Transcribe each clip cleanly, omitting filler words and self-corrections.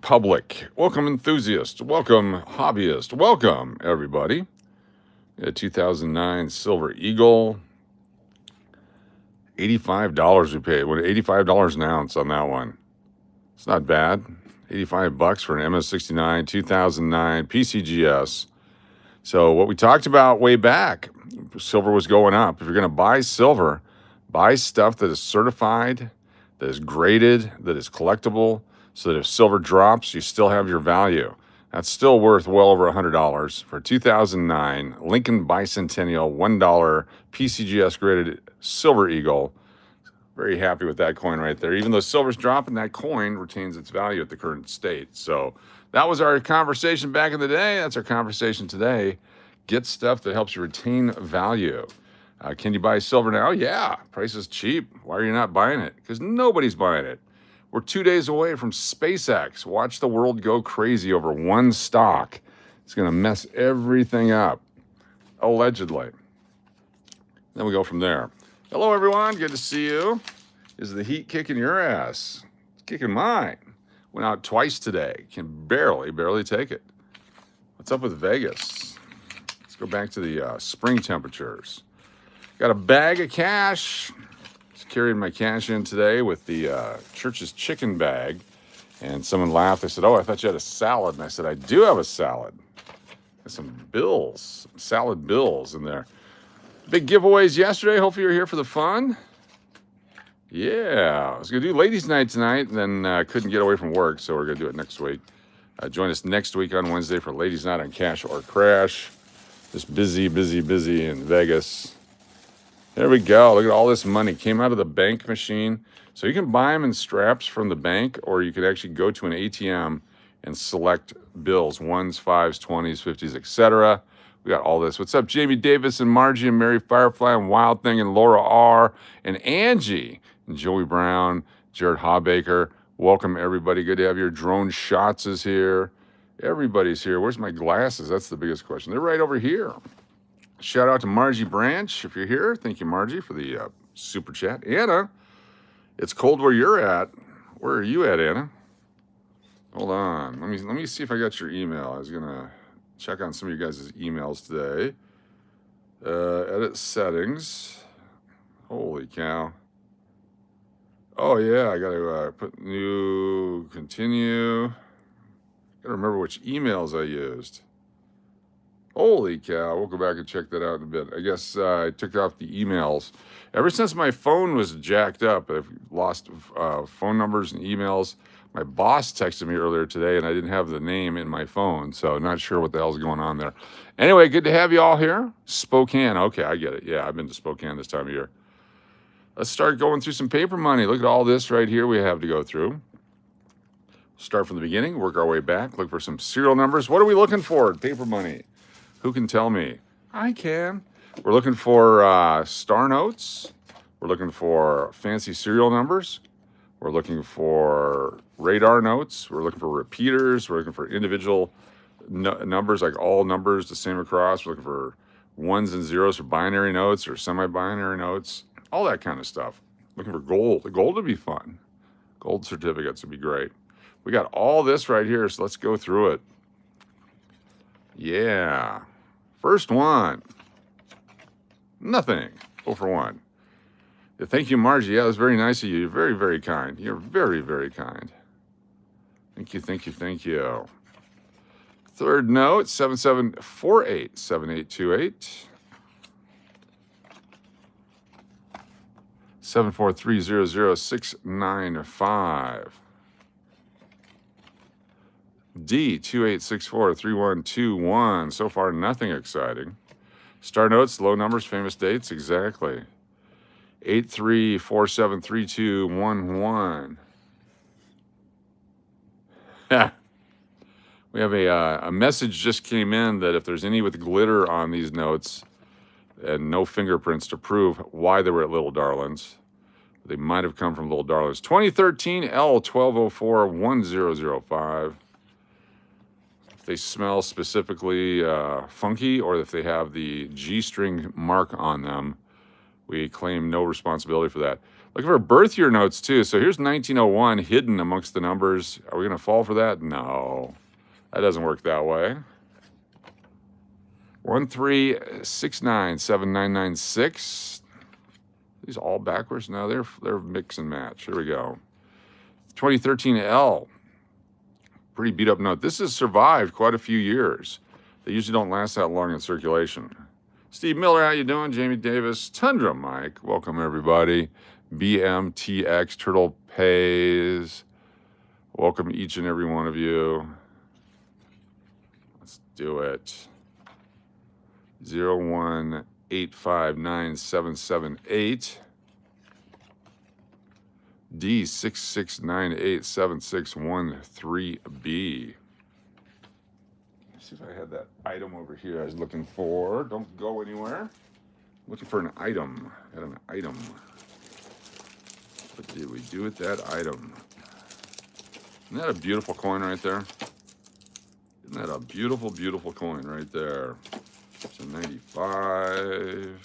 Public, welcome enthusiast, welcome hobbyist, welcome everybody. A 2009 Silver Eagle, $85 we paid. What, $85 an ounce on that one? It's not bad. $85 for an MS69 2009 PCGS. So what we talked about way back, silver was going up. If you're going to buy silver, buy stuff that is certified, that is graded, that is collectible, so that if silver drops, you still have your value. That's still worth well over $100 for 2009 Lincoln Bicentennial $1 PCGS graded Silver Eagle. Very happy with that coin right there. Even though silver's dropping, that coin retains its value at the current state. So that was our conversation back in the day. That's our conversation today. Get stuff that helps you retain value. Can you buy silver now? Yeah, price is cheap. Why are you not buying it? Because nobody's buying it. We're 2 days away from SpaceX. Watch the world go crazy over one stock. It's going to mess everything up, allegedly. Then we go from there. Hello, everyone. Good to see you. Is the heat kicking your ass? It's kicking mine. Went out twice today. Can barely take it. What's up with Vegas? Let's go back to the spring temperatures. Got a bag of cash. Just carrying my cash in today with the church's chicken bag. And someone laughed. They said, "Oh, I thought you had a salad." And I said, "I do have a salad. Got some bills, some salad bills in there." Big giveaways yesterday. Hopefully you're here for the fun. Yeah, I was going to do ladies' night tonight, and then couldn't get away from work, so we're going to do it next week. Join us next week on Wednesday for ladies' night on Cash or Crash. Just busy in Vegas. There we go. Look at all this money. Came out of the bank machine. So you can buy them in straps from the bank, or you could actually go to an ATM and select bills, 1s, 5s, 20s, 50s, etc. We got all this. What's up, Jamie Davis and Margie and Mary Firefly and Wild Thing and Laura R. and Angie and Joey Brown, Jared Hawbaker. Welcome, everybody. Good to have your Drone Shots is here. Everybody's here. Where's my glasses? That's the biggest question. They're right over here. Shout out to Margie Branch if you're here. Thank you, Margie, for the super chat. Anna, it's cold where you're at. Where are you at, Anna? Hold on. Let me see if I got your email. I was gonna check on some of you guys' emails today. Edit settings. Holy cow. Oh yeah, I gotta put new, continue. Gotta remember which emails I used. Holy cow, we'll go back and check that out in a bit. I guess I took off the emails. Ever since my phone was jacked up, I've lost phone numbers and emails. My boss texted me earlier today, and I didn't have the name in my phone, so not sure what the hell's going on there. Anyway, good to have you all here. Spokane, okay, I get it. Yeah, I've been to Spokane this time of year. Let's start going through some paper money. Look at all this right here we have to go through. Start from the beginning, work our way back, look for some serial numbers. What are we looking for? Paper money. Who can tell me? I can. We're looking for star notes. We're looking for fancy serial numbers. We're looking for radar notes. We're looking for repeaters. We're looking for individual numbers, like all numbers the same across. We're looking for ones and zeros for binary notes or semi-binary notes, all that kind of stuff. Looking for gold. The gold would be fun. Gold certificates would be great. We got all this right here, so let's go through it. Yeah. First one. Nothing. 0 for 1. Yeah, thank you, Margie. Yeah, that was very nice of you. You're very, very kind. You're very, very kind. Thank you. Third note, 77487828. 743000695. D 28643121. So far, nothing exciting. Star notes, low numbers, famous dates, exactly. 83473211. We have a message just came in that if there's any with glitter on these notes and no fingerprints to prove why they were at Little Darlings, they might have come from Little Darlings. 2013 L12041005. They smell specifically funky, or if they have the G-string mark on them, we claim no responsibility for that. Looking for birth year notes too. So here's 1901 hidden amongst the numbers. Are we going to fall for that? No, that doesn't work that way. 1369796. These all backwards? No, they're mix and match. Here we go. 2013 L. Pretty beat up note. This has survived quite a few years. They usually don't last that long in circulation. Steve Miller, how you doing? Jamie Davis, Tundra Mike, welcome everybody. BMTX, Turtle Pays, welcome each and every one of you. Let's do it. 018597778. D66987613B. Let's see if I had that item over here I was looking for. Don't go anywhere. Looking for an item. Got an item. What did we do with that item? Isn't that a beautiful coin right there? Isn't that a beautiful, beautiful coin right there? So 95.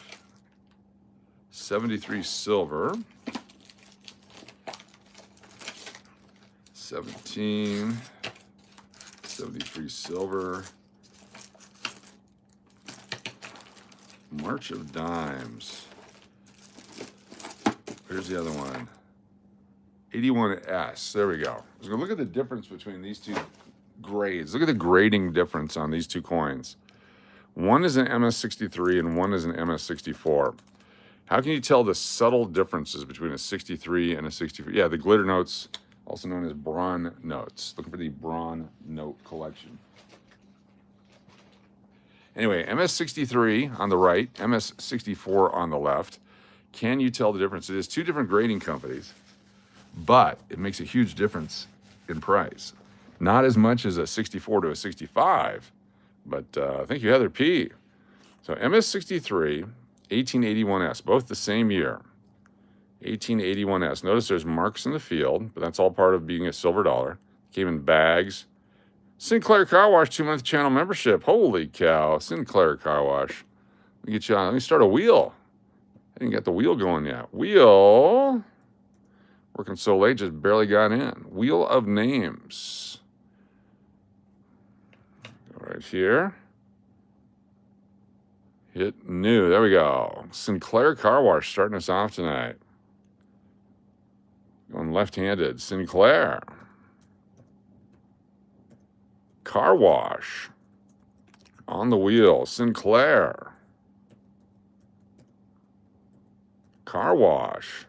73 silver. 17. 73 silver. March of Dimes. Here's the other one. 81S. There we go. I was going to look at the difference between these two grades. Look at the grading difference on these two coins. One is an MS63 and one is an MS64. How can you tell the subtle differences between a 63 and a 64? Yeah, the glitter notes, also known as Braun notes. Looking for the Braun note collection. Anyway, MS63 on the right, MS64 on the left. Can you tell the difference? It is two different grading companies, but it makes a huge difference in price. Not as much as a 64 to a 65, but thank you, Heather P. So MS63, 1881S, both the same year. 1881S. Notice there's marks in the field, but that's all part of being a silver dollar. Came in bags. Sinclair Car Wash 2-month channel membership. Holy cow, Sinclair Car Wash. Let me get you on. Let me start a wheel. I didn't get the wheel going yet. Wheel. Working so late, just barely got in. Wheel of names. Go right here. Hit new. There we go. Sinclair Car Wash starting us off tonight. Going left-handed. Sinclair. Car Wash. On the wheel. Sinclair. Car Wash.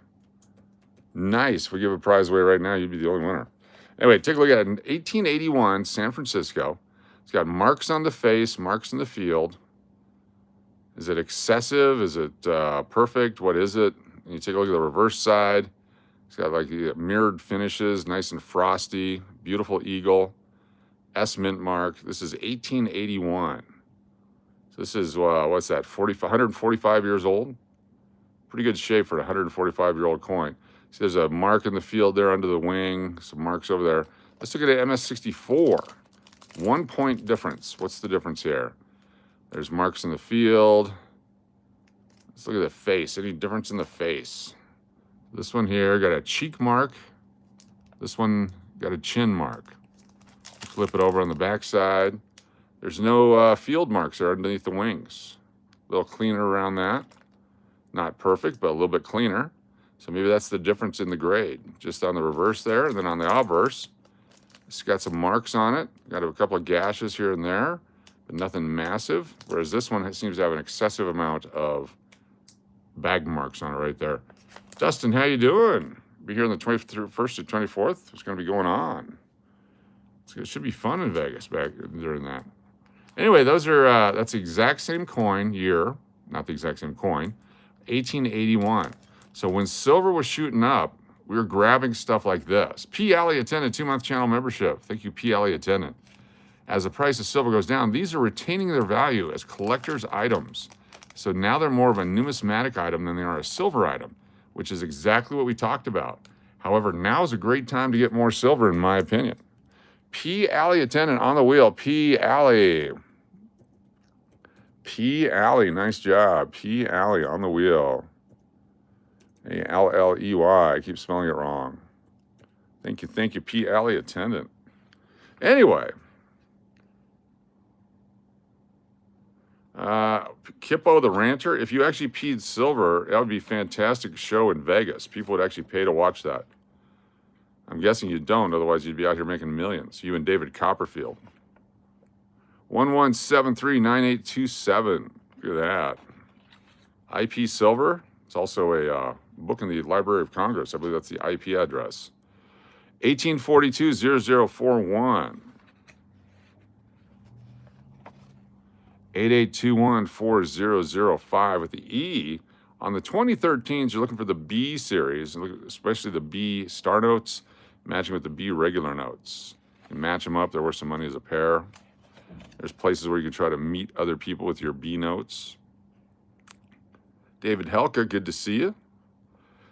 Nice. If we give a prize away right now, you'd be the only winner. Anyway, take a look at it. In 1881, San Francisco. It's got marks on the face, marks in the field. Is it excessive? Is it perfect? What is it? And you take a look at the reverse side. It's got like mirrored finishes, nice and frosty. Beautiful eagle. S mint mark. This is 1881. So this is, what's that, 145 years old? Pretty good shape for a 145-year-old coin. See, there's a mark in the field there under the wing, some marks over there. Let's look at an MS64. 1 point difference. What's the difference here? There's marks in the field. Let's look at the face. Any difference in the face? This one here got a cheek mark. This one got a chin mark. Flip it over on the back side. There's no field marks there underneath the wings. A little cleaner around that. Not perfect, but a little bit cleaner. So maybe that's the difference in the grade. Just on the reverse there, and then on the obverse, it's got some marks on it. Got a couple of gashes here and there, but nothing massive. Whereas this one seems to have an excessive amount of bag marks on it right there. Dustin, how you doing? Be here on the 21st to 24th. What's going to be going on? It should be fun in Vegas back during that. Anyway, those are that's the exact same coin year, not the exact same coin, 1881. So when silver was shooting up, we were grabbing stuff like this. P. Alley Attendant, 2-month channel membership. Thank you, P. Alley Attendant. As the price of silver goes down, these are retaining their value as collector's items. So now they're more of a numismatic item than they are a silver item, which is exactly what we talked about. However, now is a great time to get more silver, in my opinion. P. Alley Attendant on the wheel. P. Alley. P. Alley, nice job. P. Alley on the wheel. A-L-L-E-Y. I keep spelling it wrong. Thank you, P. Alley attendant. Anyway, Kippo the Ranter, if you actually peed silver, that would be a fantastic show in Vegas. People would actually pay to watch that. I'm guessing you don't, otherwise you'd be out here making millions. You and David Copperfield. 11739827. Look at that. IP Silver. It's also a book in the Library of Congress. I believe that's the IP address. 1842-0041. 8821-4005 with the E. On the 2013s, you're looking for the B series, especially the B star notes, matching with the B regular notes. You match them up, they're worth some money as a pair. There's places where you can try to meet other people with your B notes. David Helka, good to see you.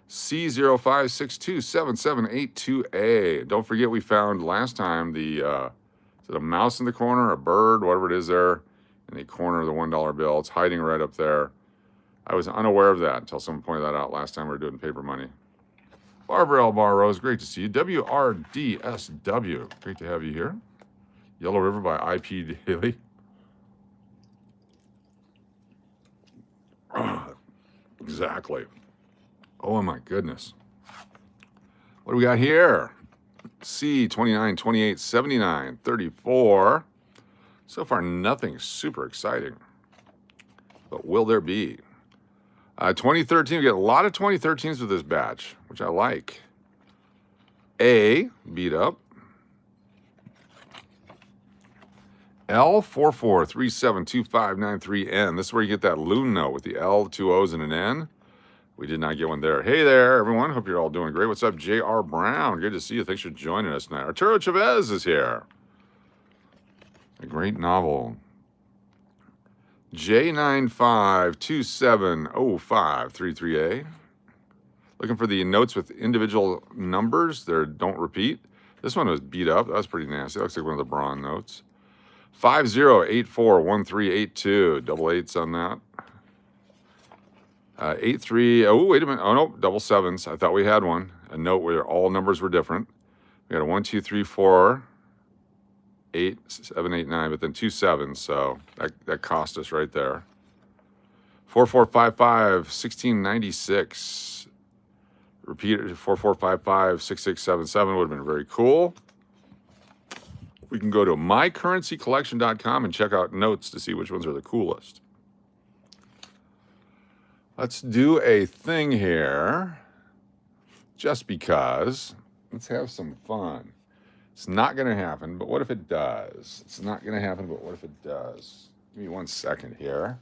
C05627782A. Don't forget we found last time the, is it a mouse in the corner, a bird, whatever it is there, in the corner of the $1 bill. It's hiding right up there. I was unaware of that until someone pointed that out last time we were doing paper money. Barbara L. Barrows, great to see you. WRDSW, great to have you here. Yellow River by IP Daily. Exactly. Oh my goodness. What do we got here? C29, 28, 79, 34. So far, nothing super exciting. But will there be? 2013, we get a lot of 2013s with this batch, which I like. A, beat up. L44372593N. This is where you get that loon note with the L, 2 O's, and an N. We did not get one there. Hey there, everyone. Hope you're all doing great. What's up, J.R. Brown? Good to see you. Thanks for joining us tonight. Arturo Chavez is here. A great novel. J95270533A. Looking for the notes with individual numbers. They don't repeat. This one was beat up. That was pretty nasty. That looks like one of the Braun notes. 50841382. Double eights on that. 83. Oh, wait a minute. Oh, no. Double sevens. I thought we had one. A note where all numbers were different. We got a 1, 2, 3, 4, 8, 7, 8, 9, but then 2 sevens. So that cost us right there. 4455 1696. Repeat it. 4455 6677 would have been very cool. We can go to mycurrencycollection.com and check out notes to see which ones are the coolest. Let's do a thing here, just because. Let's have some fun. It's not going to happen, but what if it does? It's not going to happen, but what if it does? Give me 1 second here.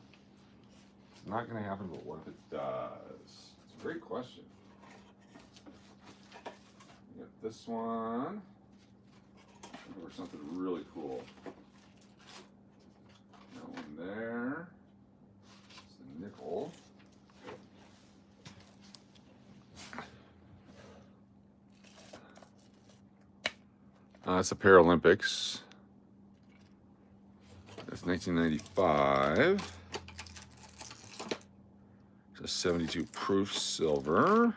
It's not going to happen, but what if it does? It's a great question. We got this one. Or something really cool. That one there. It's the nickel. That's the Paralympics. That's 1995. It's a 72 proof silver.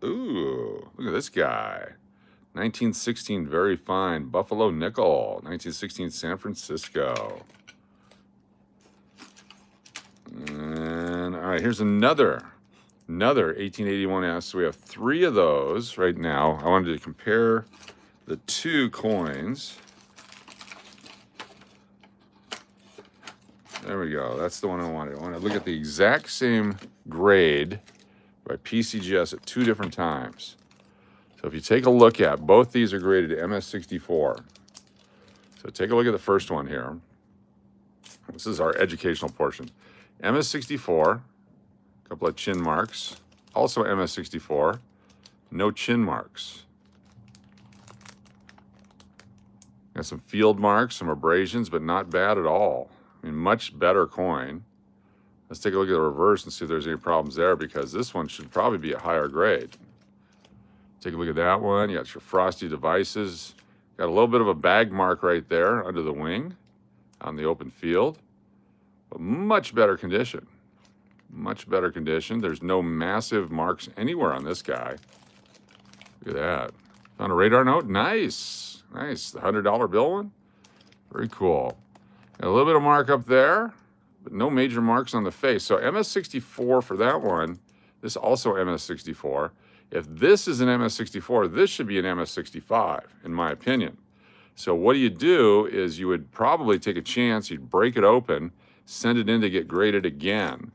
Ooh, look at this guy. 1916, very fine. Buffalo nickel. 1916, San Francisco. And all right, here's another 1881S. So we have 3 of those right now. I wanted to compare the 2 coins. There we go. That's the one I wanted. I want to look at the exact same grade by PCGS at 2 different times. So if you take a look at, both these are graded MS64. So take a look at the first one here. This is our educational portion. MS64, a couple of chin marks. Also MS64, no chin marks. Got some field marks, some abrasions, but not bad at all. I mean, much better coin. Let's take a look at the reverse and see if there's any problems there, because this one should probably be a higher grade. Take a look at that one. You got your frosty devices. Got a little bit of a bag mark right there under the wing on the open field, but much better condition. Much better condition. There's no massive marks anywhere on this guy. Look at that. Found a radar note. Nice. Nice. The $100 bill one. Very cool. A little bit of mark up there, but no major marks on the face. So MS64 for that one. This also MS64. If this is an MS64, this should be an MS65, in my opinion. So what do? Is you would probably take a chance. You'd break it open, send it in to get graded again,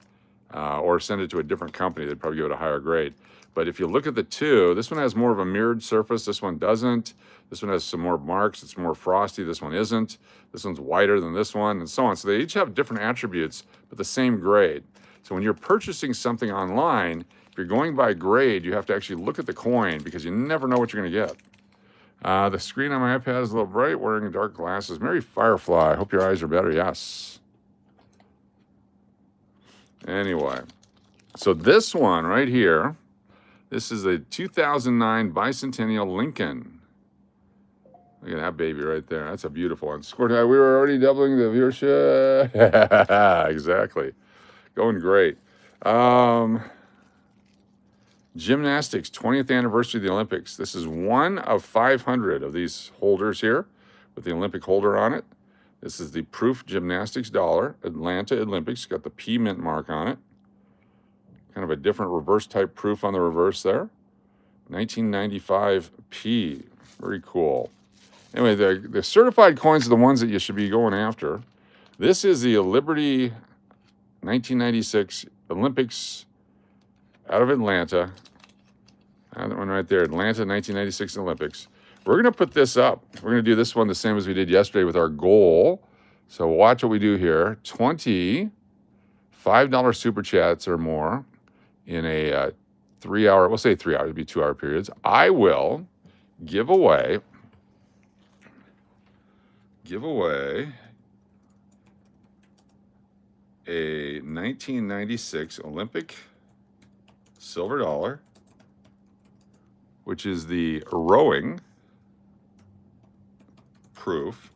or send it to a different company. They'd probably give it a higher grade. But if you look at the two, this one has more of a mirrored surface. This one doesn't. This one has some more marks. It's more frosty. This one isn't. This one's whiter than this one, and so on. So they each have different attributes, but the same grade. So when you're purchasing something online, if you're going by grade, you have to actually look at the coin because you never know what you're going to get. The screen on my iPad is a little bright, wearing dark glasses. Mary Firefly, hope your eyes are better. Yes. Anyway, so this one right here, this is a 2009 Bicentennial Lincoln. Look at that baby right there. That's a beautiful one. Scored high. We were already doubling the viewership. Exactly. Going great. Gymnastics, 20th anniversary of the Olympics. This is one of 500 of these holders here with the Olympic holder on it. This is the Proof Gymnastics dollar, Atlanta Olympics. Got the P mint mark on it. Kind of a different reverse type proof on the reverse there. 1995 P. Very cool. Anyway, the certified coins are the ones that you should be going after. This is the Liberty 1996 Olympics out of Atlanta. That one right there, Atlanta 1996 Olympics. We're going to put this up. We're going to do this one the same as we did yesterday with our goal. So watch what we do here. 20 $5 super chats or more in a 3 hour, we'll say 3 hours, it'd be 2 hour periods. I will give away a 1996 Olympic silver dollar, which is the rowing proof.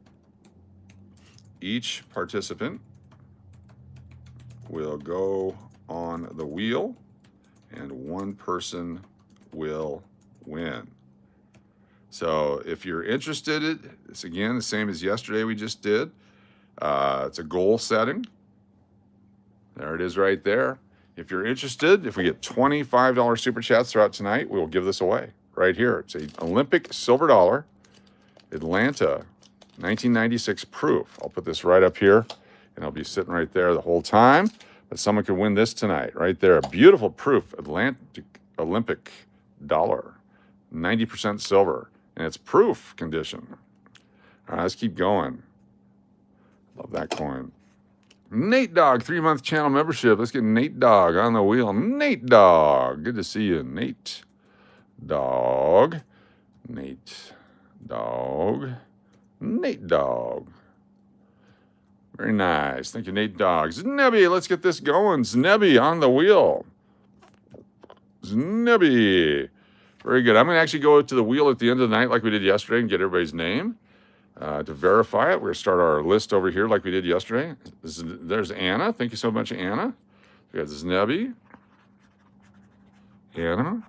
Each participant will go on the wheel and one person will win. So if you're interested, it's again the same as yesterday we just did. It's a goal setting. There it is right there. If you're interested, if we get $25 super chats throughout tonight, we will give this away right here. It's an Olympic silver dollar, Atlanta 1996 proof. I'll put this right up here and I'll be sitting right there the whole time. But someone could win this tonight right there. A beautiful proof Atlantic Olympic dollar, 90% silver. And it's proof condition. All right, let's keep going. Love that coin. Nate Dogg, 3-month channel membership. Let's get Nate Dogg on the wheel. Nate Dogg. Good to see you, Nate Dogg. Nate Dogg. Nate Dogg. Very nice. Thank you, Nate Dogg. Znebby, let's get this going. Znebby on the wheel. Znebby. Very good. I'm going to actually go to the wheel at the end of the night like we did yesterday and get everybody's name to verify it. We're going to start our list over here like we did yesterday. There's Anna. Thank you so much, Anna. We got Znebby. Anna.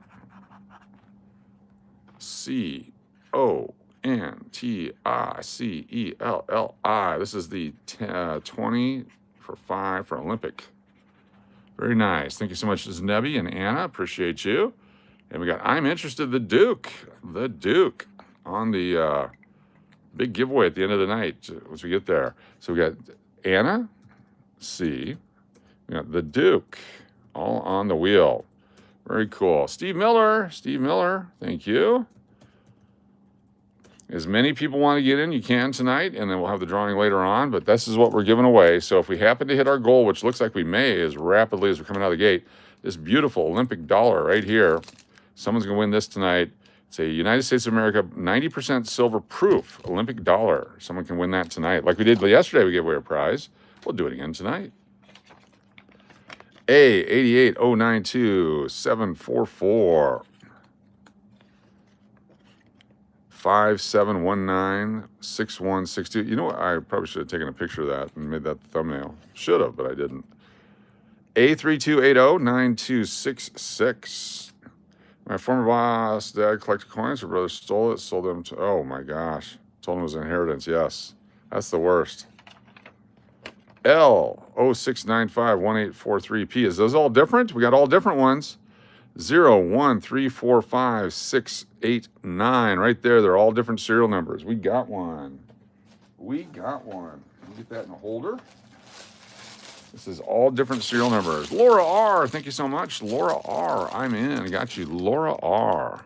CONTICELLI. This is the 20 for 5 for Olympic. Very nice. Thank you so much, Znebby and Anna. Appreciate you. And we got I'm Interested, the Duke on the big giveaway at the end of the night once we get there. So we got Anna C. We got the Duke all on the wheel. Very cool. Steve Miller, thank you. As many people want to get in, you can tonight, and then we'll have the drawing later on, but this is what we're giving away. So if we happen to hit our goal, which looks like we may as rapidly as we're coming out of the gate, this beautiful Olympic dollar right here, someone's going to win this tonight. It's a United States of America 90% silver proof Olympic dollar. Someone can win that tonight. Like we did yesterday, we gave away a prize. We'll do it again tonight. A88092-744. 5719-6162. You know what? I probably should have taken a picture of that and made that the thumbnail. Should have, but I didn't. A32809266. My former boss, dad collected coins. Her brother stole it, sold them to, oh my gosh. Told him it was inheritance. Yes, that's the worst. L06951843P. Is those all different? We got all different ones. 0, 1, 3, 4, 5, 6, 8, 9. Right there. They're all different serial numbers. We got one. We got one. Let me get that in a holder. This is all different serial numbers. Laura R. Thank you so much. Laura R. I'm in. I got you. Laura R.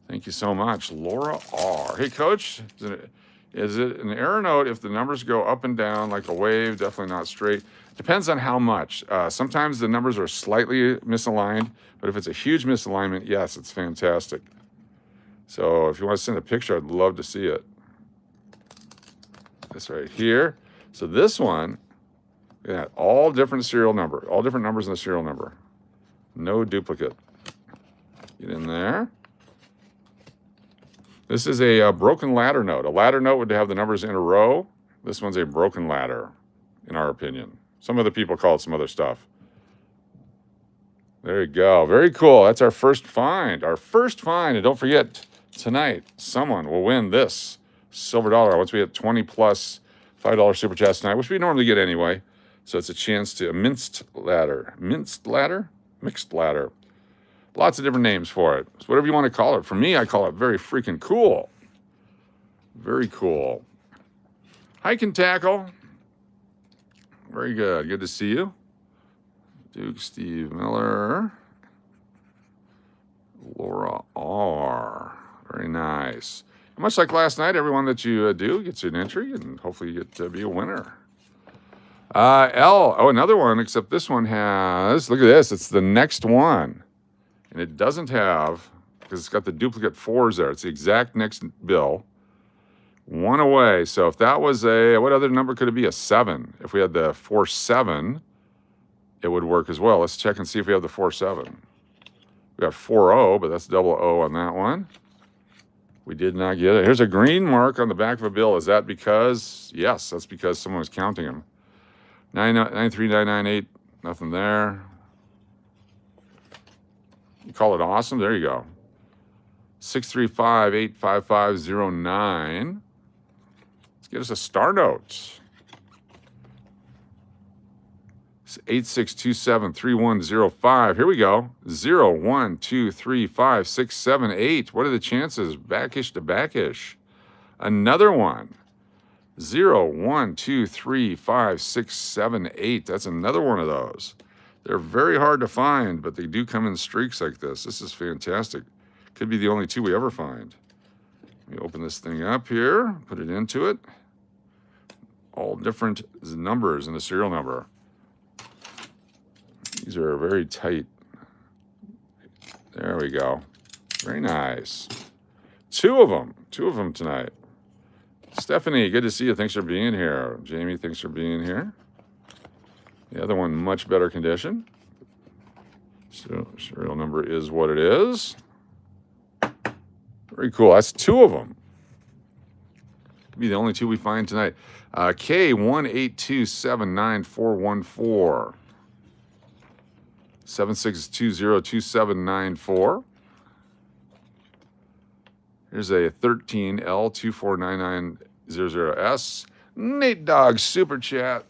Thank you so much. Laura R. Hey, Coach. Is it an error note if the numbers go up and down like a wave? Definitely not straight. Depends on how much. Sometimes the numbers are slightly misaligned, but if it's a huge misalignment, yes, it's fantastic. So if you want to send a picture, I'd love to see it. This right here. So this one, yeah, all different serial number, all different numbers in the serial number. No duplicate. Get in there. This is a broken ladder note. A ladder note would have the numbers in a row. This one's a broken ladder, in our opinion. Some other people call it some other stuff. There you go. Very cool. That's our first find. Our first find. And don't forget, tonight, someone will win this silver dollar once we hit 20 plus $5 super chats tonight, which we normally get anyway. So it's a chance to a minced ladder. Minced ladder? Mixed ladder. Lots of different names for it. So whatever you want to call it. For me, I call it very freaking cool. Very cool. Hike and tackle. Very good. Good to see you. Duke, Steve Miller. Laura R. Very nice. Much like last night, everyone that you do gets an entry, and hopefully you get to be a winner. L. Oh, another one, except this one has, look at this. It's the next one. And it doesn't have, because it's got the duplicate 4s there. It's the exact next bill. One away. So if that was what other number could it be? A 7. If we had the 4-7, it would work as well. Let's check and see if we have the 4-7. We got 4-0, but that's double O on that one. We did not get it. Here's a green mark on the back of a bill. Is that because? Yes, that's because someone was counting them. 93998, nothing there. You call it awesome? There you go. 635-85509. Let's get us a star note. 86273105. Here we go. 0, 1, 2, 3, 5, 6, 7, 8. What are the chances? Backish to backish. Another one. 0, 1, 2, 3, 5, 6, 7, 8. That's another one of those. They're very hard to find, but they do come in streaks like this. This is fantastic. Could be the only two we ever find. Let me open this thing up here, put it into it. All different numbers in the serial number. These are very tight. There we go. Very nice. Two of them tonight. Stephanie, good to see you. Thanks for being here. Jamie, thanks for being here. The other one, much better condition. So serial number is what it is. Very cool. That's two of them. Could be the only two we find tonight. K182799414. 76202794. Here's a 13L249900S. Nate Dogg super chat.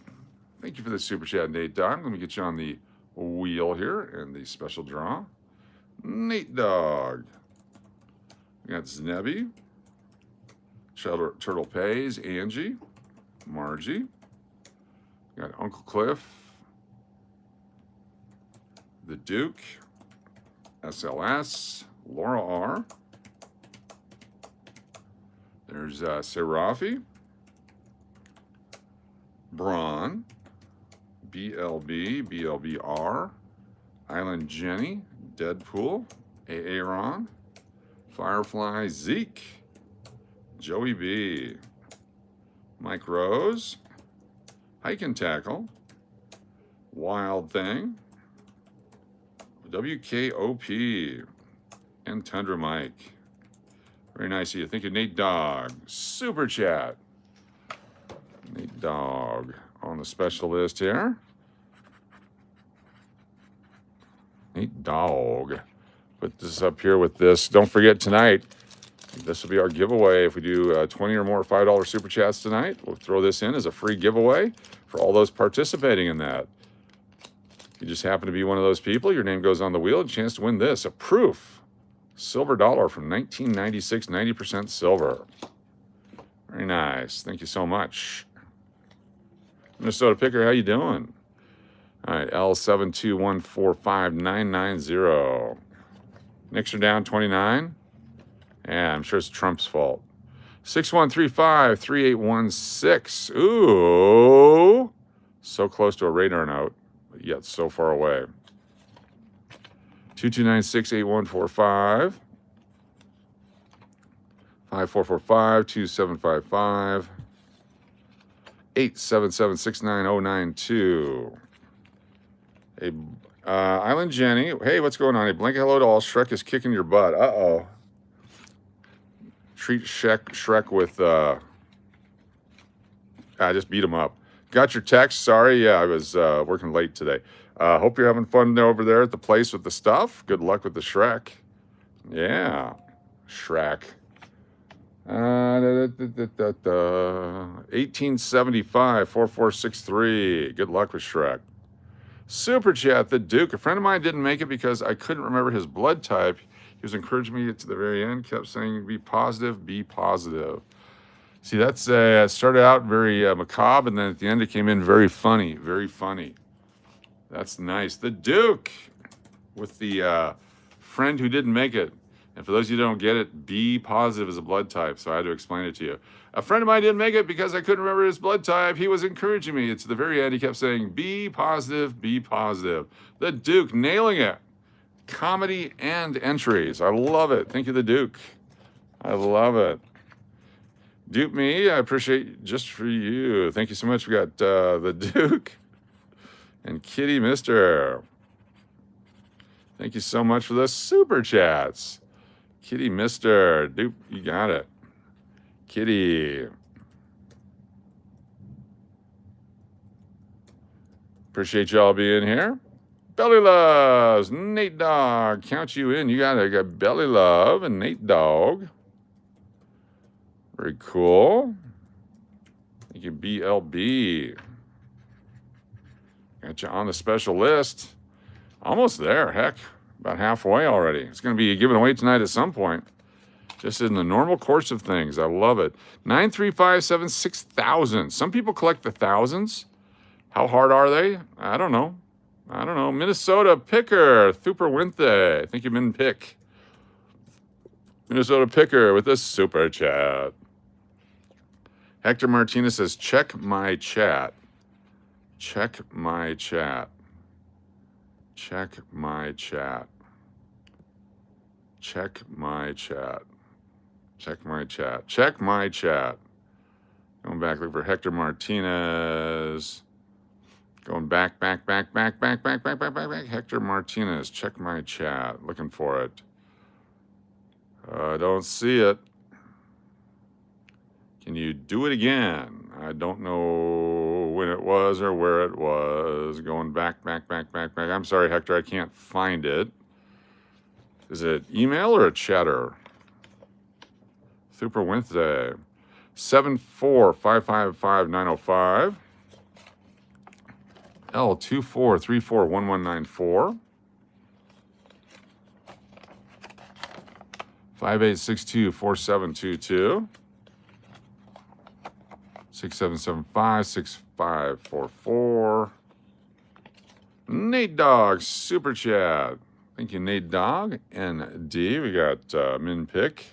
Thank you for the super chat, Nate Dogg. Let me get you on the wheel here and the special draw. Nate Dogg. We got Znebby. Turtle Pays. Angie. Margie. We got Uncle Cliff. The Duke. SLS. Laura R. There's Serafi. Braun. BLB. BLBR. Island Jenny. Deadpool. Aaron. Firefly. Zeke. Joey B. Mike Rose. Hike and Tackle. Wild Thing. WKOP. And Tundra Mike. Very nice of you. Thank you, Nate Dogg. Super chat. Nate Dogg on the special list here. Nate Dog. Put this up here with this. Don't forget tonight, this will be our giveaway. If we do 20 or more $5 super chats tonight, we'll throw this in as a free giveaway for all those participating in that. If you just happen to be one of those people, your name goes on the wheel, and a chance to win this, a proof silver dollar from 1996, 90% silver. Very nice. Thank you so much. Minnesota Picker, how you doing? All right, L721459990. Knicks are down 29. Yeah, I'm sure it's Trump's fault. 61353816. Ooh. So close to a radar note, but yet so far away. 22968145. 5445 2755. 8776992. Hey, Island Jenny. Hey, what's going on? A blanket hello to all. Shrek is kicking your butt. Uh-oh. Treat Shrek with, I just beat him up. Got your text. Sorry. Yeah, I was working late today. Hope you're having fun over there at the place with the stuff. Good luck with the Shrek. Yeah. Shrek. 1875 4463. Good luck with Shrek. Super chat, the Duke. A friend of mine didn't make it because I couldn't remember his blood type. He was encouraging me to the very end, kept saying, be positive, be positive. See, that's started out very macabre, and then at the end it came in very funny, very funny. That's nice. The Duke with the friend who didn't make it. And for those of you who don't get it, B positive is a blood type, so I had to explain it to you. A friend of mine didn't make it because I couldn't remember his blood type. He was encouraging me. It's the very end. He kept saying, B positive, B positive. The Duke, nailing it. Comedy and entries. I love it. Thank you, the Duke. I love it. Dupe me. I appreciate just for you. Thank you so much. We got the Duke and Kitty Mister. Thank you so much for the super chats. Kitty Mister. Dupe, you got it. Kitty. Appreciate y'all being here. Belly Loves. Nate Dog. Count you in. You got Belly Love and Nate Dog. Very cool. Thank you, BLB. Got you on the special list. Almost there. Heck, about halfway already. It's going to be given away tonight at some point. Just in the normal course of things. I love it. 93576,000. Some people collect the thousands. How hard are they? I don't know. Minnesota Picker. Super Winthe. I think you've been pick. Minnesota Picker with a super chat. Hector Martinez says, check my chat. Check my chat. Check my chat. Check my chat. Check my chat. Check my chat. Going back, look for Hector Martinez. Going back. Hector Martinez. Check my chat. Looking for it. I don't see it. Can you do it again? I don't know when it was or where it was. Going back. I'm sorry, Hector, I can't find it. Is it email or a chatter? Super Wednesday. 74555-905. L24341194. 5862-4722. 6775-6544. Nate Dog, super chat. Thank you, Nate Dog. ND, we got Min Pick.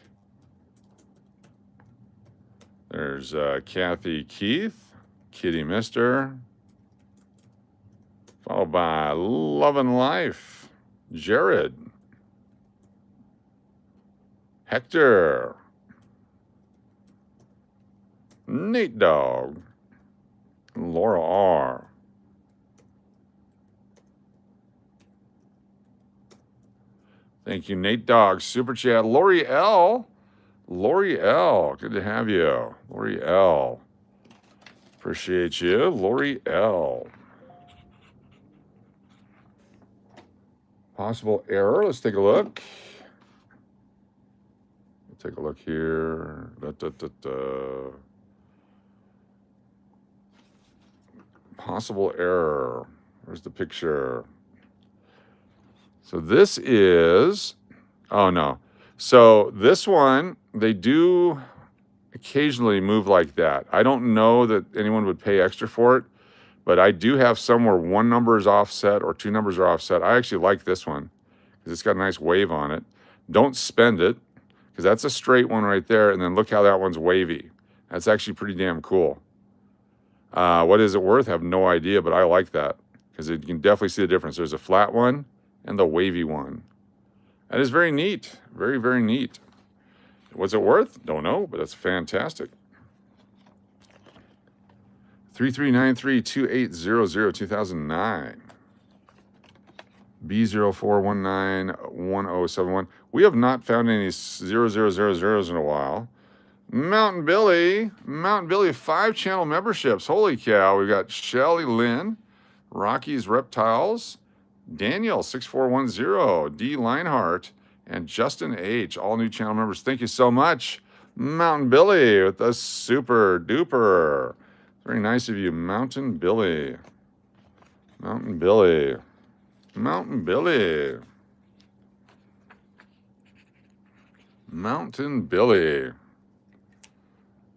There's Kathy Keith, Kitty Mister. Followed by Love and Life, Jared. Hector. Nate Dog. Laura R. Thank you, Nate Dog. Super chat. Lori L. Lori L. Good to have you. Lori L. Appreciate you. Lori L. Possible error. Let's take a look. Take a look here. Possible error. Where's the picture? So this is, oh no. So this one, they do occasionally move like that. I don't know that anyone would pay extra for it, but I do have some where one number is offset or two numbers are offset. I actually like this one because it's got a nice wave on it. Don't spend it, because that's a straight one right there, and then look how that one's wavy. That's actually pretty damn cool. What is it worth? I have no idea, but I like that because you can definitely see the difference. There's a flat one and the wavy one. That is very neat. Very, very neat. What's it worth? Don't know, but that's fantastic. 33932800 2009. B04191071. We have not found any 0000s in a while. Mountain Billy, 5-channel memberships. Holy cow. We've got Shelly Lynn, Rocky's Reptiles, Daniel 6410, D Leinhart, and Justin H. All new channel members. Thank you so much. Mountain Billy with the super duper. Very nice of you, Mountain Billy. Mountain Billy. Mountain Billy. Mountain Billy.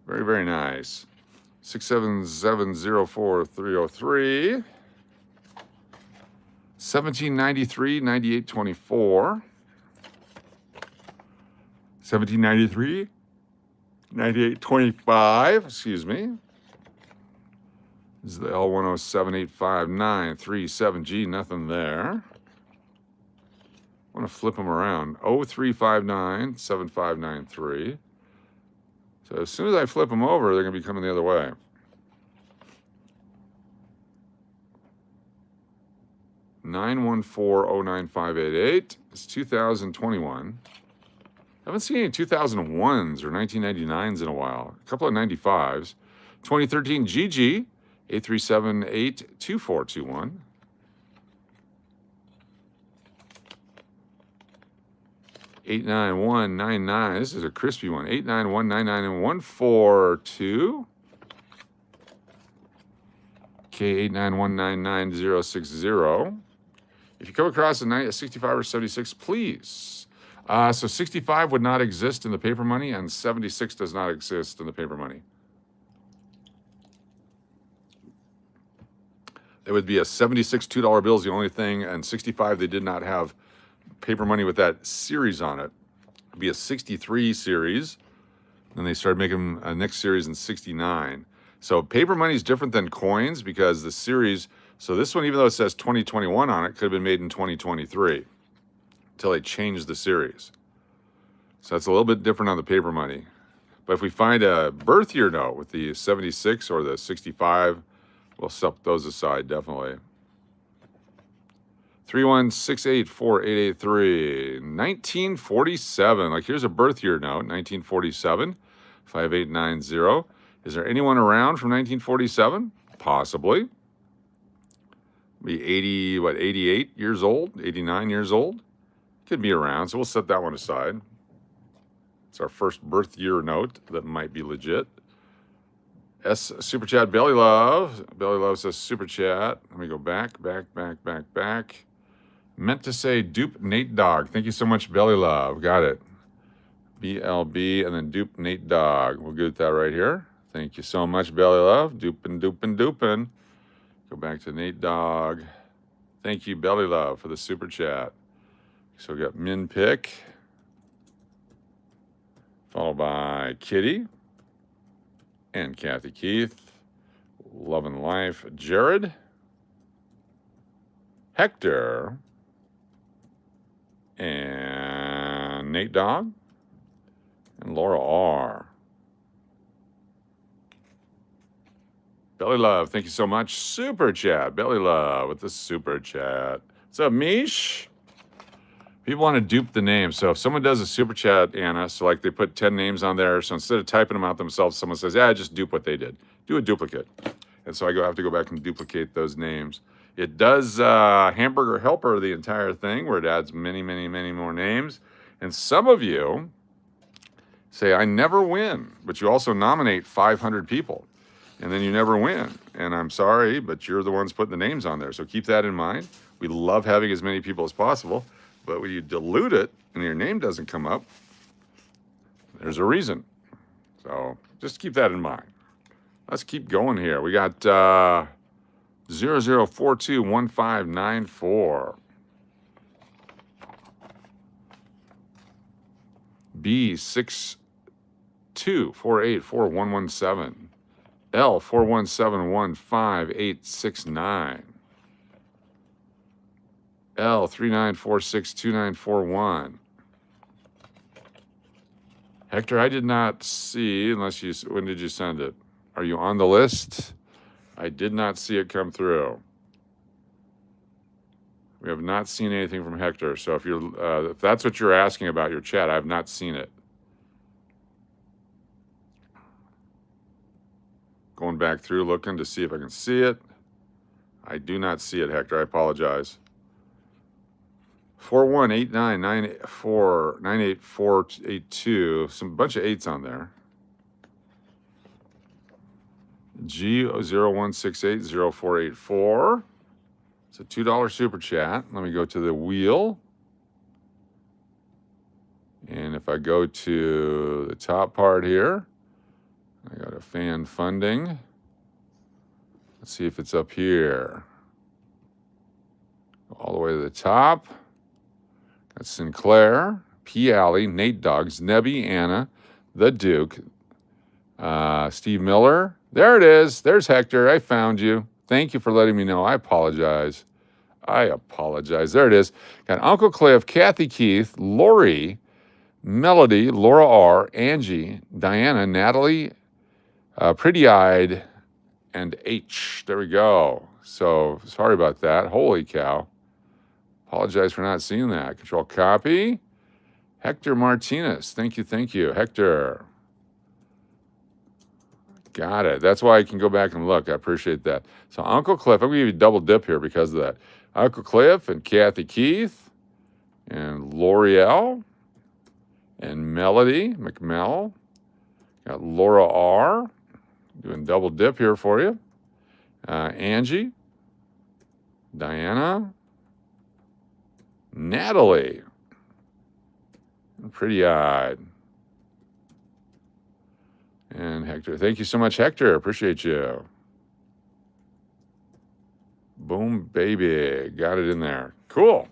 Very, very nice. 67704-303. 1793-9824. 1793-9825. Excuse me. This is the L10785937G. Nothing there. I want to flip them around. 0359-7593. So as soon as I flip them over, they're going to be coming the other way. (9140958). It's 2021. Haven't seen any 2001s or 1999s in a while. A couple of 95s. 2013 GG 83782421. 89199. This is a crispy one. 89199 and 142. K8919960. If you come across a 65 or 76, please. So 65 would not exist in the paper money, and 76 does not exist in the paper money. It would be a 76 $2 bill is the only thing, and 65 they did not have paper money with that series on it. It'd be a 63 series. Then they started making a next series in 69. So paper money is different than coins because the series, so this one, even though it says 2021 on it, could have been made in 2023 until they changed the series. So that's a little bit different on the paper money. But if we find a birth year note with the 76 or the 65, we'll set those aside, definitely. 316848883. 1947. Like, here's a birth year note, 1947. 5890. Is there anyone around from 1947? Possibly. Be 88 years old, 89 years old. Could be around, so we'll set that one aside. It's our first birth year note that might be legit. Super Chat Belly Love. Belly Love says Super Chat. Let me go back. Meant to say dupe Nate Dog. Thank you so much, Belly Love. Got it. BLB and then dupe Nate Dog. We'll get that right here. Thank you so much, Belly Love. Dupin. Go back to Nate Dog. Thank you, Belly Love, for the Super Chat. So we got Min Pick. Followed by Kitty. And Kathy Keith. Love and Life. Jared. Hector. And Nate Dog. And Laura R. Belly Love, thank you so much. Super Chat. Belly Love with the Super Chat. What's up, Mish? People want to dupe the name. So if someone does a Super Chat, Anna, so like they put 10 names on there, so instead of typing them out themselves, someone says, yeah, just dupe what they did. Do a duplicate. And so I have to go back and duplicate those names. It does Hamburger Helper the entire thing, where it adds many, many, many more names. And some of you say, I never win, but you also nominate 500 people, and then you never win. And I'm sorry, but you're the ones putting the names on there. So keep that in mind. We love having as many people as possible, but when you dilute it and your name doesn't come up, there's a reason. So just keep that in mind. Let's keep going here. We got 00421594. B624841117. L4171589. L39462941. Hector, I did not see, unless you, when did you send it? Are you on the list? I did not see it come through. We have not seen anything from Hector. So if that's what you're asking about your chat, I have not seen it. Going back through, looking to see if I can see it. I do not see it, Hector. I apologize. 4189949882. Some bunch of 8s on there. G01680484. It's a $2 super chat. Let me go to the wheel. And if I go to the top part here, I got a fan funding. Let's see if it's up here. All the way to the top. Got Sinclair, P. Alley, Nate Duggs, Nebby, Anna, The Duke, Steve Miller. There it is. There's Hector. I found you. Thank you for letting me know. I apologize. There it is. Got Uncle Cliff, Kathy Keith, Lori, Melody, Laura R., Angie, Diana, Natalie, Pretty Eyed, and H. There we go. So sorry about that. Holy cow. Apologize for not seeing that. Control copy. Hector Martinez. Thank you. Hector. Got it. That's why I can go back and look. I appreciate that. So Uncle Cliff, I'm going to give you a double dip here because of that. Uncle Cliff and Kathy Keith and L'Oreal and Melody McMell. Got Laura R. Doing double dip here for you. Angie. Diana. Natalie. Pretty Eyed. And Hector. Thank you so much, Hector. Appreciate you. Boom, baby. Got it in there. Cool.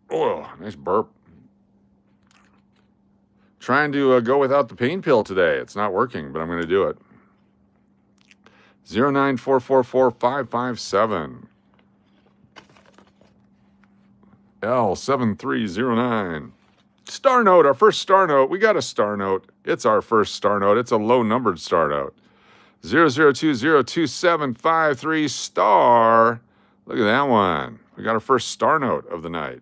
Oh, nice burp. Trying to go without the pain pill today. It's not working, but I'm going to do it. 094445557. L7309. Star note, our first star note. We got a star note. It's our first star note. It's a low numbered star note. 00202753 star. Look at that one. We got our first star note of the night.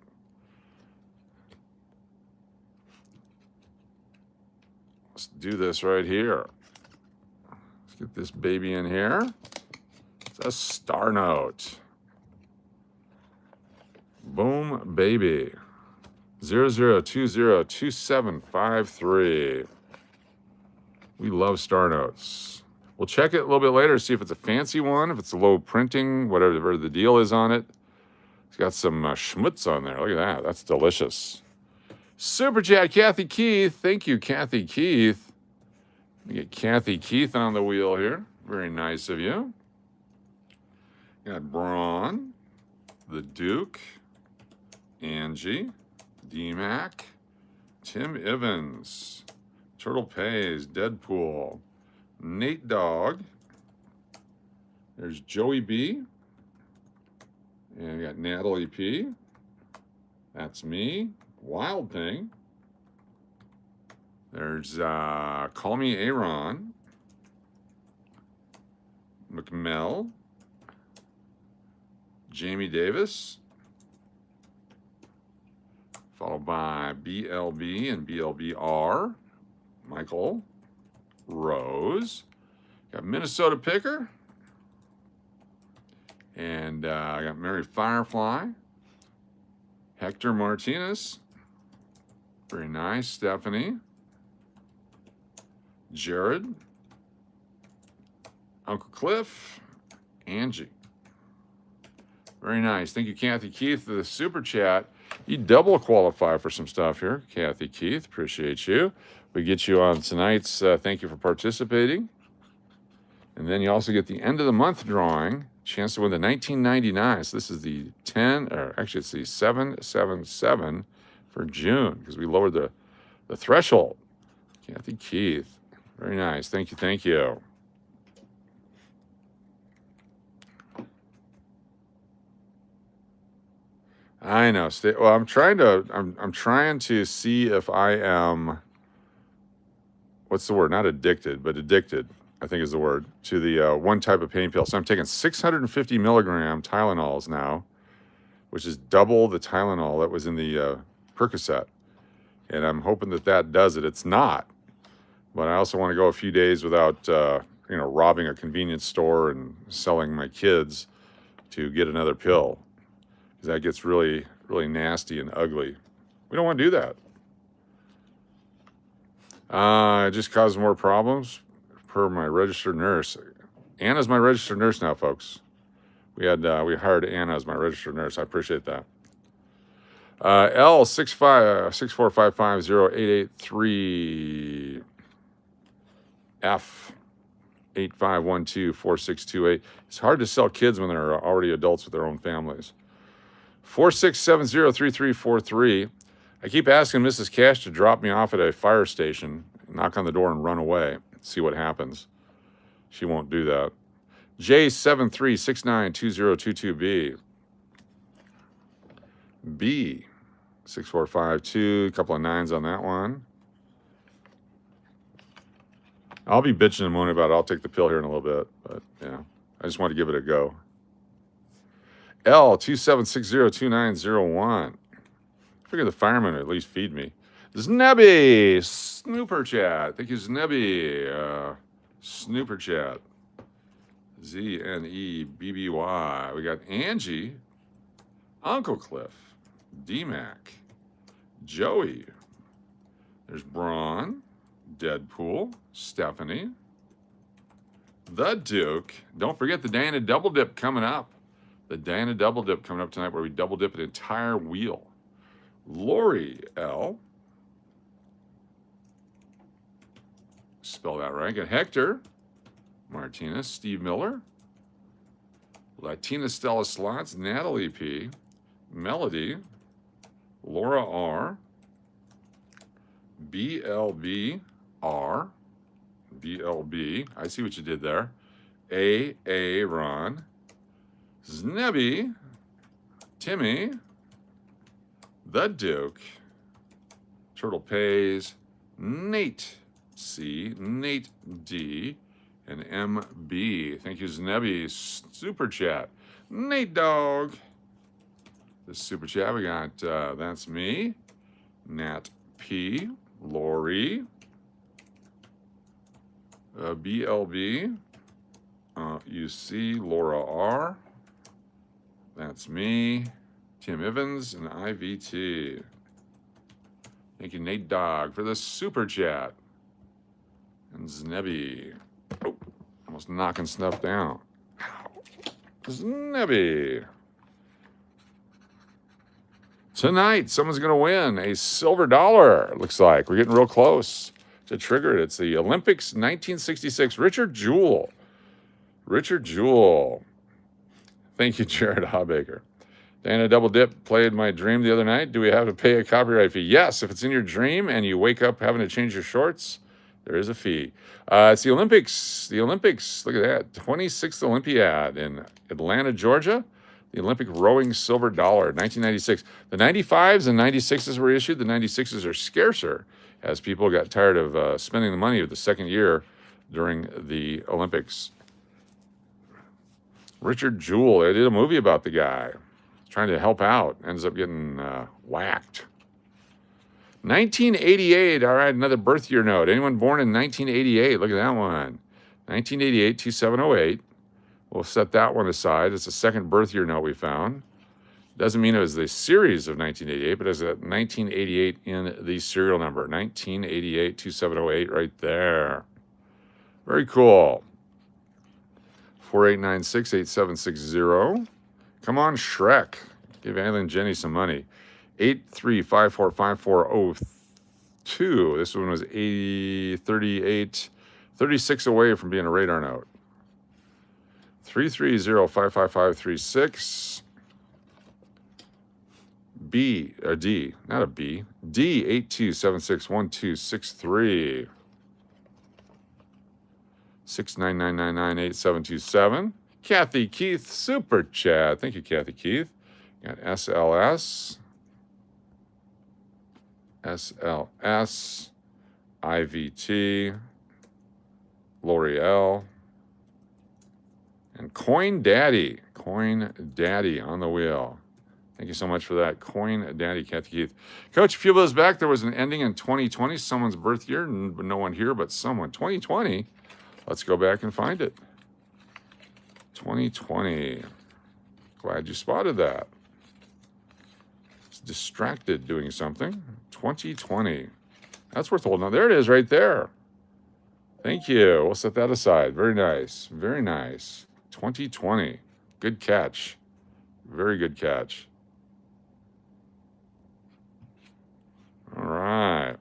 Let's do this right here. Let's get this baby in here. It's a star note. Boom, baby. 00202753. We love star notes. We'll check it a little bit later, see if it's a fancy one, if it's a low printing, whatever the deal is on it. It's got some schmutz on there. Look at that. That's delicious. Super chat, Kathy Keith. Thank you, Kathy Keith. Let me get Kathy Keith on the wheel here. Very nice of you. Got Braun, the Duke, Angie, D-Mac, Tim Evans, Turtle Pays, Deadpool, Nate Dogg. There's Joey B. And we got Natalie P. That's me. Wild Thing. There's Call Me Aaron. McMell. Jamie Davis. Followed by BLB and BLBR. Michael Rose. Got Minnesota Picker. And I got Mary Firefly, Hector Martinez, very nice, Stephanie, Jared, Uncle Cliff, Angie. Very nice. Thank you, Kathy Keith, for the super chat. You double qualify for some stuff here, Kathy Keith. Appreciate you. We get you on tonight's thank you for participating. And then you also get the end of the month drawing, chance to win the 1999. So this is the 10, or actually it's the 777 for June, because we lowered the threshold. Kathy Keith. Very nice. Thank you. Thank you. I know. Well, I'm trying to see if I am, what's the word? Not addicted, but addicted, I think is the word, to the one type of pain pill. So I'm taking 650 milligram Tylenols now, which is double the Tylenol that was in the Percocet. And I'm hoping that does it. It's not. But I also want to go a few days without, robbing a convenience store and selling my kids to get another pill. Because that gets really, really nasty and ugly. We don't want to do that. It just causes more problems, per my registered nurse. Anna's my registered nurse now, folks. We hired Anna as my registered nurse. I appreciate that. L645508883 F85124628. It's hard to sell kids when they're already adults with their own families. 46703343. I keep asking Mrs. Cash to drop me off at a fire station, knock on the door and run away, see what happens. She won't do that. J73692022B. B6452, a couple of nines on that one. I'll be bitching and moaning about it. I'll take the pill here in a little bit, but yeah, I just want to give it a go. L27602901. I figure the fireman would at least feed me. Znebby, Snooper Chat. Thank you, Znebby. Snooper Chat. ZNEBBY. We got Angie, Uncle Cliff, D-Mac, Joey. There's Braun, Deadpool, Stephanie, the Duke. Don't forget the Diana Double Dip coming up. The Diana Double Dip coming up tonight, where we double dip an entire wheel. Lori L. Spell that right. Got Hector Martinez, Steve Miller, Latina Stella Slots, Natalie P, Melody, Laura R, BLB R, BLB. I see what you did there. A Ron, Znebby, Timmy, the Duke, Turtle Pays, Nate C, Nate D, and MB. Thank you, Znebby. Super Chat. Nate Dog. The Super Chat, we got, that's me, Nat P, Lori, BLB, you see Laura R, that's me, Tim Evans, and IVT. Thank you, Nate Dog, for the Super Chat. And Znebby. Oh, almost knocking stuff down. Znebby. Tonight, someone's going to win a silver dollar, it looks like. We're getting real close to trigger it. It's the Olympics 1966. Richard Jewell. Richard Jewell. Thank you, Jared Hawbaker. Diana Double Dip played my dream the other night. Do we have to pay a copyright fee? Yes, if it's in your dream and you wake up having to change your shorts, there is a fee. It's the Olympics. The Olympics, look at that. 26th Olympiad in Atlanta, Georgia. The Olympic rowing silver dollar, 1996. The 95s and 96s were issued. The 96s are scarcer as people got tired of spending the money of the second year during the Olympics. Richard Jewell, they did a movie about the guy trying to help out, ends up getting whacked. 1988, all right, another birth year note. Anyone born in 1988? Look at that one. 1988, 2708. We'll set that one aside. It's a second birth year note we found. Doesn't mean it was the series of 1988, but it's a 1988 in the serial number. 1988 2708 right there. Very cool. 48968760. Come on, Shrek. Give Alan and Jenny some money. 83545402. This one was 36 away from being a radar note. 330555536. B, or D, not a B. D82761263. 699998727. Kathy Keith, super chat. Thank you, Kathy Keith. Got SLS, SLS, IVT, L'Oreal, and Coin Daddy. Coin Daddy on the wheel. Thank you so much for that. Coin Daddy, Kathy Keith. Coach, a few of those back, there was an ending in 2020, someone's birth year. No one here, but someone. 2020. Let's go back and find it. 2020. Glad you spotted that. It's distracted doing something. 2020. That's worth holding on. There it is right there. Thank you. We'll set that aside. Very nice. Very nice. 2020. Good catch. Very good catch. All right.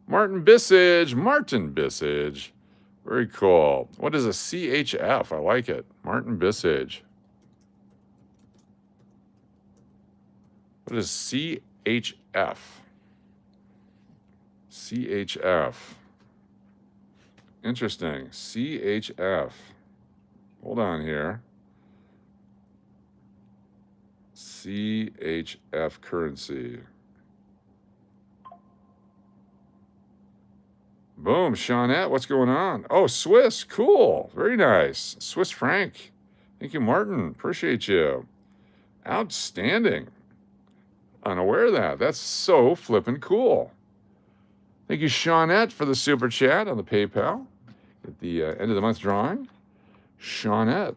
Martin Bissage. Martin Bissage. Very cool. What is a CHF? I like it. Martin Bissage. What is CHF? CHF. Interesting. CHF. Hold on here. CHF currency. Boom, Shawnette, what's going on? Oh, Swiss, cool, very nice. Swiss franc. Thank you, Martin, appreciate you. Outstanding. Unaware of that. That's so flippin' cool. Thank you, Shawnette, for the super chat on the PayPal at the end of the month drawing. Shawnette.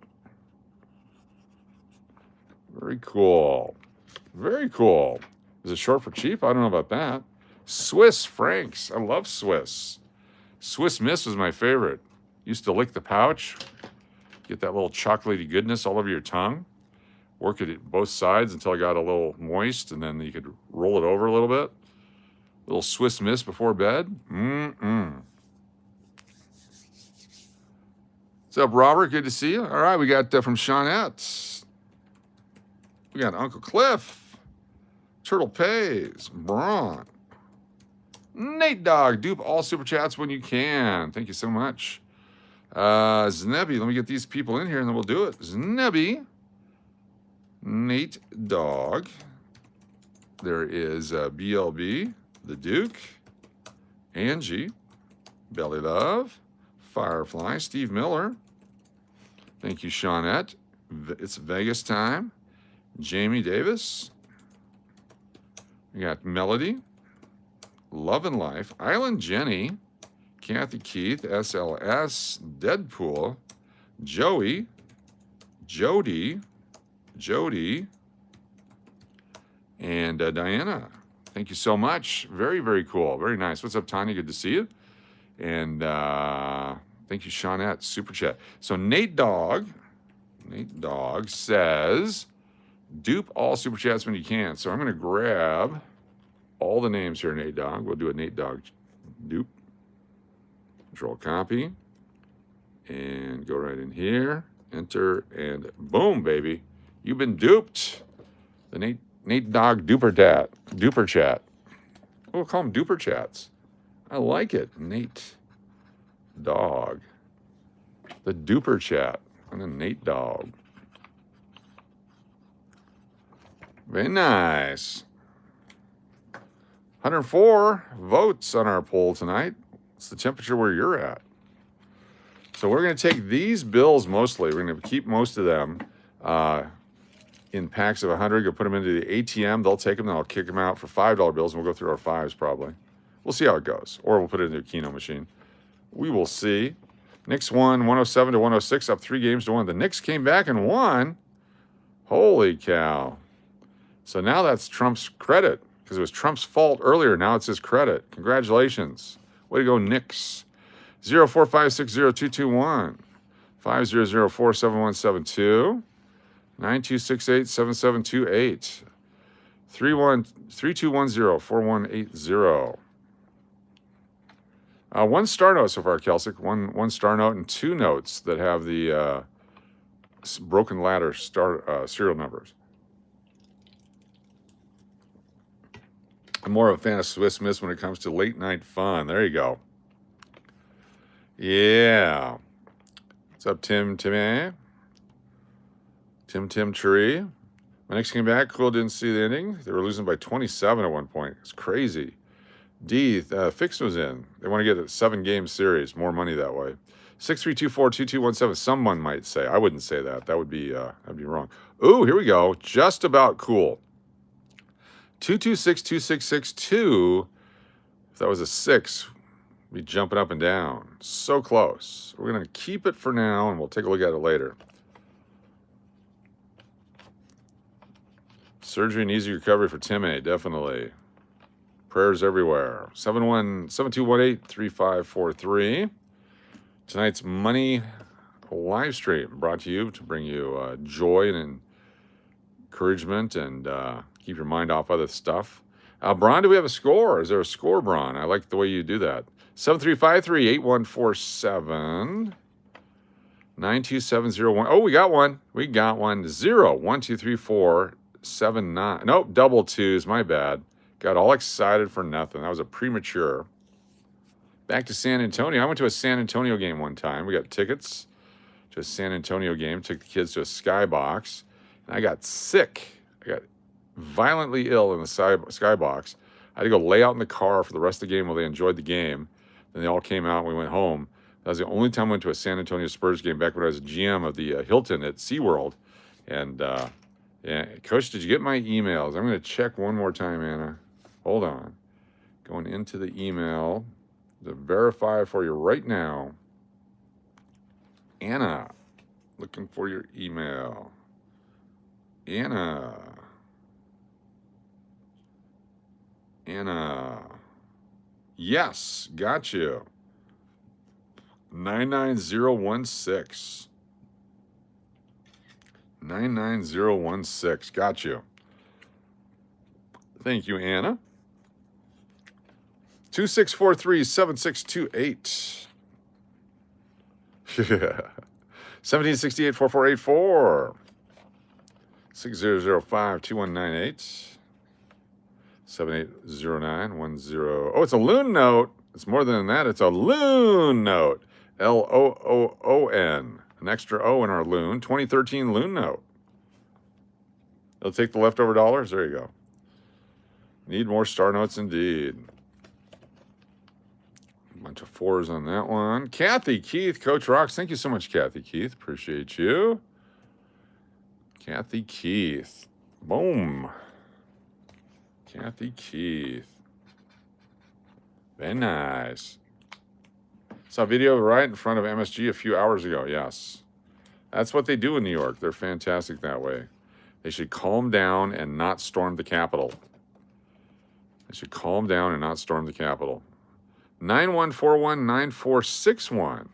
Very cool. Very cool. Is it short for cheap? I don't know about that. Swiss francs. I love Swiss. Swiss Miss was my favorite. Used to lick the pouch, get that little chocolatey goodness all over your tongue, work it at both sides until it got a little moist, and then you could roll it over a little bit. A little Swiss Miss before bed. What's up, Robert? Good to see you. All right, we got from Shawnette. We got Uncle Cliff, Turtle Pays, Braun, Nate Dog, dupe all super chats when you can. Thank you so much. Znebby, let me get these people in here and then we'll do it. Znebby, Nate Dog. There is BLB, The Duke, Angie, Belly Love, Firefly, Steve Miller. Thank you, Shawnette. It's Vegas time. Jamie Davis. We got Melody, Love and Life, Island Jenny, Kathy Keith, SLS, Deadpool, Joey, Jody, and Diana. Thank you so much. Very, very cool. Very nice. What's up, Tanya? Good to see you. And thank you, Shawnette. Super chat. So Nate Dog says, dupe all super chats when you can. So I'm going to grab all the names here, Nate Dog. We'll do a Nate Dog dupe. Control copy. And go right in here. Enter. And boom, baby. You've been duped. The Nate Dog duper chat. We'll call them duper chats. I like it. Nate Dog. The duper chat. And then Nate Dog. Very nice. 104 votes on our poll tonight. It's the temperature where you're at. So we're going to take these bills mostly. We're going to keep most of them in packs of 100. Go put them into the ATM. They'll take them. Then I'll kick them out for $5 bills, and we'll go through our fives probably. We'll see how it goes. Or we'll put it into a Keno machine. We will see. Knicks won 107 to 106, up 3 games to 1. The Knicks came back and won. Holy cow. So now that's Trump's credit because it was Trump's fault earlier. Now it's his credit. Congratulations. Way to go, Knicks. 045602221, 50047172, 92687728, 32104180. One star note so far, Kelsick. One star note and 2 notes that have the broken ladder serial numbers. I'm more of a fan of Swiss Miss when it comes to late night fun. There you go. Yeah. What's up, Tim Tree? My Knicks came back. Cool, didn't see the ending. They were losing by 27 at one point. It's crazy. D, Fix was in. They want to get a 7-game series. More money that way. 63242217. Someone might say. I wouldn't say that. That'd be wrong. Ooh, here we go. Just about cool. 2262662. If that was a 6, be jumping up and down. So close. We're going to keep it for now, and we'll take a look at it later. Surgery and easy recovery for Tim A. Definitely. Prayers everywhere. 7218-3543. Tonight's money live stream brought to you to bring you joy and encouragement and keep your mind off other stuff. Bron, do we have a score? Is there a score, Bron? I like the way you do that. 7353-8147. 92701. Oh, we got one. 0 1 2 3 4 7 9. Nope, double twos. My bad. Got all excited for nothing. That was a premature. Back to San Antonio. I went to a San Antonio game one time. We got tickets to a San Antonio game. Took the kids to a skybox. And I got sick. I got violently ill in the skybox. I had to go lay out in the car for the rest of the game while they enjoyed the game. Then they all came out and we went home. That was the only time I went to a San Antonio Spurs game back when I was GM of the Hilton at SeaWorld. And, yeah, Coach, did you get my emails? I'm going to check one more time, Anna. Hold on. Going into the email to verify for you right now. Anna, looking for your email. Anna. Yes, got you. 99016. 99016. Got you. Thank you, Anna. 2643-7628. 1768-4484. 6005-2198. 780910. Oh, it's a loon note. It's more than that. It's a loon note. Loon. An extra O in our loon. 2013 loon note. They'll take the leftover dollars. There you go. Need more star notes indeed. A bunch of 4s on that one. Kathy Keith, Coach Rocks. Thank you so much, Kathy Keith. Appreciate you. Kathy Keith. Boom. Kathy Keith. Very nice. Saw a video right in front of MSG a few hours ago. Yes. That's what they do in New York. They're fantastic that way. They should calm down and not storm the Capitol. They should calm down and not storm the Capitol. 91419461.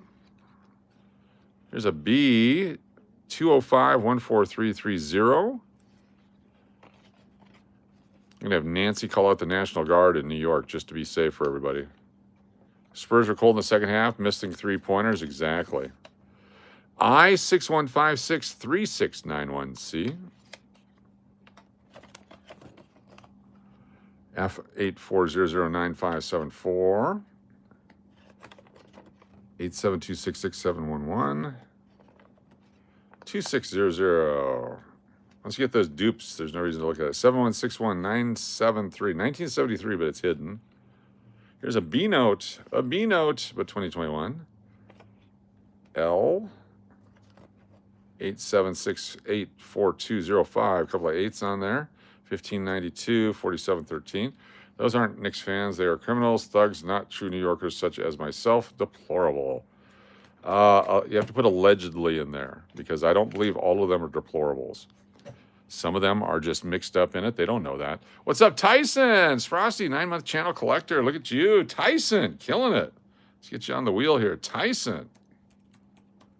Here's a B. 205-14330. I'm going to have Nancy call out the National Guard in New York just to be safe for everybody. Spurs were cold in the second half, missing 3-pointers. Exactly. I61563691C. F84009574. 872667111. 2600. Once you get those dupes, there's no reason to look at it. 7161973. 1973, but it's hidden. Here's a B note. A B note, but 2021. L. 876-84205. A couple of 8s on there. 1592, 4713. Those aren't Knicks fans. They are criminals, thugs, not true New Yorkers such as myself. Deplorable. You have to put allegedly in there because I don't believe all of them are deplorables. Some of them are just mixed up in it. They don't know that. What's up, Tyson? Frosty, 9-month channel collector. Look at you, Tyson, killing it. Let's get you on the wheel here, Tyson.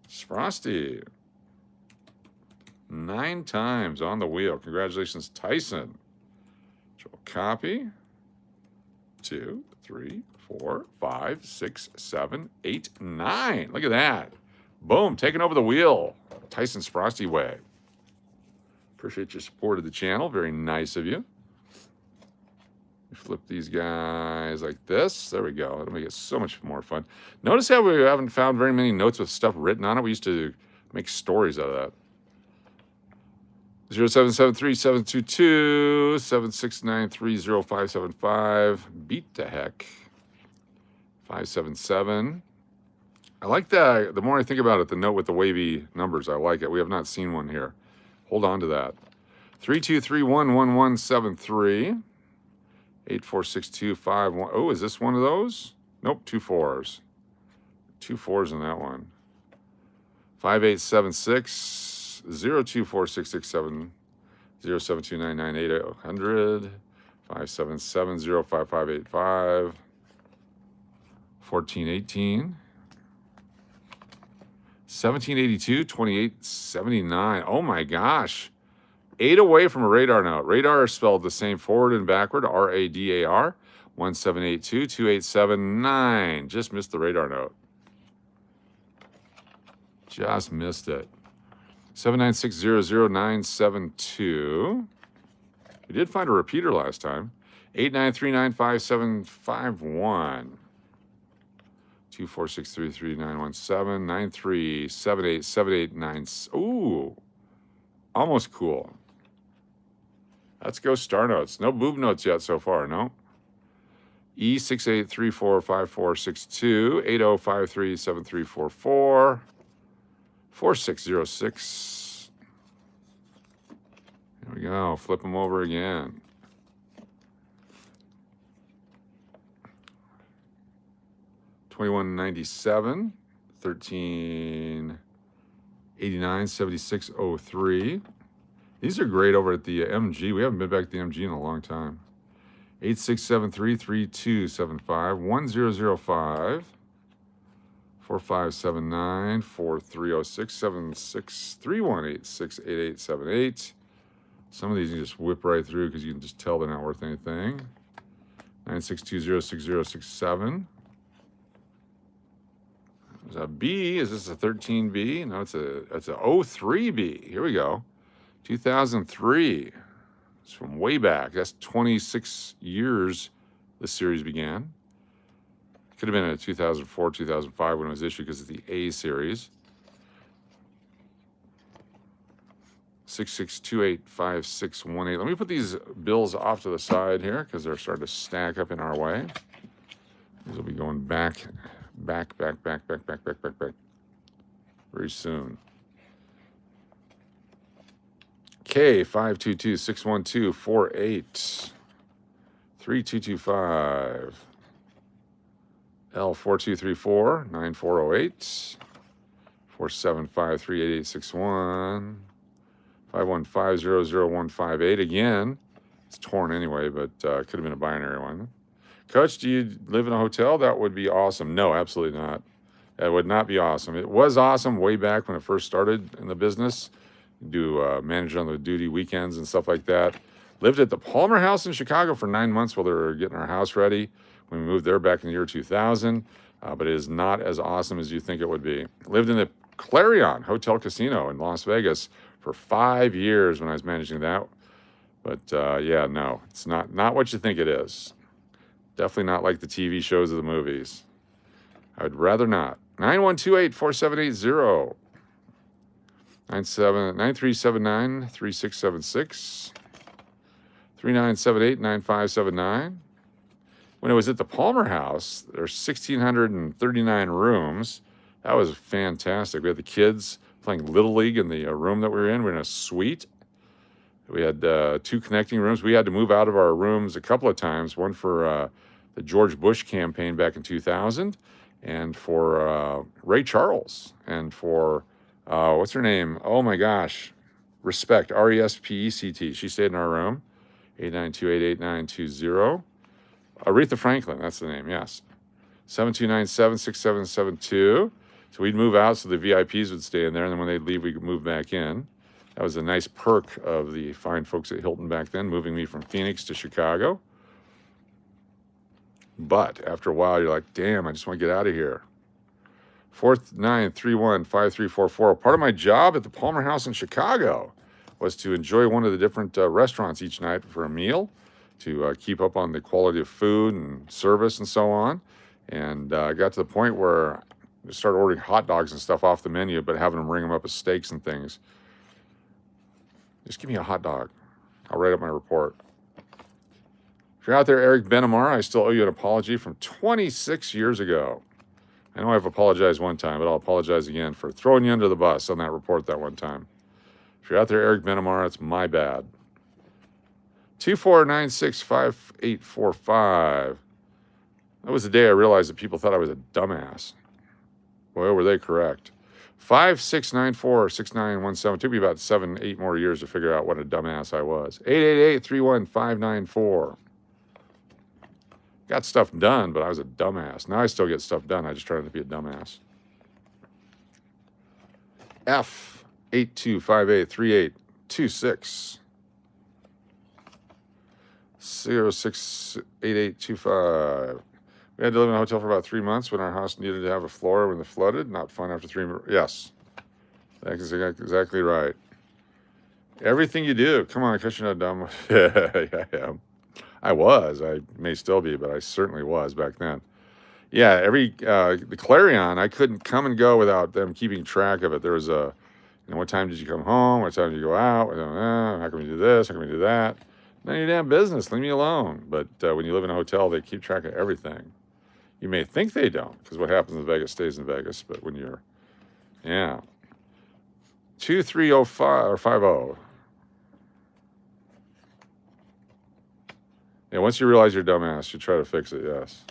Frosty, 9 times on the wheel. Congratulations, Tyson. Copy. 2, 3, 4, 5, 6, 7, 8, 9. Look at that. Boom, taking over the wheel. Tyson's Frosty way. Appreciate your support of the channel. Very nice of you. Flip these guys like this. There we go. It'll make it so much more fun. Notice how we haven't found very many notes with stuff written on it. We used to make stories out of that. 0773-722-7693-0575. Beat the heck. 577. I like that. The more I think about it, the note with the wavy numbers, I like it. We have not seen one here. Hold on to that. 32311173. 846251. Oh, is this one of those? Nope, 2 4s. 2 4s in that one. 5876. 024667072999800 577055585 1418 1782 2879. Oh my gosh, 8 away from a radar note. Radar is spelled the same forward and backward. RADAR. 1782 2879. Just missed the radar note. Just missed it. 796000972. We did find a repeater last time. 89395751. 246333917 93787889. Ooh, almost cool. Let's go star notes. No boob notes yet so far, no? E68345462 80537344 4606. There we go. Flip them over again. $21.97, $13.89, $76.03. These are great over at the MG. We haven't been back to the MG in a long time. 8673-3275, 1005, 4579, 4306, 763186, 8878. Some of these you just whip right through because you can just tell they're not worth anything. 96206067. Is that a B? Is this a 13B? No, it's a 03B. Here we go. 2003. It's from way back. That's 26 years this series began. Could have been in 2004, 2005 when it was issued because it's the A series. 66285618. Let me put these bills off to the side here because they're starting to stack up in our way. These will be going back very soon. K52261248 3225 L4234 9408 47538861 515000158. Again, it's torn anyway, but could have been a binary one. Coach, do you live in a hotel? That would be awesome. No, absolutely not. That would not be awesome. It was awesome way back when it first started in the business. Do manage on the duty weekends and stuff like that. Lived at the Palmer House in Chicago for 9 months while they were getting our house ready when we moved there back in the year 2000. But it is not as awesome as you think it would be. Lived in the Clarion Hotel Casino in Las Vegas for 5 years when I was managing that. But yeah, no, it's not what you think it is. Definitely not like the TV shows or the movies. I would rather not. 9128-4780. 9379-3676. 3978-9579. When it was at the Palmer House, there's 1,639 rooms. That was fantastic. We had the kids playing Little League in the room that we were in. We were in a suite. We had 2 connecting rooms. We had to move out of our rooms a couple of times, one for the George Bush campaign back in 2000, and for Ray Charles, and for what's her name? Oh my gosh, Respect, RESPECT. She stayed in our room, 892-88920. Aretha Franklin, that's the name, yes. 7297-6772. So we'd move out so the VIPs would stay in there, and then when they'd leave, we could move back in. That was a nice perk of the fine folks at Hilton back then, moving me from Phoenix to Chicago. But after a while, you're like, damn, I just want to get out of here. 4931-5344. Part of my job at the Palmer House in Chicago was to enjoy one of the different restaurants each night for a meal, to keep up on the quality of food and service and so on. And I got to the point where I started ordering hot dogs and stuff off the menu, but having them ring them up as steaks and things. Just give me a hot dog. I'll write up my report. If you're out there, Eric Benamar, I still owe you an apology from 26 years ago. I know I've apologized one time, but I'll apologize again for throwing you under the bus on that report that one time. If you're out there, Eric Benamar, it's my bad. 24965845. That was the day I realized that people thought I was a dumbass. Well, were they correct? 5694-6917. Took me about 7-8 more years to figure out what a dumbass I was. 888-31594. Got stuff done, but I was a dumbass. Now I still get stuff done. I just try not to be a dumbass. F82583826. 068825. We had to live in a hotel for about 3 months when our house needed to have a floor when it flooded. Not fun after 3 months. Yes, that's exactly right. Everything you do. Come on, because you're not dumb. Yeah, I am. I was. I may still be, but I certainly was back then. Yeah, the Clarion, I couldn't come and go without them keeping track of it. There was what time did you come home? What time did you go out? How can we do this? How can we do that? None of your damn business. Leave me alone. But when you live in a hotel, they keep track of everything. You may think they don't, because what happens in Vegas stays in Vegas. But when you're, 2305 or 50. Yeah, once you realize you're a dumbass, you try to fix it, yes.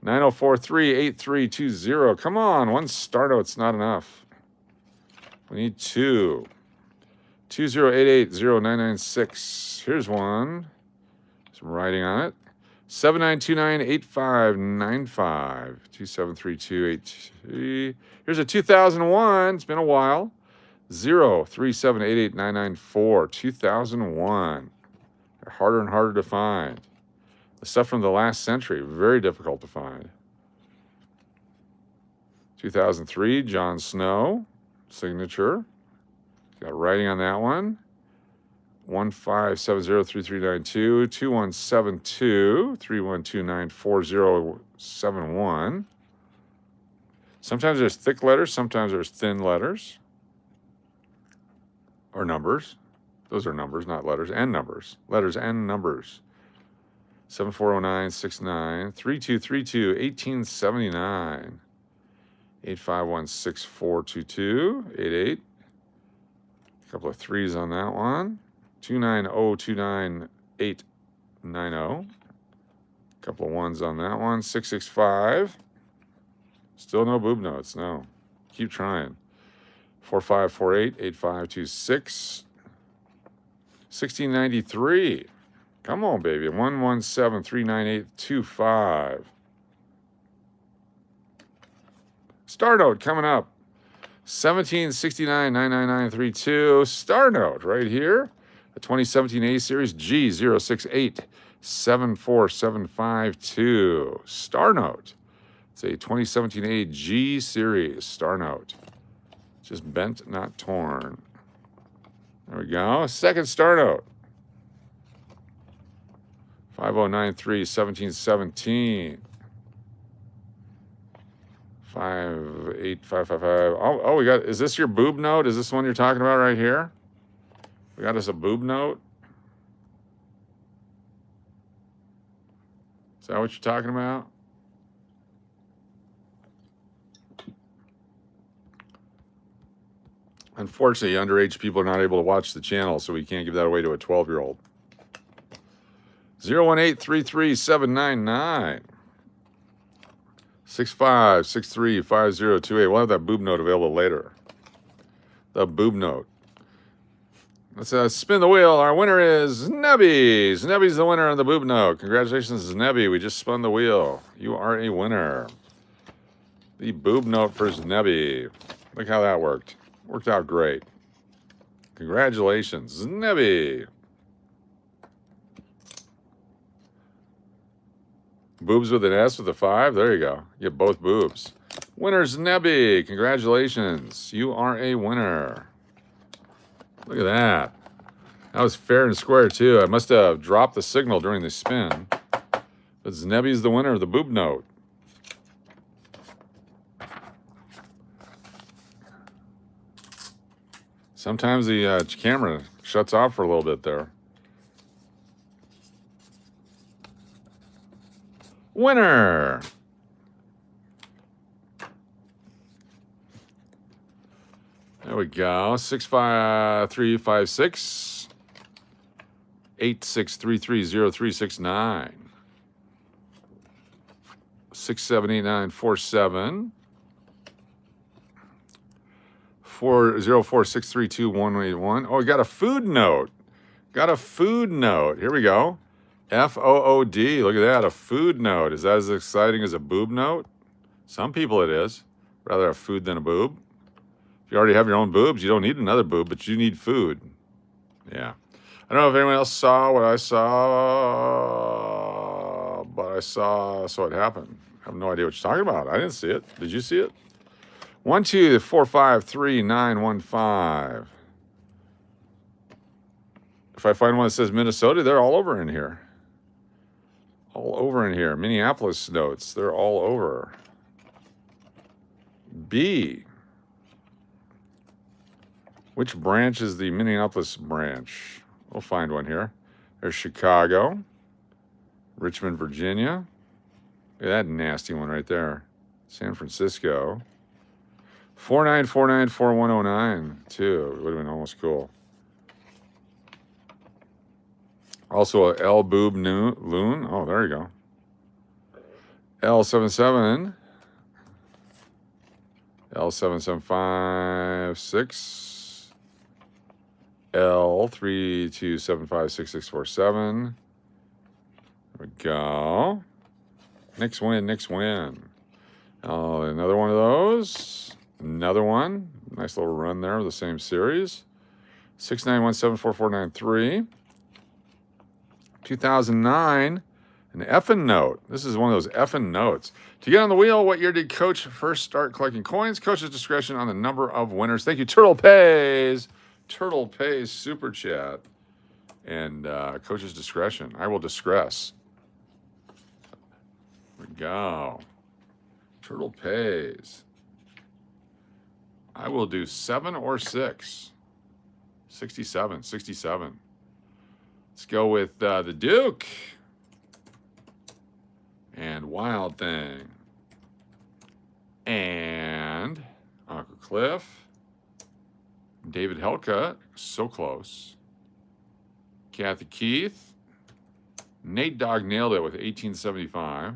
9043-8320. Come on, one star note's not enough. We need two. 20880996. Here's one. Some writing on it. 7929-8595. 273283. Here's a 2001. It's been a while. 037889994. 2001. They're harder and harder to find. The stuff from the last century, very difficult to find. 2003, Jon Snow, signature. Got writing on that one. 15703392, 2172-3129-4071. Sometimes there's thick letters, sometimes there's thin letters. Or numbers. Those are numbers, not letters, and numbers. Letters and numbers. 740969, 3232, 1879. 8516422, 88. A couple of threes on that one. 29029-890. A couple of ones on that one. 665. Still no boob notes, no. Keep trying. 4548-8526. 1693. Come on, baby. 117-398-25. Star note coming up. 1769-99932. Star note right here. The 2017 A Series G068-74752. Star note. It's a 2017 A G Series Star note. Just bent, not torn. There we go. Second star note. 5093-1717. 58555. Oh, we got, is this your boob note? Is this the one you're talking about right here? We got us a boob note. Is that what you're talking about? Unfortunately, underage people are not able to watch the channel, so we can't give that away to a 12-year-old. 018-33799. 65635028. We'll have that boob note available later. The boob note. Let's spin the wheel. Our winner is Nebby. Nebby's the winner on the boob note. Congratulations, Nebby. We just spun the wheel. You are a winner. The boob note for Nebby. Look how that worked. Worked out great. Congratulations, Nebby. Boobs with an S with a 5. There you go. You get both boobs. Winner's Nebby. Congratulations. You are a winner. Look at that. That was fair and square, too. I must have dropped the signal during the spin. But Nebby's the winner of the boob note. Sometimes the camera shuts off for a little bit there. Winner! There we go. 65356 86330369 678947 404632181. Oh, we got a food note. Got a food note. Here we go. FOOD. Look at that. A food note. Is that as exciting as a boob note? Some people it is. Rather have food than a boob. If you already have your own boobs, you don't need another boob, but you need food. Yeah. I don't know if anyone else saw what I saw, but I saw it happened. I have no idea what you're talking about. I didn't see it. Did you see it? 12453 If I find one that says Minnesota, they're all over in here. All over in here. Minneapolis notes, they're all over. B. Which branch is the Minneapolis branch? We'll find one here. There's Chicago, Richmond, Virginia. Look at that nasty one right there. San Francisco. 49494109 too. It would have been almost cool. Also a L boob loon. Oh, there you go. L77. L7756. L32756647. There we go. Next win. Oh, another one of those. Another one. Nice little run there of the same series. 691744493. 2009. An effing note. This is one of those effing notes. To get on the wheel, what year did Coach first start collecting coins? Coach's discretion on the number of winners. Thank you, Turtle Pays. Turtle Pays super chat. And Coach's discretion. I will discress. There we go. Turtle Pays. I will do 7 or 6. 67. Let's go with the Duke. And Wild Thing. And Uncle Cliff. David Helka. So close. Kathy Keith. Nate Dogg nailed it with 1875.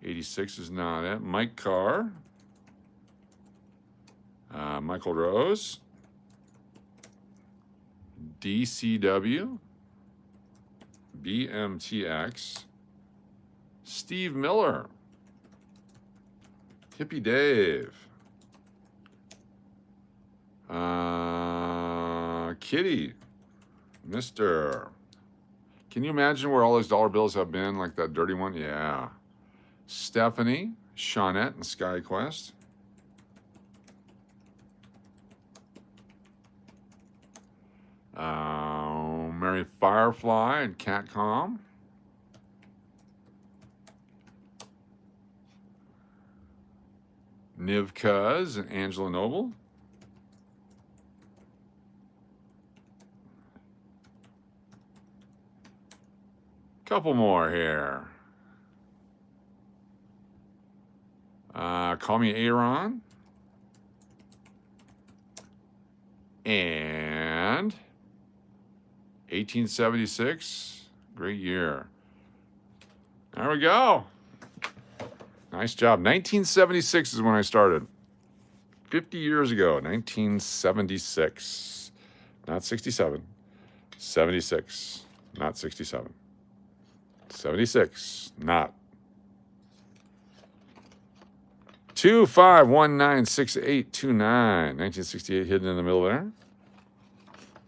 86 is not it. Mike Carr. Michael Rose. DCW. BMTX. Steve Miller. Hippie Dave. Kitty. Mr. Can you imagine where all those dollar bills have been? Like that dirty one? Yeah. Stephanie. Shawnette and SkyQuest. Mary Firefly and Catcom. Niv Cuz and Angela Noble. Couple more here. Call Me Aaron. And 1876. Great year. There we go. Nice job. 1976 is when I started. 50 years ago, 1976. Not 67. 76, not 67. 76, not. 25196829. 1968 hidden in the middle there.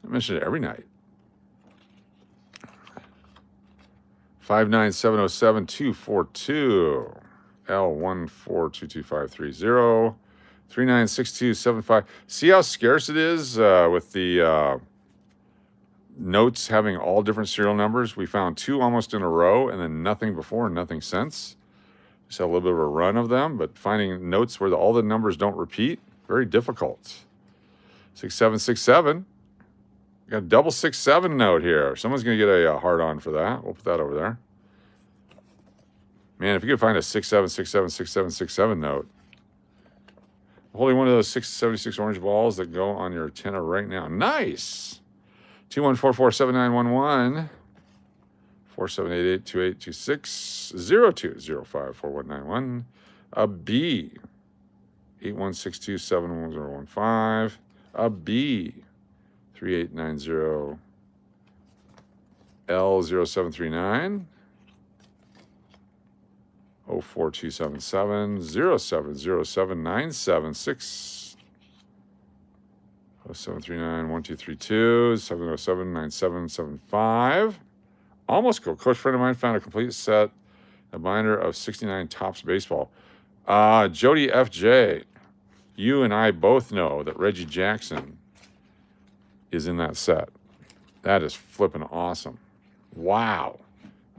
I mention it every night. 59707-242. L1422530. 396275. See how scarce it is with the notes having all different serial numbers? We found 2 almost in a row and then nothing before and nothing since. Just had a little bit of a run of them, but finding notes where all the numbers don't repeat, very difficult. 6767. Got a double 67 note here. Someone's going to get a hard on for that. We'll put that over there. Man, if you could find a 67676767 note. Holding one of those 676 orange balls that go on your antenna right now. Nice. 21447911. 47882826. 02054191. A B. 8162711015. A B. 3890. L0739. 04277 0707976 0739 1232 707 9775. Almost go. Close friend of mine found a complete set, a binder of 69 Topps baseball. Jody FJ, you and I both know that Reggie Jackson is in that set. That is flipping awesome. Wow.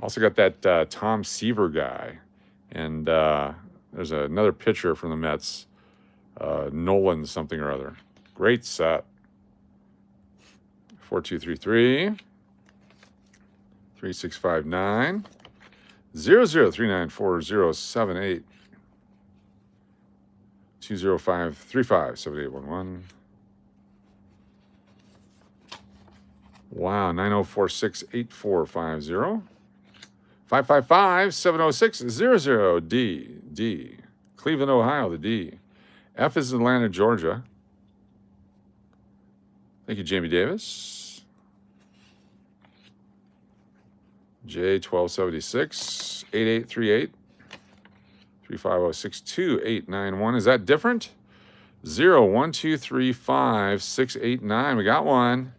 Also got that Tom Seaver guy. And there's another pitcher from the Mets, Nolan something or other. Great set. 4233 3659 00394078 20535 7811. Wow, 90468450. 555-706-00 D. Cleveland, Ohio, the D. F is Atlanta, Georgia. Thank you, Jamie Davis. J 1276 8838 350-62891. Is that different? 01235-689. We got one.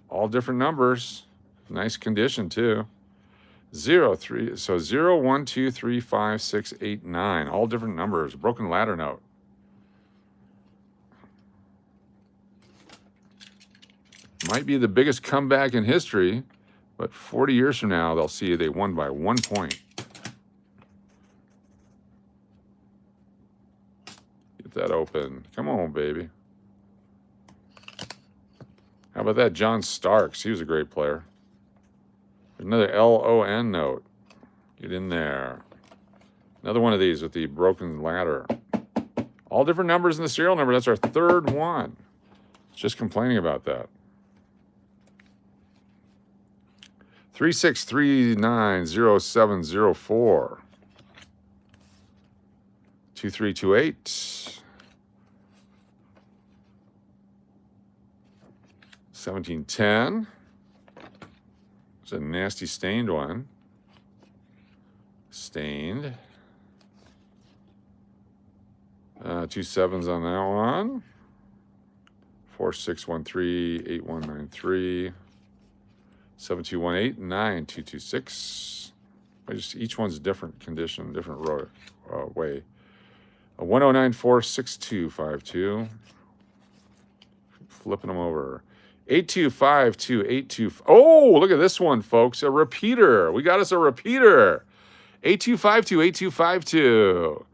All different numbers. Nice condition too. 03, so 01235-689. All different numbers. Broken ladder note. Might be the biggest comeback in history, but 40 years from now, they'll see they won by 1 point. Get that open. Come on, baby. How about that John Starks? He was a great player. Another LON note. Get in there. Another one of these with the broken ladder. All different numbers in the serial number. That's our third one. Just complaining about that. 36390704. 2328. 1710. It's a nasty stained one. Stained. 2 sevens on that one. 4613-8193. 7218-9226. Each one's different condition, different way. 1094-6252. Flipping them over. 8252-82. Oh, look at this one, folks. A repeater. We got us a repeater. 8252-8252.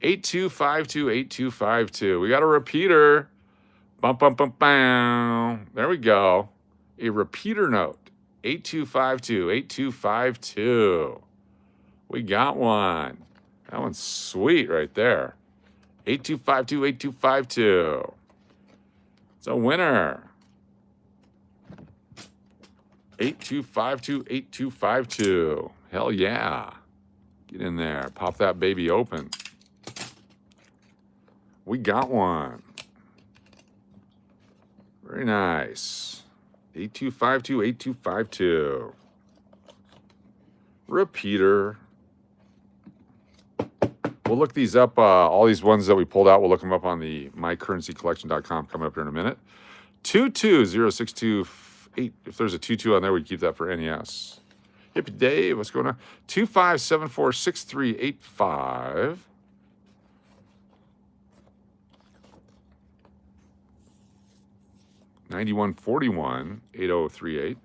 8252-8252. We got a repeater. Bum, bum, bum, bam. There we go. A repeater note. 8252-8252. We got one. That one's sweet right there. 8252-8252. It's a winner. 8252-8252. Hell yeah. Get in there. Pop that baby open. We got one. Very nice. 8252, 8252. Repeater. We'll look these up. All these ones that we pulled out, we'll look them up on the mycurrencycollection.com coming up here in a minute. 2206228. If there's a 22 on there, we'd keep that for NES. Hippie Dave, what's going on? 25746385. 9141 8038.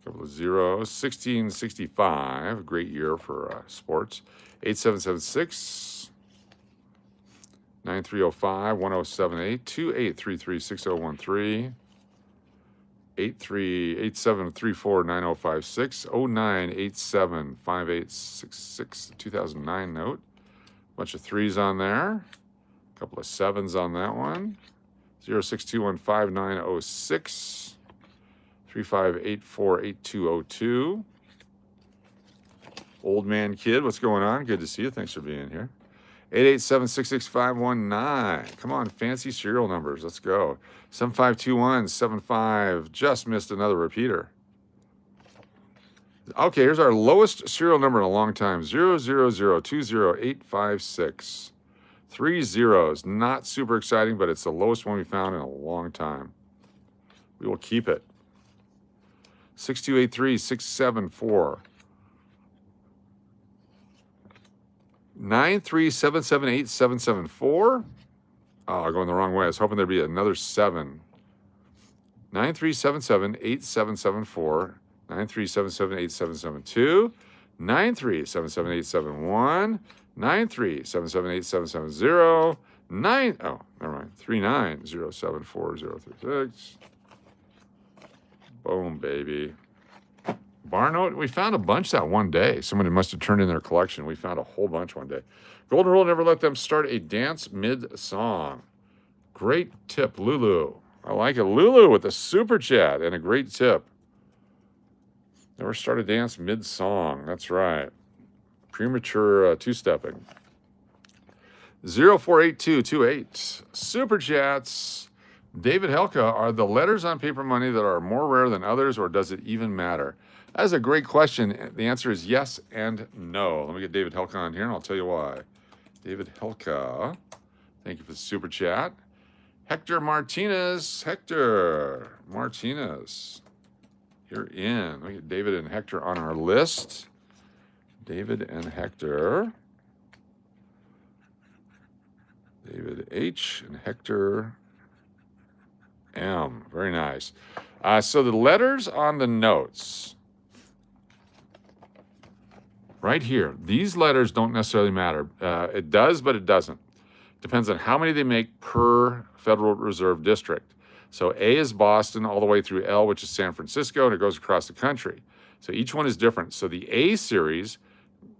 Couple of zeros. 1665. Great year for sports. 8776. 9305 1078. 2833 6013. 8734 9056. 0987 5866. 2009 note. Bunch of threes on there. A couple of sevens on that one. 06215906. 35848202. Old Man Kid, what's going on? Good to see you. Thanks for being here. 887-66519. Come on, fancy serial numbers. Let's go. 752175. Just missed another repeater. Okay, here's our lowest serial number in a long time. 000200856. 3 zeros. Not super exciting, but it's the lowest one we found in a long time. We will keep it. 6283674. 937787774. Oh, going the wrong way. I was hoping there'd be another 7. 93778774. 93778772. 93778771. 93778770. 9. Oh, never mind. 3907436. Boom, baby. Barnote, we found a bunch that one day. Somebody must have turned in their collection. We found a whole bunch one day. Golden rule, never let them start a dance mid-song. Great tip, Lulu. I like it. Lulu with a super chat and a great tip. Never start a dance mid-song. That's right. Premature two-stepping. 048228. Super chats. David Helka, are the letters on paper money that are more rare than others, or does it even matter? That is a great question. The answer is yes and no. Let me get David Helka on here, and I'll tell you why. David Helka, thank you for the super chat. Hector Martinez. Hector Martinez, you're in. Let me get David and Hector on our list. David and Hector. David H. and Hector M. Very nice. So the letters on the notes, right here, these letters don't necessarily matter. It does, but it doesn't. Depends on how many they make per Federal Reserve District. So A is Boston all the way through L, which is San Francisco, and it goes across the country. So each one is different. So the A series,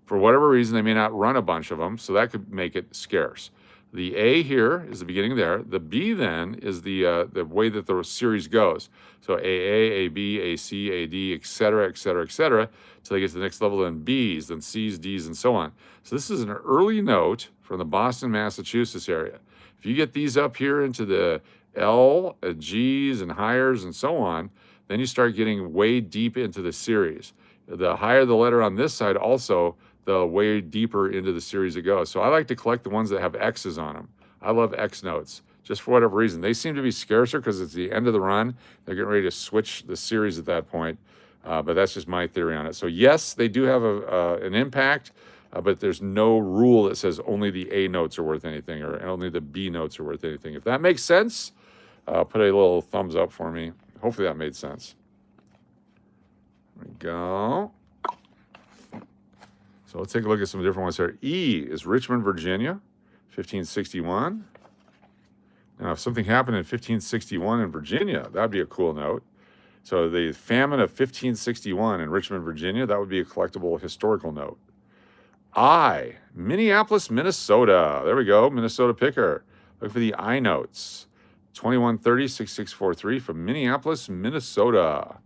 for whatever reason, they may not run a bunch of them, so that could make it scarce. The A here is the beginning there. The B then is the way that the series goes. So AA, AB, AC, AD, et cetera, until they get to the next level, then Bs, then Cs, Ds, and so on. So this is an early note from the Boston, Massachusetts area. If you get these up here into the L, Gs, and higher, and so on, then you start getting way deep into the series. The higher the letter on this side also, the way deeper into the series it goes. So I like to collect the ones that have X's on them. I love X notes, just for whatever reason. They seem to be scarcer because it's the end of the run. They're getting ready to switch the series at that point, but that's just my theory on it. So yes, they do have an impact, but there's no rule that says only the A notes are worth anything or only the B notes are worth anything. If that makes sense, put a little thumbs up for me. Hopefully that made sense. There we go. So let's take a look at some different ones here. E is Richmond, Virginia, 1561. Now, if something happened in 1561 in Virginia, that'd be a cool note. So the famine of 1561 in Richmond, Virginia, that would be a collectible historical note. I, Minneapolis, Minnesota. There we go, Minnesota picker. Look for the I notes. 2130-6643 from Minneapolis, Minnesota.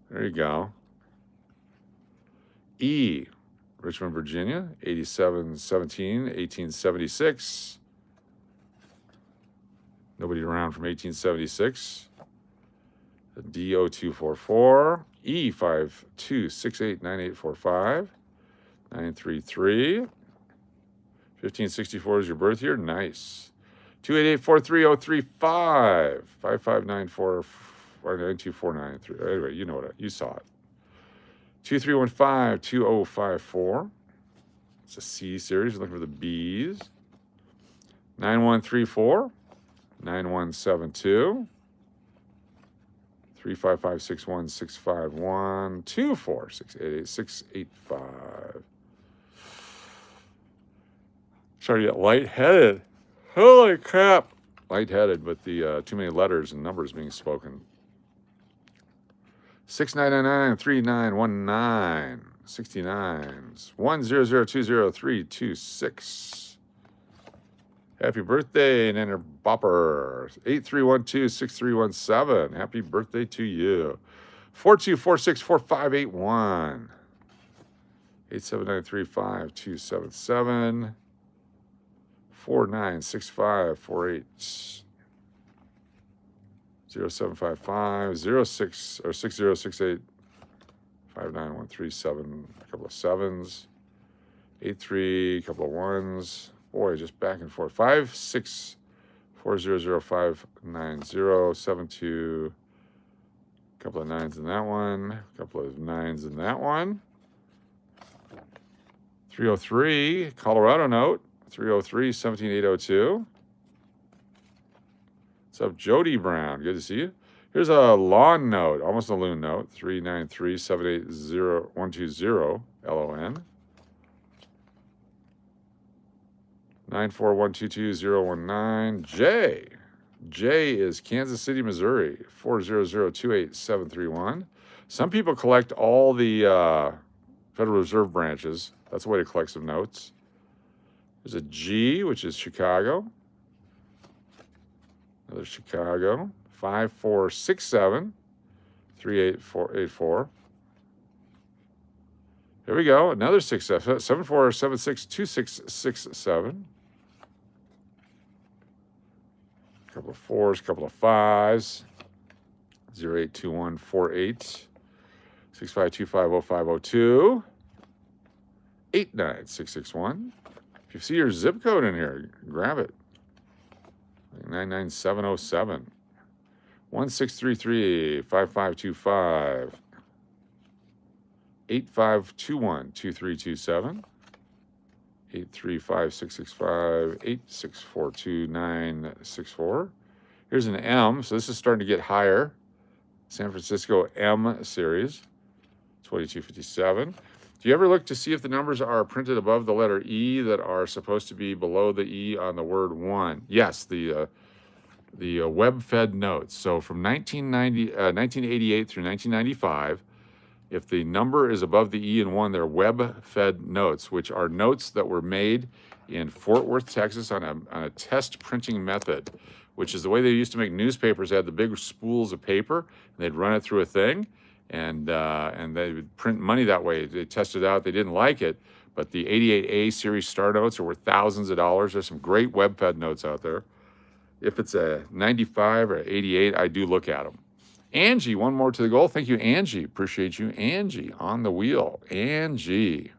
There you go. E. Richmond, Virginia, 8717, 1876. Nobody around from 1876. DO244, E52689845, 933. 1564 is your birth year. Nice. 288-43035, 5594, 92493. Anyway, you know what you saw it. 2315-2054. It's a C series. You're looking for the B's. 9134, 9172. 355-61651, 24688-685. Starting to get lightheaded. Holy crap. Lightheaded with the too many letters and numbers being spoken. 6999-3919. 69s. 10020-326. Happy birthday, Nanner Bopper. 8312-6317. Happy birthday to you. 4246-4581. 879-35277. 496548. 0755 06 or 6068 59137. A couple of sevens. 83, a couple of ones. Boy, just back and forth. 564005907. A couple of nines in that one. A couple of nines in that one. 303, Colorado note. 303-17802. What's up, Jody Brown? Good to see you. Here's a lawn note, almost a loon note. 393-780-120 LON. 94122-019. J is Kansas City, Missouri. 400-28731. Some people collect all the Federal Reserve branches. That's a way to collect some notes. There's a G, which is Chicago. Another Chicago. 5467-38484. Here we go. Another 7476-2667. A couple of fours, a couple of fives. 082148. 65250502. 89661. If you see your zip code in here, grab it. 99707. 1633-5525. 8521-2327. 835-665-8642-964. Here's an M, so this is starting to get higher. San Francisco M series, 2257. Do you ever look to see if the numbers are printed above the letter E that are supposed to be below the E on the word one? Yes, the web-fed notes. So from 1988 through 1995, if the number is above the E in one, they're web-fed notes, which are notes that were made in Fort Worth, Texas on a test printing method, which is the way they used to make newspapers. They had the big spools of paper, and they'd run it through a thing, and they would print money that way. They tested it out. They didn't like it, but the 88A series star notes are worth thousands of dollars. There's some great web-fed notes out there. If it's a 95 or 88, I do look at them. Angie, one more to the goal. Thank you, Angie. Appreciate you, Angie, on the wheel. Angie,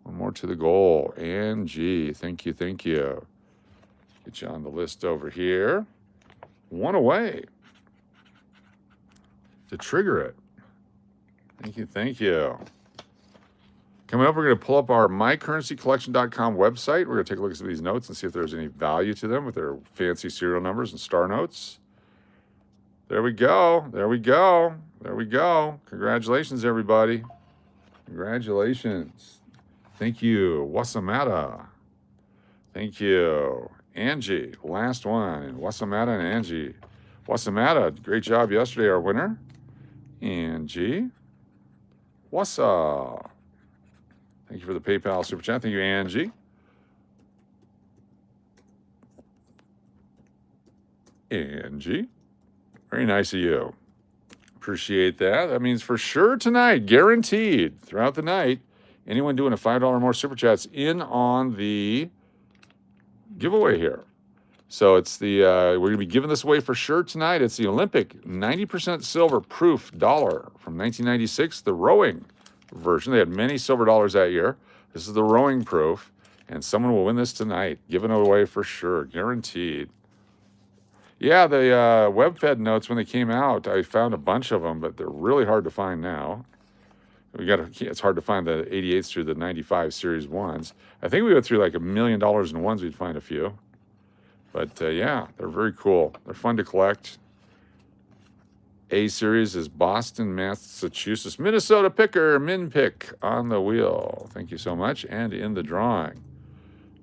one more to the goal. Angie, thank you, thank you. Get you on the list over here. One away to trigger it. Thank you, thank you. Coming up, we're going to pull up our mycurrencycollection.com website. We're going to take a look at some of these notes and see if there's any value to them with their fancy serial numbers and star notes. There we go. There we go. There we go. Congratulations, everybody. Congratulations. Thank you. Wasamata. Thank you. Angie, last one. And Wasamata and Angie. Wasamata, great job yesterday, our winner. Angie. Wasa. Thank you for the PayPal Super Chat. Thank you, Angie. Angie. Very nice of you. Appreciate that. That means for sure tonight, guaranteed, throughout the night, Anyone doing a $5 or more super chats in on the giveaway here. So it's the, we're going to be giving this away for sure tonight. It's the Olympic 90% silver proof dollar from 1996, the rowing version. They had many silver dollars that year. This is the rowing proof, and someone will win this tonight. Giving it away for sure, guaranteed. Yeah, the WebFed notes, when they came out, I found a bunch of them, but they're really hard to find now. It's hard to find the 88s through the 95 series ones. I think we went through like $1 million in ones, we'd find a few. But yeah, they're very cool. They're fun to collect. A series is Boston, Massachusetts, Minnesota Picker, Min Pick on the wheel. Thank you so much. And in the drawing.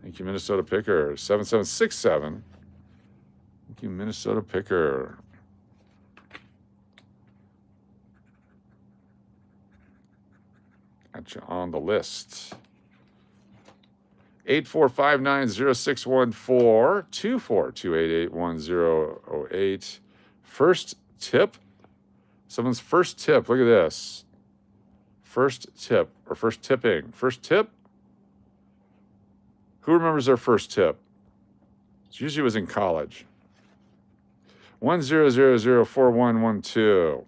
Thank you, Minnesota Picker, 7767. Thank you, Minnesota Picker. Got you on the list. 84590614 242881008. First tip. Someone's first tip. Look at this. First tip or first tipping. First tip. Who remembers their first tip? It usually was in college. 10004112.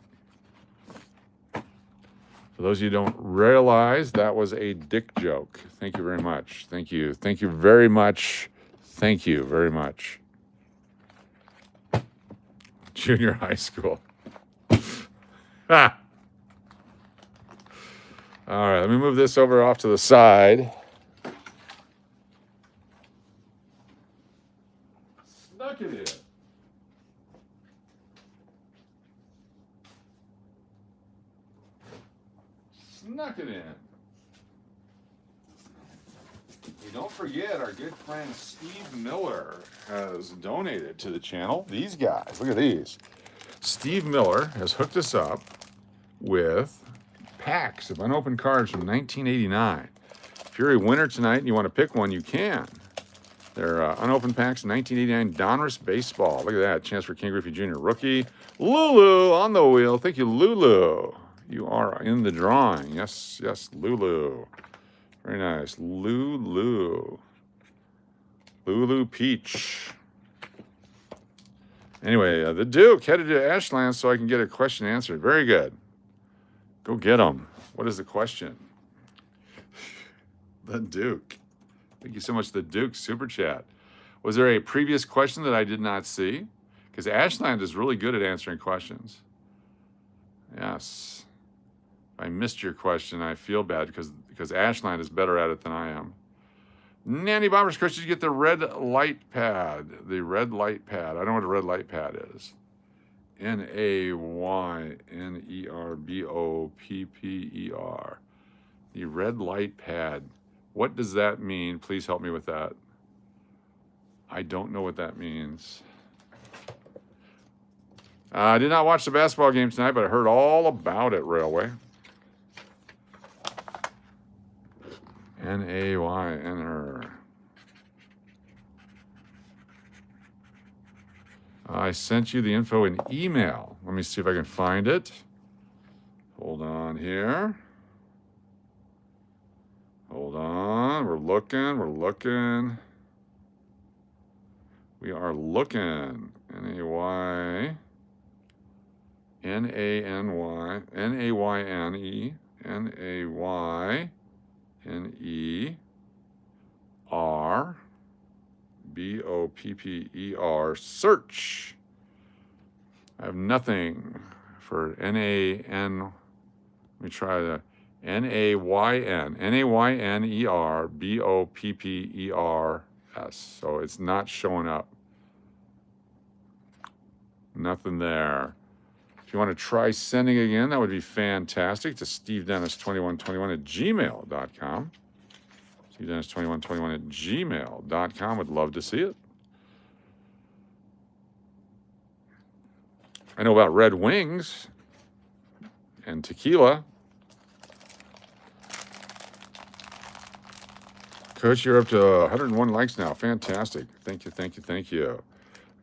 For those of you who don't realize, that was a dick joke. Thank you very much. Thank you. Thank you very much. Thank you very much. Junior high school. Ah. All right, let me move this over off to the side. Snuck it in. Snuck it in. Hey, don't forget, our good friend Steve Miller has donated to the channel. These guys, look at these. Steve Miller has hooked us up with packs of unopened cards from 1989. If you're a winner tonight and you want to pick one, you can. They're unopened packs, 1989 Donruss Baseball. Look at that. Chance for King Griffey Jr. rookie. Lulu on the wheel. Thank you, Lulu. You are in the drawing. Yes, yes, Lulu. Very nice. Lulu. Lulu Peach. Anyway, the Duke headed to Ashland so I can get a question answered. Very good. Go get them. What is the question? The Duke. Thank you so much, the Duke Super Chat. Was there a previous question that I did not see? Because Ashland is really good at answering questions. Yes. If I missed your question, I feel bad because Ashland is better at it than I am. Nanny Bombers, Chris, did you get the red light pad? The red light pad. I don't know what a red light pad is. NAYNERBOPPER. The red light pad. What does that mean? Please help me with that. I don't know what that means. I did not watch the basketball game tonight, but I heard all about it, Railway. NAYNER. I sent you the info in email. Let me see if I can find it. Hold on here. Hold on. We're looking. We're looking. We are looking. NAYNE. NAYNERBOPPER. Search. I have nothing for NAN. Let me try the NAYNERBOPPERS. So it's not showing up. Nothing there. If you want to try sending again, that would be fantastic, to stevedennis2121@gmail.com. stevedennis2121@gmail.com. Would love to see it. I know about Red Wings and tequila. Coach, you're up to 101 likes now. Fantastic. Thank you, thank you, thank you.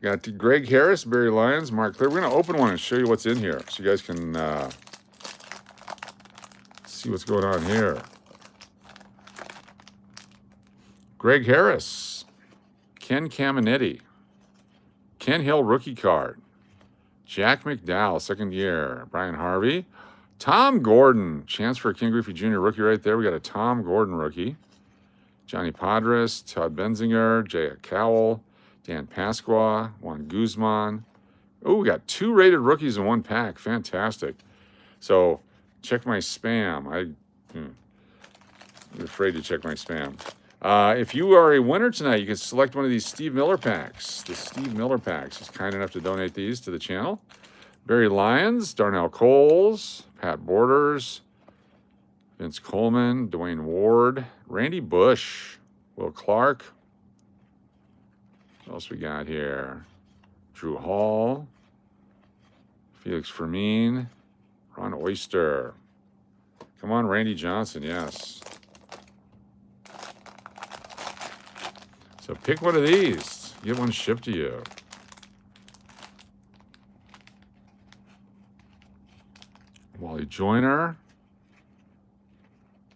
We got Greg Harris, Barry Lyons, Mark Clear. We're going to open one and show you what's in here so you guys can see what's going on here. Greg Harris, Ken Caminetti, Ken Hill rookie card, Jack McDowell, second year, Brian Harvey, Tom Gordon, chance for a Ken Griffey Jr. rookie right there. We got a Tom Gordon rookie, Johnny Padres, Todd Benzinger, Jay Cowell, Dan Pasqua, Juan Guzman. Oh, we got 2 rated rookies in 1 pack. Fantastic. So check my spam. I'm afraid to check my spam. If you are a winner tonight, you can select one of these Steve Miller packs. The Steve Miller packs. He's kind enough to donate these to the channel. Barry Lyons, Darnell Coles, Pat Borders, Vince Coleman, Dwayne Ward, Randy Bush, Will Clark. What else we got here? Drew Hall, Felix Fermin, Ron Oyster. Come on, Randy Johnson, yes. So pick one of these. Get one shipped to you. Wally Joyner.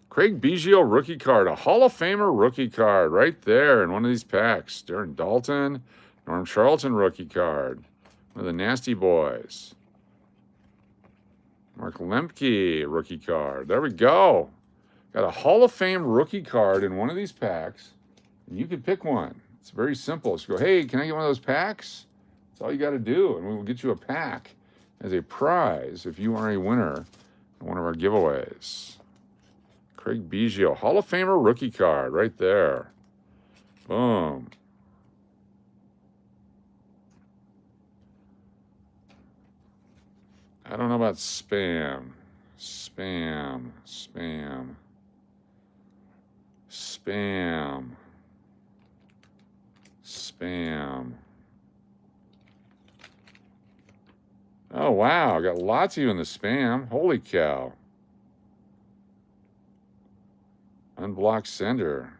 Craig Biggio rookie card. A Hall of Famer rookie card right there in one of these packs. Darren Dalton. Norm Charlton rookie card. One of the Nasty Boys. Mark Lemke rookie card. There we go. Got a Hall of Fame rookie card in one of these packs. And you can pick one. It's very simple. Just go, hey, can I get one of those packs? That's all you got to do. And we will get you a pack as a prize if you are a winner in one of our giveaways. Craig Biggio, Hall of Famer rookie card right there. Boom. I don't know about spam. Spam. Oh, wow. Got lots of you in the spam. Holy cow. Unblock sender.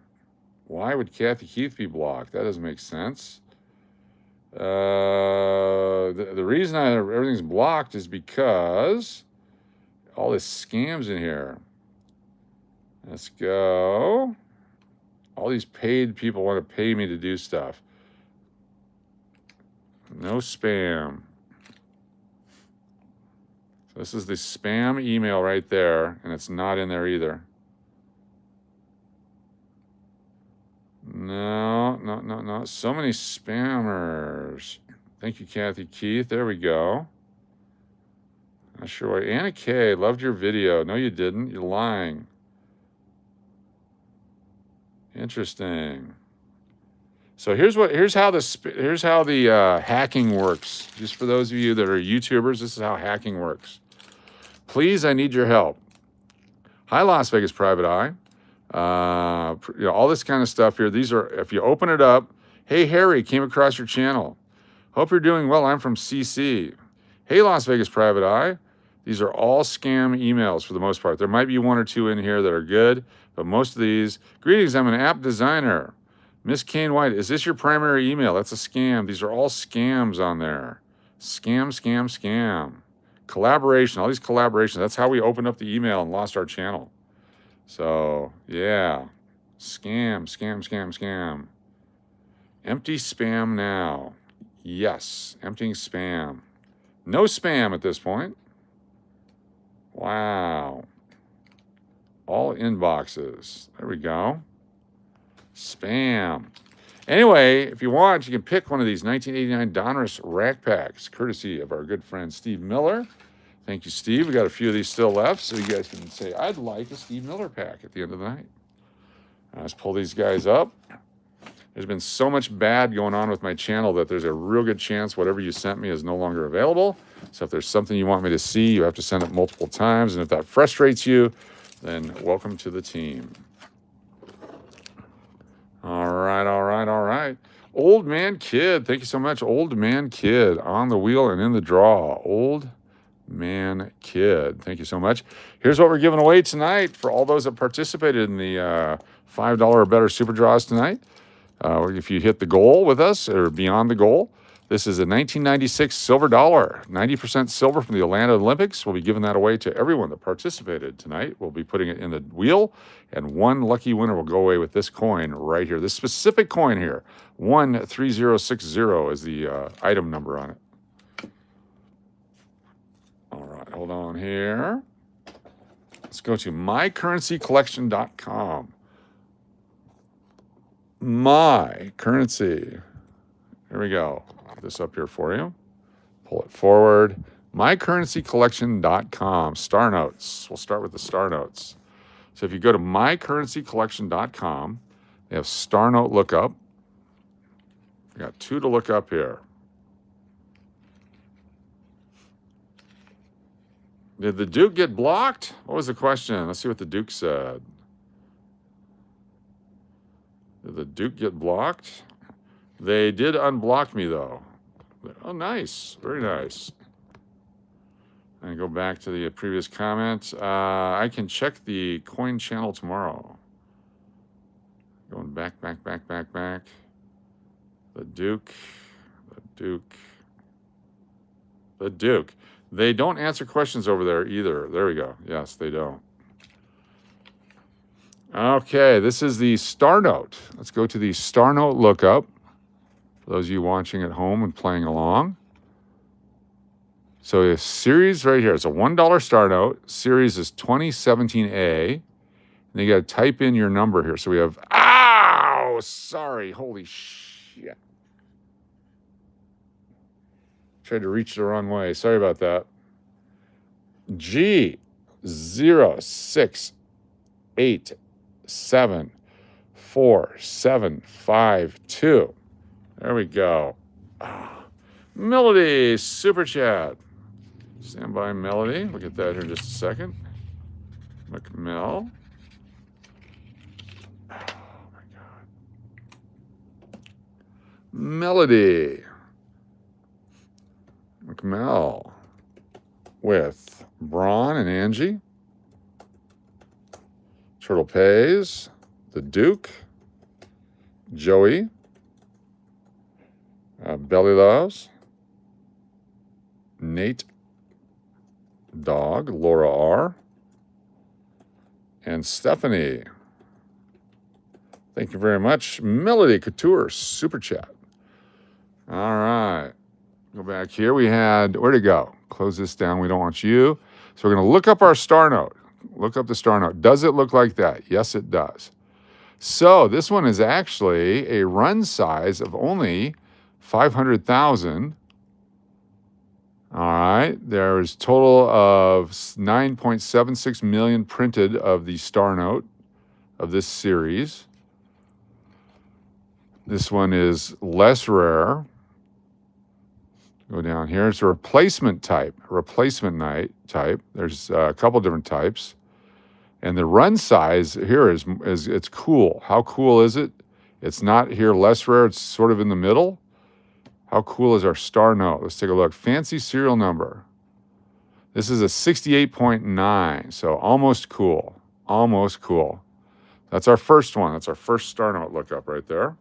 Why would Kathy Keith be blocked? That doesn't make sense. The reason everything's blocked is because all this scams in here. Let's go. All these paid people want to pay me to do stuff. No spam. So this is the spam email right there, and it's not in there either. No. So many spammers. Thank you, Kathy Keith. There we go. Not sure why. Anna K, loved your video. No, you didn't. You're lying. Interesting. So here's how the hacking works. Just for those of you that are YouTubers, this is how hacking works. Please, I need your help. Hi, Las Vegas Private Eye. All this kind of stuff here. These are, if you open it up, hey, Harry, came across your channel. Hope you're doing well. I'm from CC. Hey, Las Vegas Private Eye. These are all scam emails for the most part. There might be 1 or 2 in here that are good, but most of these, greetings, I'm an app designer. Miss Kane White, is this your primary email? That's a scam. These are all scams on there. Scam. Collaboration, all these collaborations. That's how we opened up the email and lost our channel. So, yeah. Scam. Empty spam now. Yes, emptying spam. No spam at this point. Wow. All inboxes. There we go. Spam. Anyway, if you want, you can pick one of these 1989 Donruss rack packs, courtesy of our good friend Steve Miller. Thank you, Steve. We got a few of these still left, so you guys can say, I'd like a Steve Miller pack at the end of the night. Let's pull these guys up. There's been so much bad going on with my channel that there's a real good chance whatever you sent me is no longer available. So if there's something you want me to see, you have to send it multiple times. And if that frustrates you, then welcome to the team. All right. Old Man Kid. Thank you so much, Old Man Kid. On the wheel and in the draw. Old Man Kid. Thank you so much. Here's what we're giving away tonight for all those that participated in the $5 or better super draws tonight. If you hit the goal with us or beyond the goal, This is a 1996 silver dollar, 90% silver from the Atlanta Olympics. We'll be giving that away to everyone that participated tonight. We'll be putting it in the wheel, and one lucky winner will go away with this coin right here. This specific coin here, 13060 is the item number on it. All right, hold on here. Let's go to mycurrencycollection.com. My currency. Here we go. Put this up here for you. Pull it forward. mycurrencycollection.com. Star notes. We'll start with the star notes. So if you go to mycurrencycollection.com, they have star note lookup. We got 2 to look up here. Did the Duke get blocked? What was the question? Let's see what the Duke said. Did the Duke get blocked? They did unblock me, though. Oh, nice. Very nice. And go back to the previous comment. I can check the coin channel tomorrow. Going back. The Duke. They don't answer questions over there either. There we go. Yes, they don't. Okay, this is the star note. Let's go to the star note lookup. For those of you watching at home and playing along. So a series right here. It's a $1 star note. Series is 2017A. And you got to type in your number here. So we have, ow, sorry, holy shit. Tried to reach the wrong way. Sorry about that. G068744752. There we go. Melody, super chat. Stand by, Melody. Look at that here in just a second. McMill. Oh, my God. Melody. McMill. With Braun and Angie. Turtle Pays. The Duke. Joey. Belly Loves. Nate Dog. Laura R. And Stephanie. Thank you very much. Melody Couture, super chat. All right. Go back here. We had, where'd it go? Close this down. We don't want you. So we're going to look up our star note. Look up the star note. Does it look like that? Yes, it does. So this one is actually a run size of only 500,000. All right. There's total of 9.76 million printed of the star note of this series. This one is less rare. Go down here. It's a replacement type. Type. There's a couple different types. And the run size here is it's cool. How cool is it? It's not here less rare. It's sort of in the middle. How cool is our star note? Let's take a look. Fancy serial number. This is a 68.9, so almost cool. Almost cool. That's our first one. That's our first star note lookup right there.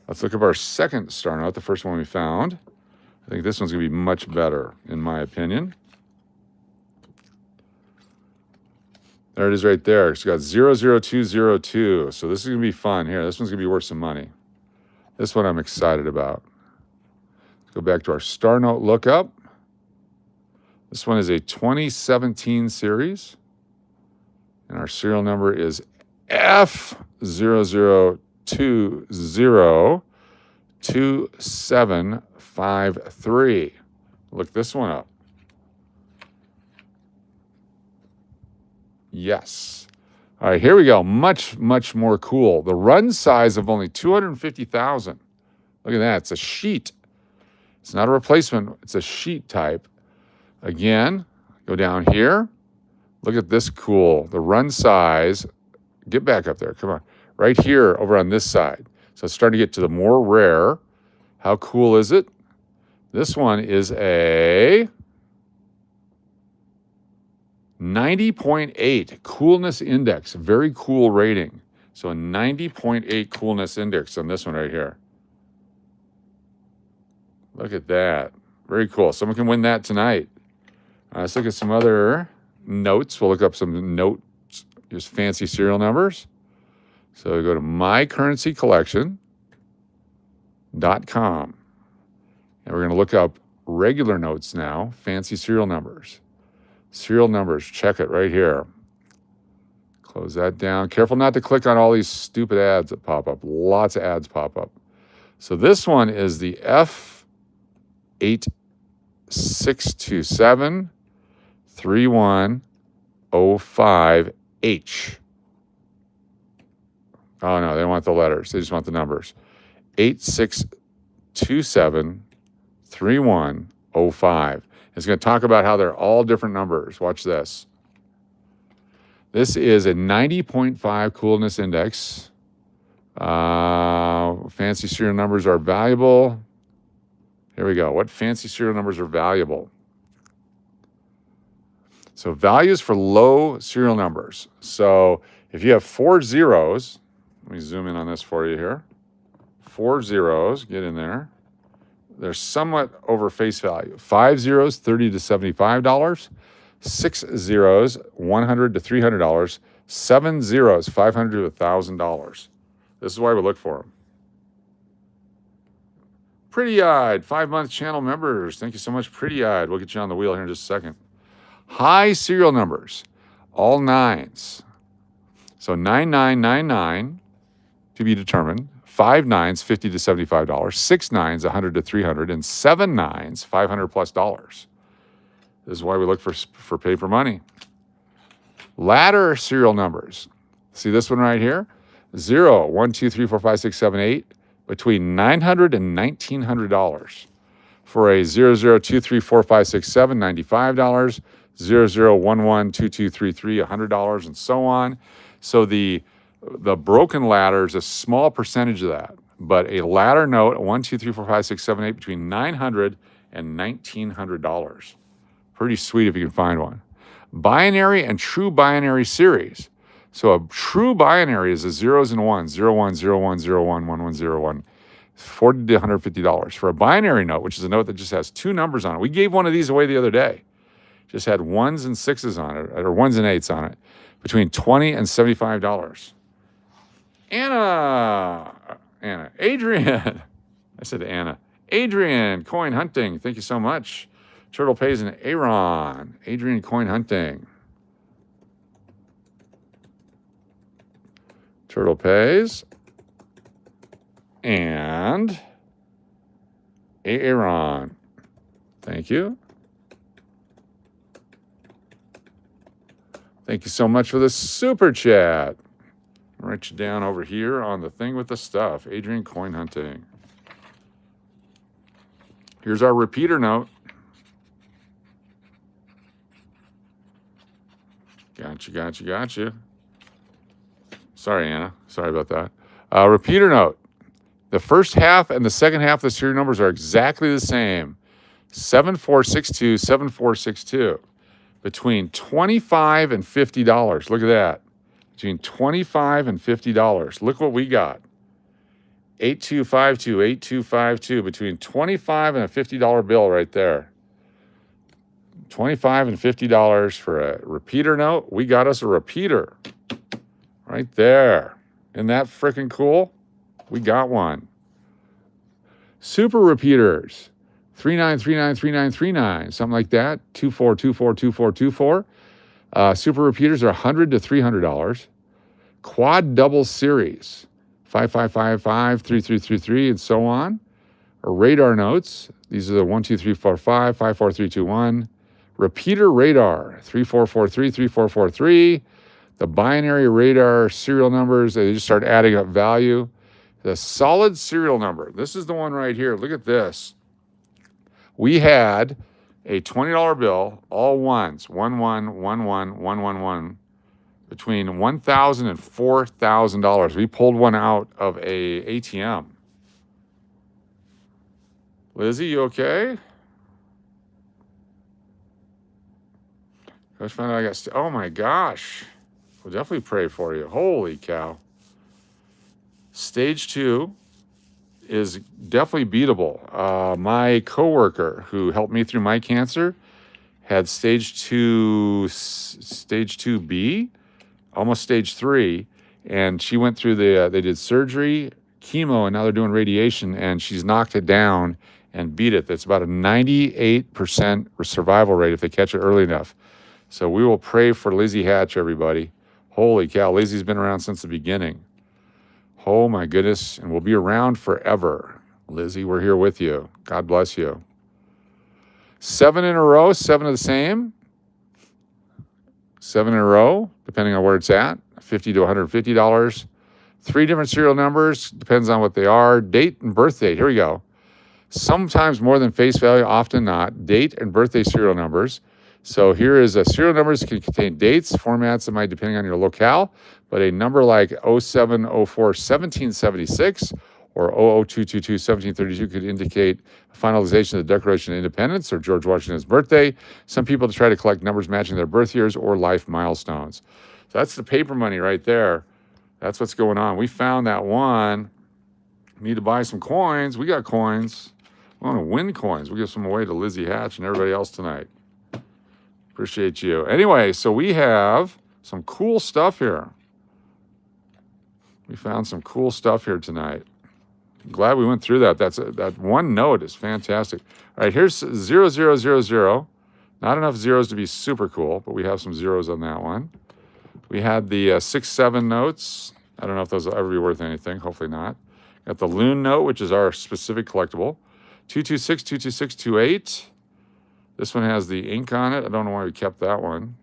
Let's look up our second star note, the first one we found. I think this one's going to be much better, in my opinion. There it is right there. It's got 00202. So this is going to be fun here. This one's going to be worth some money. This one I'm excited about. Let's go back to our star note lookup. This one is a 2017 series. And our serial number is F00202753. Look this one up. Yes. All right, here we go. Much, much more cool. The run size of only 250,000. Look at that. It's a sheet. It's not a replacement. It's a sheet type. Again, go down here. Look at this cool. The run size. Get back up there. Come on. Right here over on this side. So it's starting to get to the more rare. How cool is it? This one is a 90.8 coolness index. Very cool rating. So a 90.8 coolness index on this one right here. Look at that. Very cool. Someone can win that tonight. Let's look at some other notes. We'll look up some notes, just fancy serial numbers. So we go to mycurrencycollection.com. And we're going to look up regular notes now, fancy serial numbers. Serial numbers, check it right here. Close that down. Careful not to click on all these stupid ads that pop up. Lots of ads pop up. So this one is the F86273105H. Oh no, they want the letters. They just want the numbers. 86273105. It's going to talk about how they're all different numbers. Watch this. This is a 90.5 coolness index. Fancy serial numbers are valuable. Here we go. What fancy serial numbers are valuable? So values for low serial numbers. So if you have 4 zeros, let me zoom in on this for you here. 4 zeros, get in there. They're somewhat over face value. 5 zeros, $30 to $75. 6 zeros, $100 to $300. 7 zeros, $500 to $1,000. This is why we look for them. Pretty Eyed, 5-month channel members. Thank you so much, Pretty Eyed. We'll get you on the wheel here in just a second. High serial numbers, all 9s. So 9999 to be determined. 5 9s, $50 to $75. 6 9s, $100 to $300, and 7 9s, $500 plus dollars. This is why we look for paper money. Ladder serial numbers. See this one right here? 0, 1, 2, 3, 4, 5, 6, 7, 8, between $900 and $1,900. For a 0, 0, 2, 3, 4, 5, 6, 7, $95. 0, 0, 1, 1, 2, 2, 3, 3, $100, and so on. So the broken ladder is a small percentage of that. But a ladder note, 1, 2, 3, 4, 5, 6, 7, 8, between $900 and $1,900. Pretty sweet if you can find one. Binary and true binary series. So a true binary is a zeros and ones, 0, 1, 0, 1, 0, 1, 1, 1, 0, 1. $40 to $150. For a binary note, which is a note that just has 2 numbers on it. We gave one of these away the other day. Just had 1s and 6s on it, or 1s and 8s on it, between $20 and $75. Adrian. I said Anna. Adrian, coin hunting. Thank you so much. Turtle Pays and Aaron. Adrian, coin hunting. Turtle Pays and Aaron. Thank you. Thank you so much for the super chat. I'll write you down over here on the thing with the stuff. Adrian, coin hunting. Here's our repeater note. Gotcha. Sorry, Anna. Sorry about that. Repeater note. The first half and the second half of the serial numbers are exactly the same. 7462, 7462. Between $25 and $50. Look at that. Between $25 and $50. Look what we got. 8252, 8252. Between $25 and a $50 bill right there. $25 and $50 for a repeater note. We got us a repeater. Right there. Isn't that freaking cool? We got one. Super repeaters. 39393939, something like that. 24242424. Super repeaters are $100 to $300. Quad double series. 5555, 3333, and so on. Radar notes. These are the 1, 2, 3, 4, 5, 5, 4, 3, 2, 1. Repeater radar. 3443, 3443. The binary radar serial numbers, they just start adding up value. The solid serial number. This is the one right here. Look at this. We had a $20 bill, all ones, 1, 1, 1, 1, 1, 1, 1, between $1,000 and $4,000. We pulled one out of a ATM. Lizzie, you okay? Let's find out I got, oh my gosh. We'll definitely pray for you. Holy cow. Stage 2 is definitely beatable. My coworker who helped me through my cancer had stage 2B, almost stage 3, and she went through they did surgery, chemo, and now they're doing radiation, and she's knocked it down and beat it. That's about a 98% survival rate if they catch it early enough. So we will pray for Lizzie Hatch, everybody. Holy cow, Lizzie's been around since the beginning. Oh my goodness, and we'll be around forever. Lizzie, we're here with you. God bless you. 7 in a row, 7 of the same. 7 in a row, depending on where it's at, $50 to $150. 3 different serial numbers, depends on what they are. Date and birth date, here we go. Sometimes more than face value, often not. Date and birthday serial numbers. So here is a serial numbers can contain dates, formats that might depending on your locale, but a number like 0704 1776 or 00222 1732 could indicate finalization of the Declaration of Independence or George Washington's birthday. Some people try to collect numbers matching their birth years or life milestones. So that's the paper money right there. That's what's going on. We found that one. We need to buy some coins. We got coins. We want to win coins. We'll give some away to Lizzie Hatch and everybody else tonight. Appreciate you. Anyway, so we have some cool stuff here. We found some cool stuff here tonight. I'm glad we went through that. That one note is fantastic. All right, here's 0000. Not enough zeros to be super cool, but we have some zeros on that one. We had the 6-7 notes. I don't know if those will ever be worth anything. Hopefully not. Got the loon note, which is our specific collectible. 226, 226, 28. This one has the ink on it. I don't know why we kept that one.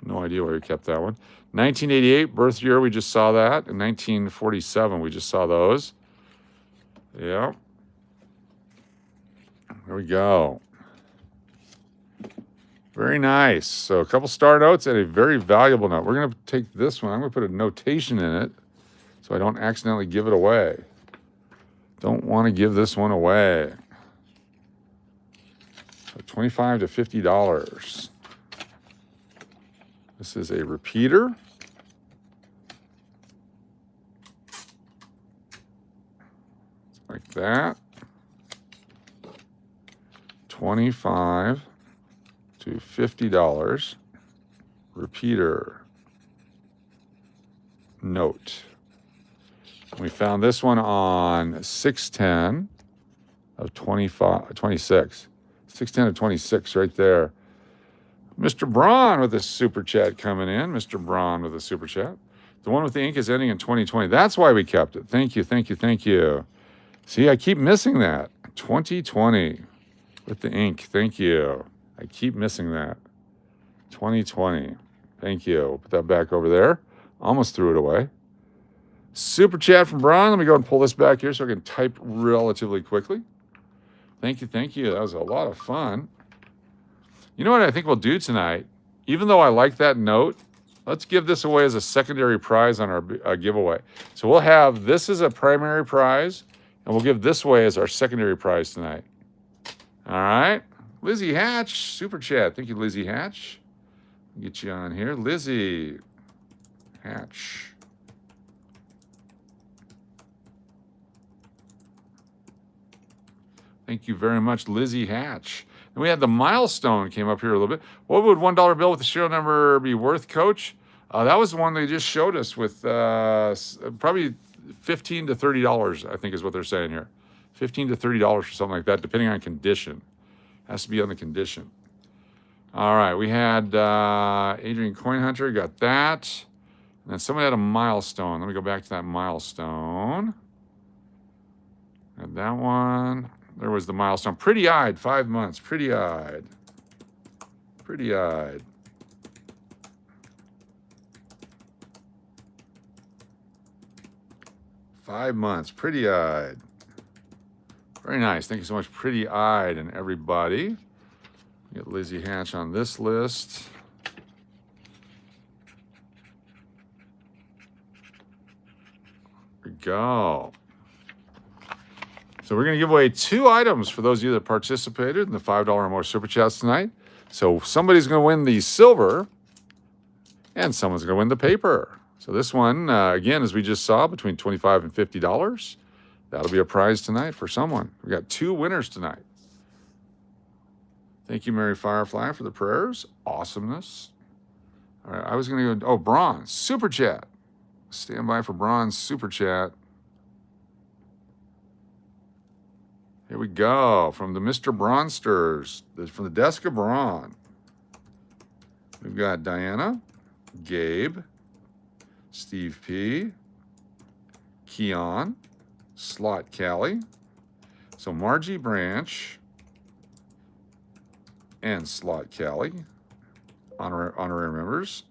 No idea why we kept that one. 1988, birth year, we just saw that. In 1947, we just saw those. Yeah. There we go. Very nice. So a couple star notes and a very valuable note. We're going to take this one. I'm going to put a notation in it so I don't accidentally give it away. Don't want to give this one away. So $25 to $50. This is a repeater. Like that. $25 to $50 repeater note. We found this one on 610 of 26. 610 of 26 right there. Mr. Braun with a super chat coming in. Mr. Braun with a super chat. The one with the ink is ending in 2020. That's why we kept it. Thank you, thank you, thank you. See, I keep missing that. 2020 with the ink. Thank you. I keep missing that. 2020. Thank you. Put that back over there. Almost threw it away. Super chat from Braun. Let me go and pull this back here so I can type relatively quickly. Thank you, thank you. That was a lot of fun. You know what I think we'll do tonight? Even though I like that note, let's give this away as a secondary prize on our giveaway. So we'll have this as a primary prize, and we'll give this away as our secondary prize tonight. All right? Lizzie Hatch, super chat. Thank you, Lizzie Hatch. Get you on here. Lizzie Hatch. Thank you very much, Lizzie Hatch. And we had the milestone came up here a little bit. What would $1 bill with the serial number be worth, Coach? That was the one they just showed us with probably $15 to $30, I think is what they're saying here. $15 to $30 or something like that, depending on condition. Has to be on the condition. All right, we had Adrian Coinhunter, got that. And then somebody had a milestone. Let me go back to that milestone. And that one. There was the milestone. Pretty-eyed, 5 months. Pretty-eyed. Pretty-eyed. Five months. Pretty-eyed. Very nice. Thank you so much, Pretty-eyed and everybody. Get Lizzie Hatch on this list. There we go. So we're going to give away 2 items for those of you that participated in the $5 or more Super Chats tonight. So somebody's going to win the silver, and someone's going to win the paper. So this one, again, as we just saw, between $25 and $50. That'll be a prize tonight for someone. We got 2 winners tonight. Thank you, Mary Firefly, for the prayers. Awesomeness. All right, I was going to go, bronze, super chat. Stand by for bronze, super chat. Here we go, from the Mr. Bronsters, from the desk of Braun. We've got Diana, Gabe, Steve P, Keon, Slot Callie. So Margie Branch and Slot Callie, honorary members.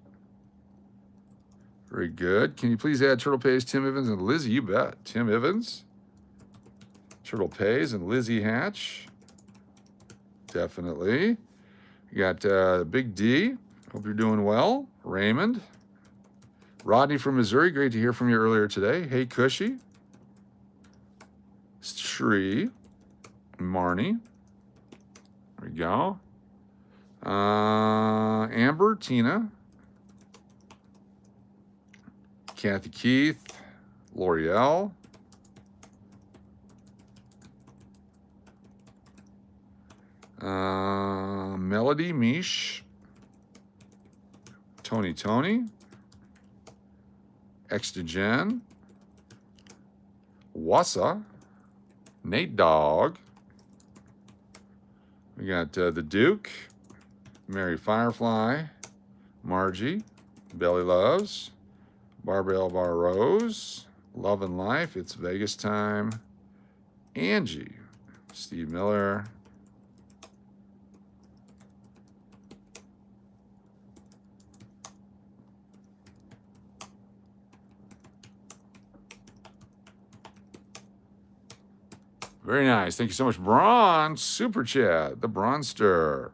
Very good. Can you please add Turtle Pays, Tim Evans, and Lizzie? You bet. Tim Evans, Turtle Pays, and Lizzie Hatch. Definitely. You got Big D. Hope you're doing well. Raymond. Rodney from Missouri. Great to hear from you earlier today. Hey, Cushy. Shree. Marnie. There we go. Amber, Tina. Kathy Keith. L'Oreal. Melody, Mish. Tony. Extagen. Wassa. Nate Dog. We got the Duke. Mary Firefly. Margie. Belly Loves. Barbell Bar Rose. Love and Life. It's Vegas time. Angie. Steve Miller. Very nice. Thank you so much, Braun. Super chat, the Bronster.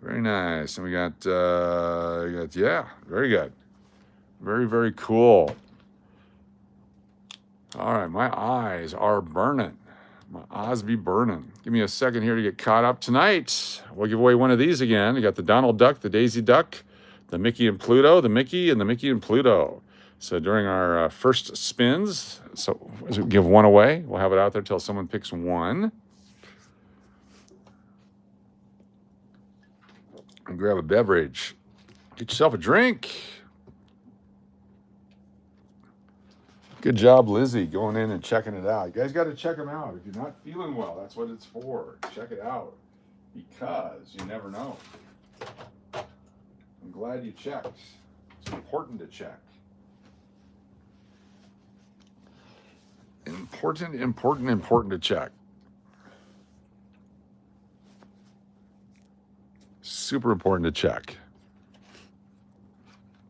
Very nice. And we got, yeah, very good. Very, very cool. All right, my eyes are burning. My eyes be burning. Give me a second here to get caught up. Tonight, we'll give away one of these again. You got the Donald Duck, the Daisy Duck, the Mickey and Pluto, the Mickey and the Mickey and Pluto. So during our first spins, so as we give one away, we'll have it out there till someone picks one. And grab a beverage. Get yourself a drink. Good job, Lizzie, going in and checking it out. You guys got to check them out. If you're not feeling well, that's what it's for. Check it out because you never know. I'm glad you checked. It's important to check. Important to check. Super important to check.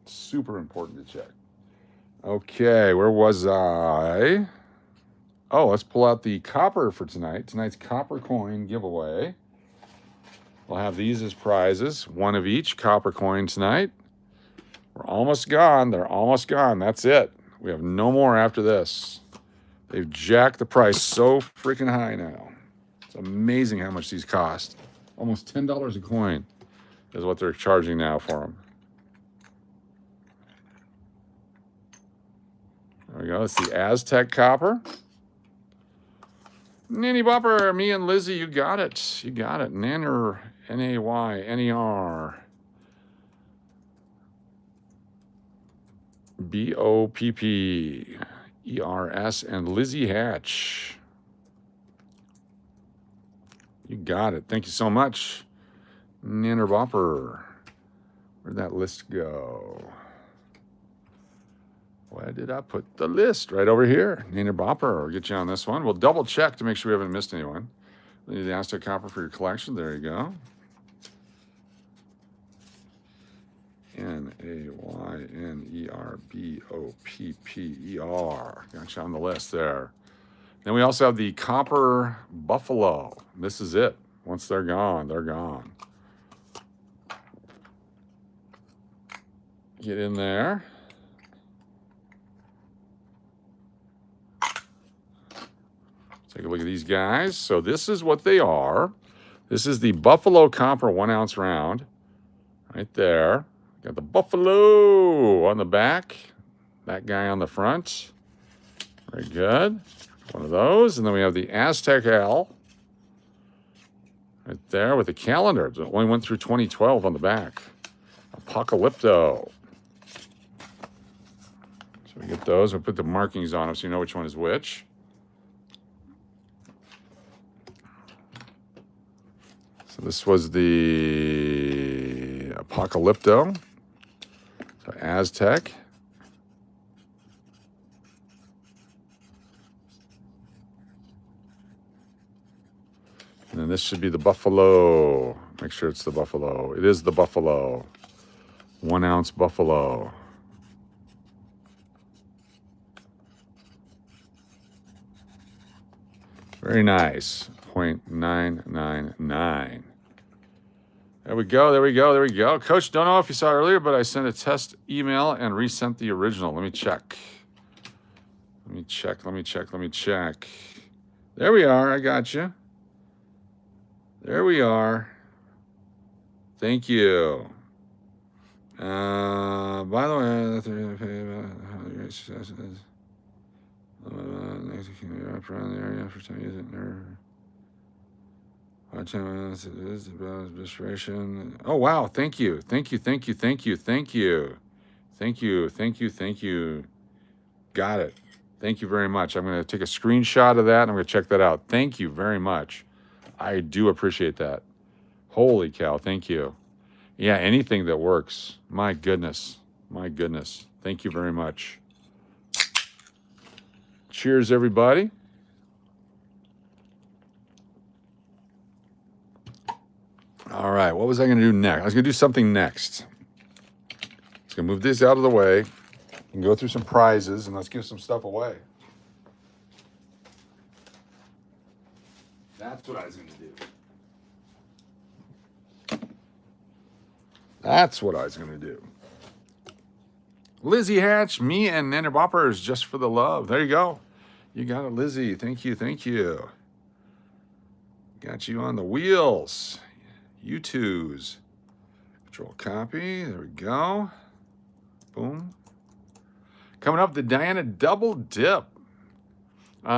Super important to check. Okay, where was I? Oh, let's pull out the copper for tonight. Tonight's copper coin giveaway. We'll have these as prizes, one of each copper coin tonight. We're almost gone. They're almost gone. That's it. We have no more after this. They've jacked the price so freaking high now. It's amazing how much these cost. Almost $10 a coin is what they're charging now for them. There we go. It's the Aztec copper. Nanny Bopper, me and Lizzie, you got it. You got it. Nanner, N-A-Y-N-E-R. B-O-P-P-E-R-S and Lizzie Hatch. You got it. Thank you so much. Nanner Bopper. Where'd that list go? Why did I put the list right over here? Nanner Bopper. We'll get you on this one. We'll double check to make sure we haven't missed anyone. The Aztec copper for your collection. There you go. N-A-Y-N-E-R-B-O-P-P-E-R. Got you on the list there. Then we also have the copper buffalo. This is it. Once they're gone, they're gone. Get in there. Take a look at these guys. So this is what they are. This is the buffalo copper 1 ounce round. Right there. Got the buffalo on the back. That guy on the front. Very good. One of those. And then we have the Aztec Al right there with the calendar. It only went through 2012 on the back. Apocalypto. So we get those. We'll put the markings on them so you know which one is which. So this was the Apocalypto. So Aztec. And then this should be the Buffalo. Make sure it's the Buffalo. It is the Buffalo. 1 ounce Buffalo. Very nice. 0.999. There we go. There we go. There we go. Coach, don't know if you saw it earlier, but I sent a test email and resent the original. Let me check. Let me check. Let me check. Let me check. There we are. I got you. There we are. Thank you. By the way, oh wow, thank you. Thank you, thank you, thank you, thank you. Thank you, thank you, thank you. Got it. Thank you very much. I'm going to take a screenshot of that and I'm going to check that out. Thank you very much. I do appreciate that. Holy cow, thank you. Yeah, anything that works. My goodness. My goodness. Thank you very much. Cheers, everybody. All right, what was I going to do next? I was going to do something next. I was going to move this out of the way and go through some prizes, and let's give some stuff away. That's what I was going to do. That's what I was going to do. Lizzie Hatch, me and Nana Boppers, just for the love. There you go. You got it, Lizzie. Thank you, thank you. Got you on the wheels. You twos. Control copy. There we go. Boom. Coming up, the Diana double dip.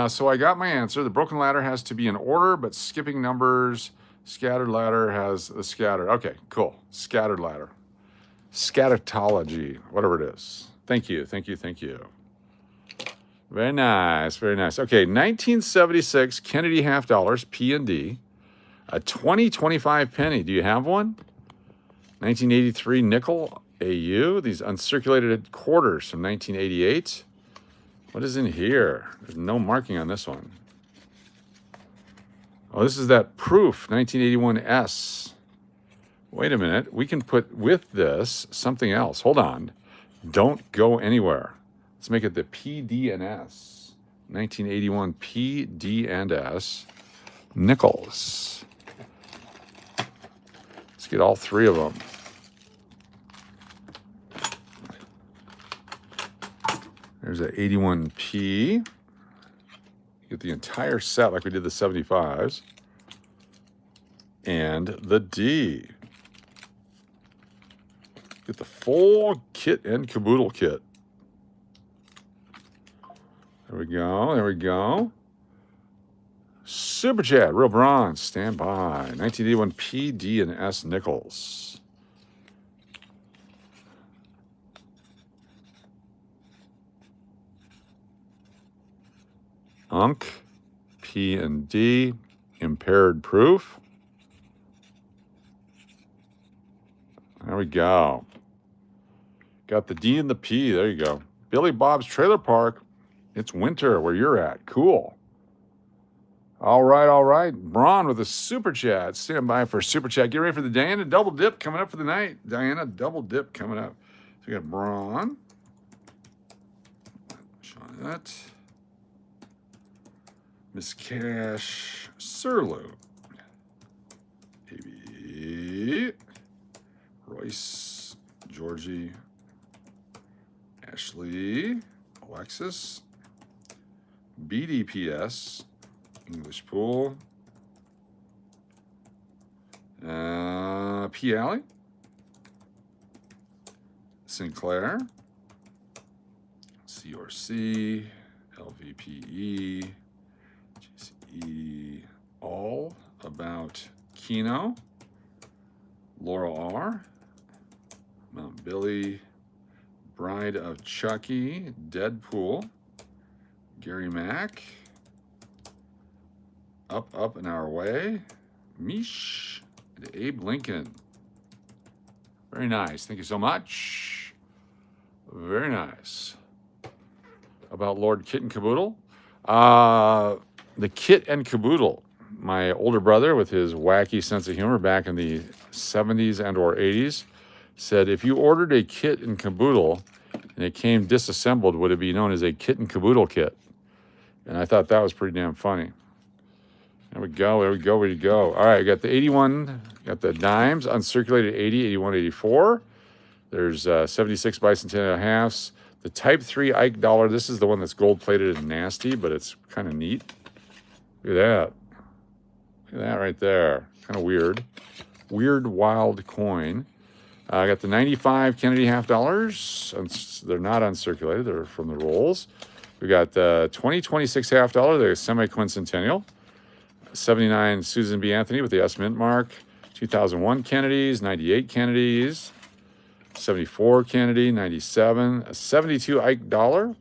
So I got my answer. The broken ladder has to be in order, but skipping numbers. Scattered ladder has the scattered. Okay, cool. Scattered ladder. Scatterology, whatever it is. Thank you, thank you, thank you. Very nice, very nice. Okay, 1976 Kennedy half dollars, P&D. A 2025 penny. Do you have one? 1983 nickel, AU. These uncirculated quarters from 1988. What is in here? There's no marking on this one. Oh, this is that proof, 1981S. Wait a minute. We can put with this something else. Hold on. Don't go anywhere. Let's make it the PD and S. 1981 PD and S. Nickels. Let's get all three of them. There's a 81P. Get the entire set like we did the 75s. And the D. Get the full kit and caboodle kit. There we go. There we go. Super Chat, Real Bronze, stand by. 1981 P, D, and S nickels. Unk, P and D, impaired proof. There we go. Got the D and the P. There you go. Billy Bob's Trailer Park. It's winter where you're at. Cool. All right, all right. Braun with a super chat. Stand by for super chat. Get ready for the Diana double dip coming up for the night. Diana double dip coming up. So we got Braun. Shawnette. Miss Cash. Surlu. AB. Royce. Georgie. Ashley. Alexis. BDPS. English Pool. P. Alley. Sinclair. CRC. LVPE, GCE, All About Keno, Laura R, Mount Billy, Bride of Chucky, Deadpool, Gary Mack, Up and Our Way, Mish, and Abe Lincoln. Very nice. Thank you so much. Very nice. About Lord Kit and Caboodle. The Kit and Caboodle, my older brother with his wacky sense of humor back in the 70s and or 80s, said if you ordered a Kit and Caboodle and it came disassembled, would it be known as a Kit and Caboodle kit? And I thought that was pretty damn funny. There we go. All right, I got the 81, got the dimes, uncirculated 80, 81, 84. There's 76 bicentennial halves. The Type 3 Ike dollar, this is the one that's gold-plated and nasty, but it's kind of neat. Look at that. Look at that right there. Kind of weird. Weird, wild coin. I got the 95 Kennedy half dollars. They're not uncirculated. They're from the rolls. We got the 2026 half dollar. They're semi-quincentennial. 79 Susan B. Anthony with the S Mint mark. 2001 Kennedys. 98 Kennedys. 74 Kennedy. 97. A 72 Ike dollar. You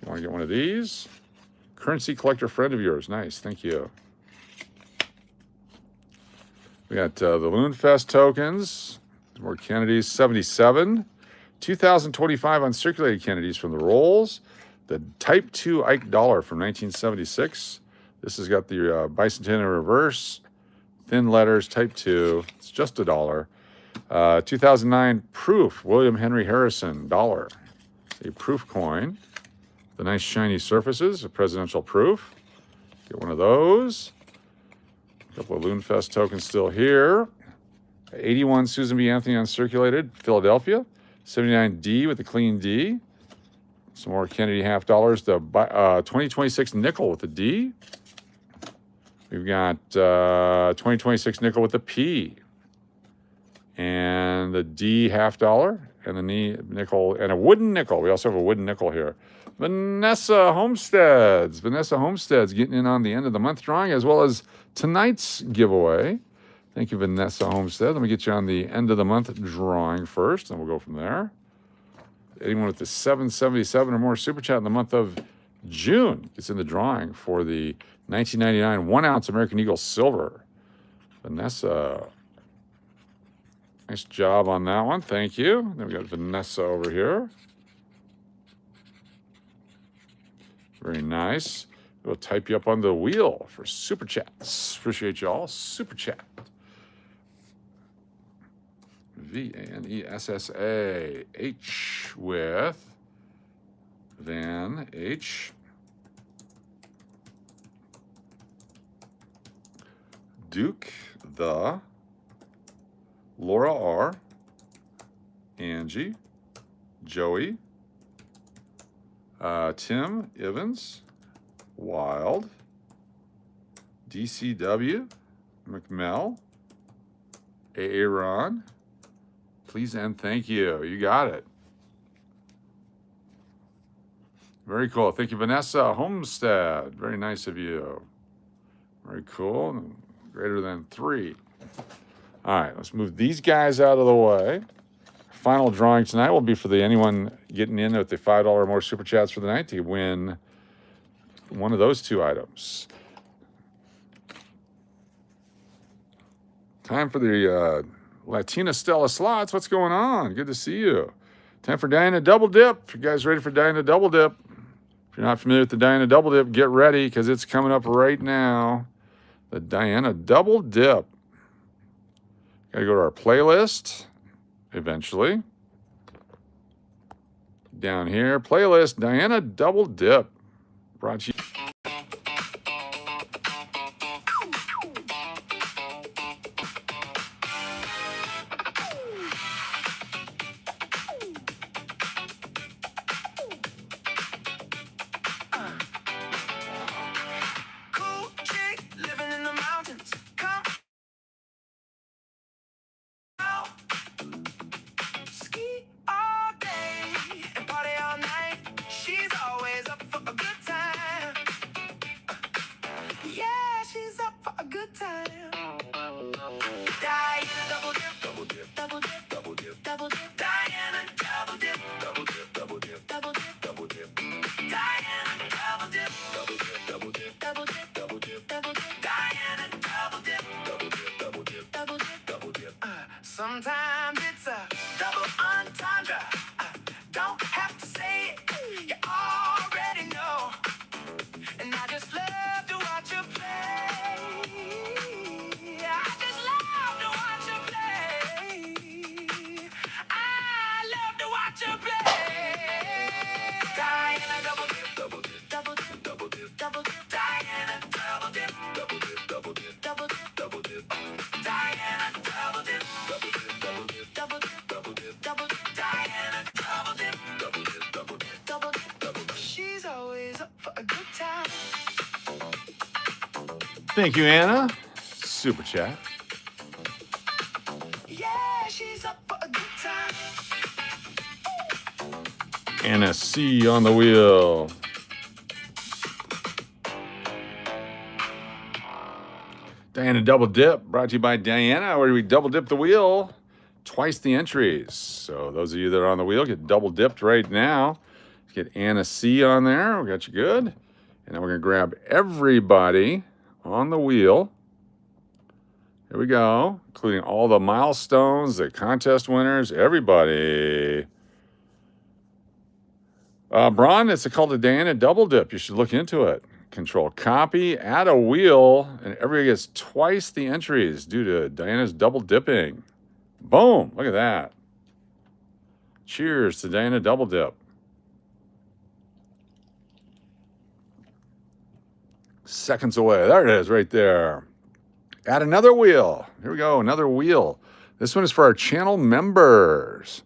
want to get one of these? Currency collector friend of yours. Nice. Thank you. We got the Loonfest tokens. More Kennedys. 77. 2025 uncirculated Kennedys from the rolls. The Type 2 Ike dollar from 1976. This has got the bicentennial reverse. Thin letters, Type 2. It's just $1. 2009 proof, William Henry Harrison dollar. It's a proof coin. The nice shiny surfaces, a presidential proof. Get one of those. A couple of Loonfest tokens still here. 81 Susan B. Anthony uncirculated, Philadelphia. 79 D with the clean D. Some more Kennedy half dollars. The 2026 nickel with the D. We've got 2026 nickel with the P. And the D half dollar. And the nickel. And a wooden nickel. We also have a wooden nickel here. Vanessa Homesteads. Vanessa Homesteads getting in on the end of the month drawing as well as tonight's giveaway. Thank you, Vanessa Homestead. Let me get you on the end of the month drawing first, and we'll go from there. Anyone with the 777 or more super chat in the month of June gets in the drawing for the 1999 1-ounce American Eagle Silver. Vanessa, nice job on that one. Thank you. Then we got Vanessa over here. Very nice. We'll type you up on the wheel for super chats. Appreciate you all. Super chat. Vanessa H with Van H. Duke the Laura R. Angie Joey Tim Evans Wild DCW McMell Aaron. Please and thank you. You got it. Very cool. Thank you, Vanessa Homestead. Very nice of you. Very cool. Greater than 3. All right, let's move these guys out of the way. Final drawing tonight will be for anyone getting in with the $5 or more super chats for the night to win one of those 2 items. Time for the Latina Stella slots. What's going on? Good to see you. Time for Diana Double Dip. If you guys ready for Diana Double Dip, if you're not familiar with the Diana Double Dip, get ready because it's coming up right now. The Diana Double Dip. Got to go to our playlist eventually. Down here, playlist, Diana Double Dip. Brought to you. Sometimes it's a double entendre. Don't have to say it, you already know. And I just love to watch you play. I just love to watch you play. I love to watch you play. Diana double dip, double dip, double dip, double dip, double dip. Diana double dip, double dip, double dip, double dip, double dip. Diana double dip, double dip, double dip, double dip, double dip, double dip. Diana double dip, double dip, double dip, double dip, double dip. She's always up for a good time. Thank you, Anna. Super chat. Yeah, she's up for a good time. Anna C on the wheel. Diana Double Dip, brought to you by Diana, where we double dip the wheel twice the entries. So those of you that are on the wheel get double dipped right now. Get Anna C on there. We got you good. And then we're going to grab everybody on the wheel. Here we go, including all the milestones, the contest winners, everybody. Braun, it's called a Diana Double Dip. You should look into it. Control copy, add a wheel, and everybody gets twice the entries due to Diana's double dipping. Boom, look at that. Cheers to Diana Double Dip. Seconds away. There it is right there. Add another wheel. Here we go, another wheel. This one is for our channel members.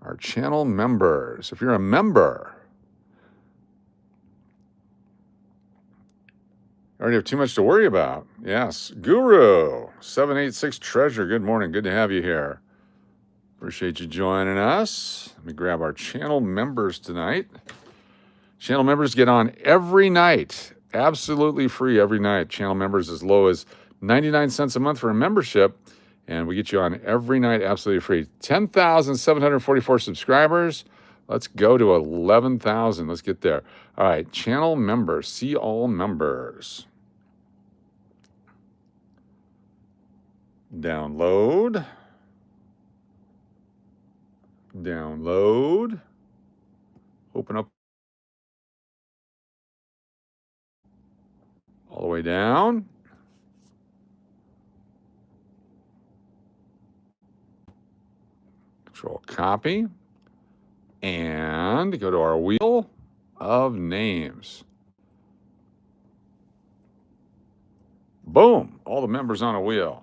Our channel members. If you're a member, I already have too much to worry about. Yes. Guru, 786 Treasure. Good morning. Good to have you here. Appreciate you joining us. Let me grab our channel members tonight. Channel members get on every night. Absolutely free every night. Channel members as low as 99 cents a month for a membership. And we get you on every night absolutely free. 10,744 subscribers. Let's go to 11,000. Let's get there. All right, channel members. See all members. Download. Download. Open up. All the way down. Control copy. And go to our wheel of names. Boom, all the members on a wheel.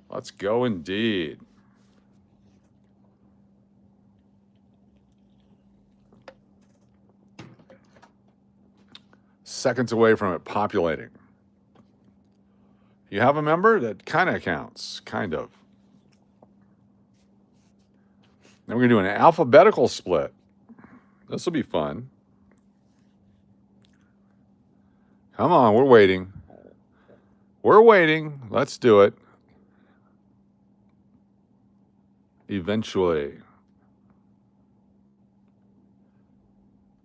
Let's go indeed. Seconds away from it populating. You have a member? That kind of counts, kind of. Then we're going to do an alphabetical split. This will be fun. Come on, we're waiting. We're waiting. Let's do it. Eventually.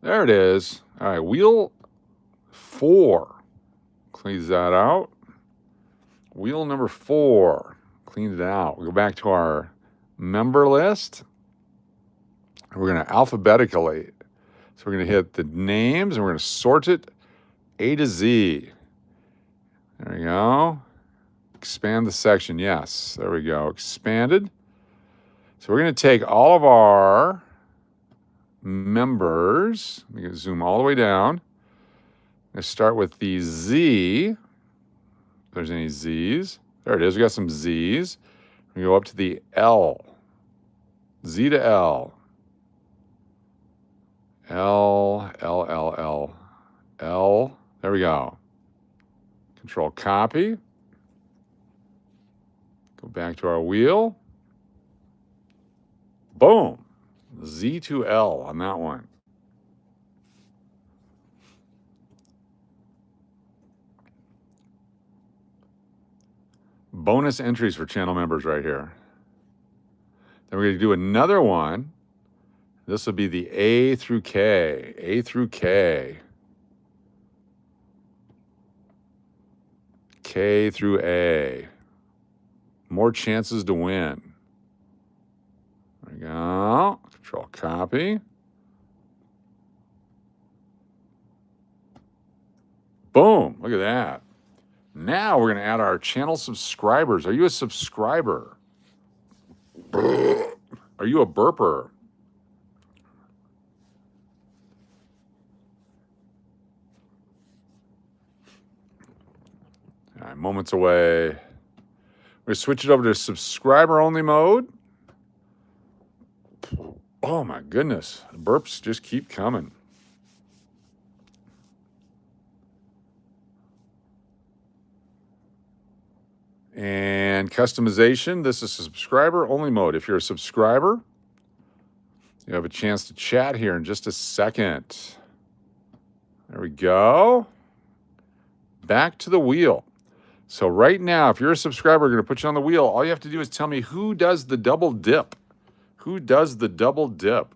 There it is. All right, wheel 4. Cleans that out. Wheel number 4. Cleaned it out. We'll go back to our member list. We're going to alphabetically. So we're going to hit the names and we're going to sort it A to Z. There we go. Expand the section. Yes, there we go. Expanded. So we're going to take all of our members. We can zoom all the way down. I'm going to start with the Z. If there's any Z's. There it is. We got some Z's. We go up to the L. Z to L. L, L, L, L, L. There we go. Control copy. Go back to our wheel. Boom. Z to L on that one. Bonus entries for channel members right here. Then we're going to do another one. This will be the A through K. A through K. K through A. more chances to win. There we go. Control copy. Boom. Look at that. Now we're going to add our channel subscribers. Are you a subscriber? Are you a burper? All right, moments away. We're going to switch it over to subscriber only mode. Oh my goodness. The burps just keep coming. And customization. This is subscriber only mode. If you're a subscriber, you have a chance to chat here in just a second. There we go. Back to the wheel. So right now, if you're a subscriber, we're going to put you on the wheel. All you have to do is tell me who does the double dip. Who does the double dip?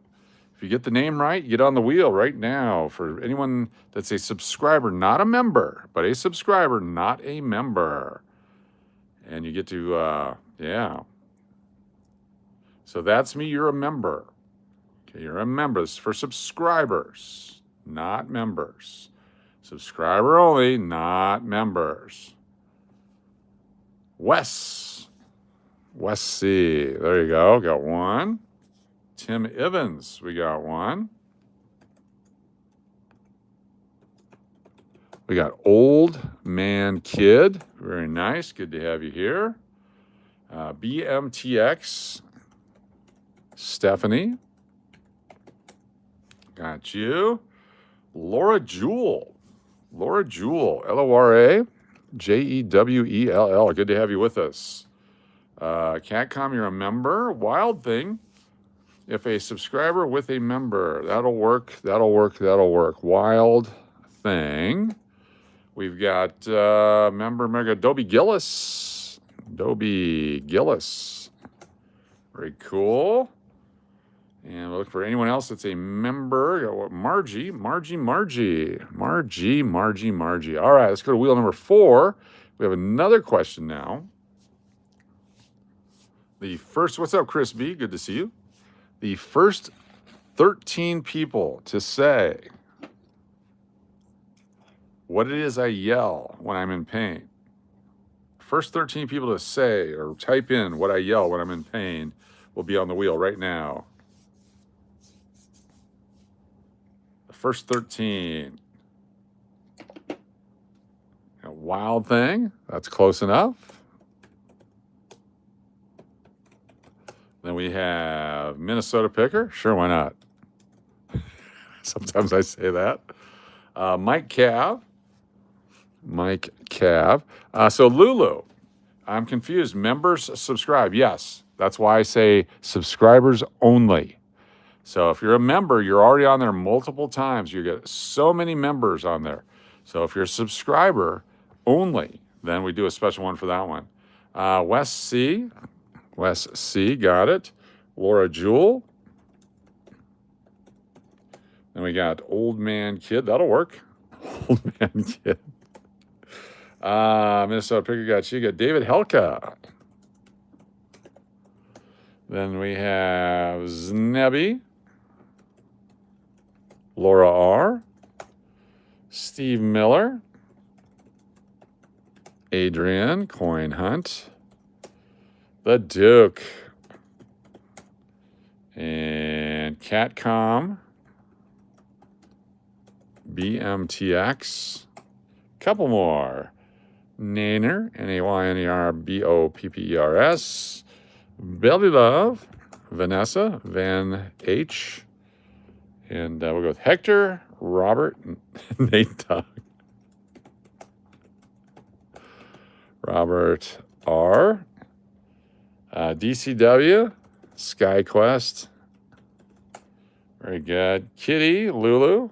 If you get the name right, you get on the wheel right now. For anyone that's a subscriber, not a member, but a subscriber, not a member. And you get to, yeah. So that's me, you're a member. Okay, you're a member. This is for subscribers, not members. Subscriber only, not members. Wes C. There you go. Got one. Tim Evans. We got one. We got Old Man Kid. Very nice. Good to have you here. BMTX. Stephanie. Got you. Laura Jewell. Laura Jewell. Lora Jewell. Good to have you with us. Catcom, you're a member. Wild Thing. If a subscriber with a member, that'll work. That'll work. That'll work. Wild Thing. We've got member Mega Dobie Gillis. Dobie Gillis. Very cool. And we'll look for anyone else that's a member. Got what? Margie. All right, let's go to wheel number 4. We have another question now. The first, what's up, Chris B? Good to see you. The first 13 people to say what it is I yell when I'm in pain. First 13 people to say or type in what I yell when I'm in pain will be on the wheel right now. The first 13. A Wild Thing. That's close enough. Then we have Minnesota Picker. Sure, why not? Sometimes I say that. Mike Cav. So Lulu, I'm confused. Members subscribe. Yes, that's why I say subscribers only. So if you're a member, you're already on there multiple times. You get so many members on there. So if you're a subscriber only, then we do a special one for that one. Wes C, got it. Laura Jewell. Then we got Old Man Kid. That'll work. Old Man Kid. Minnesota Picker got you. Got David Helka. Then we have Znebby. Laura R. Steve Miller. Adrian. Coin Hunt. The Duke. And Catcom. BMTX. Couple more. Nainer, Naynerboppers. Belly Love, Vanessa, Van H. And we'll go with Hector, Robert, Nate Dog. Robert R. DCW, SkyQuest. Very good. Kitty, Lulu.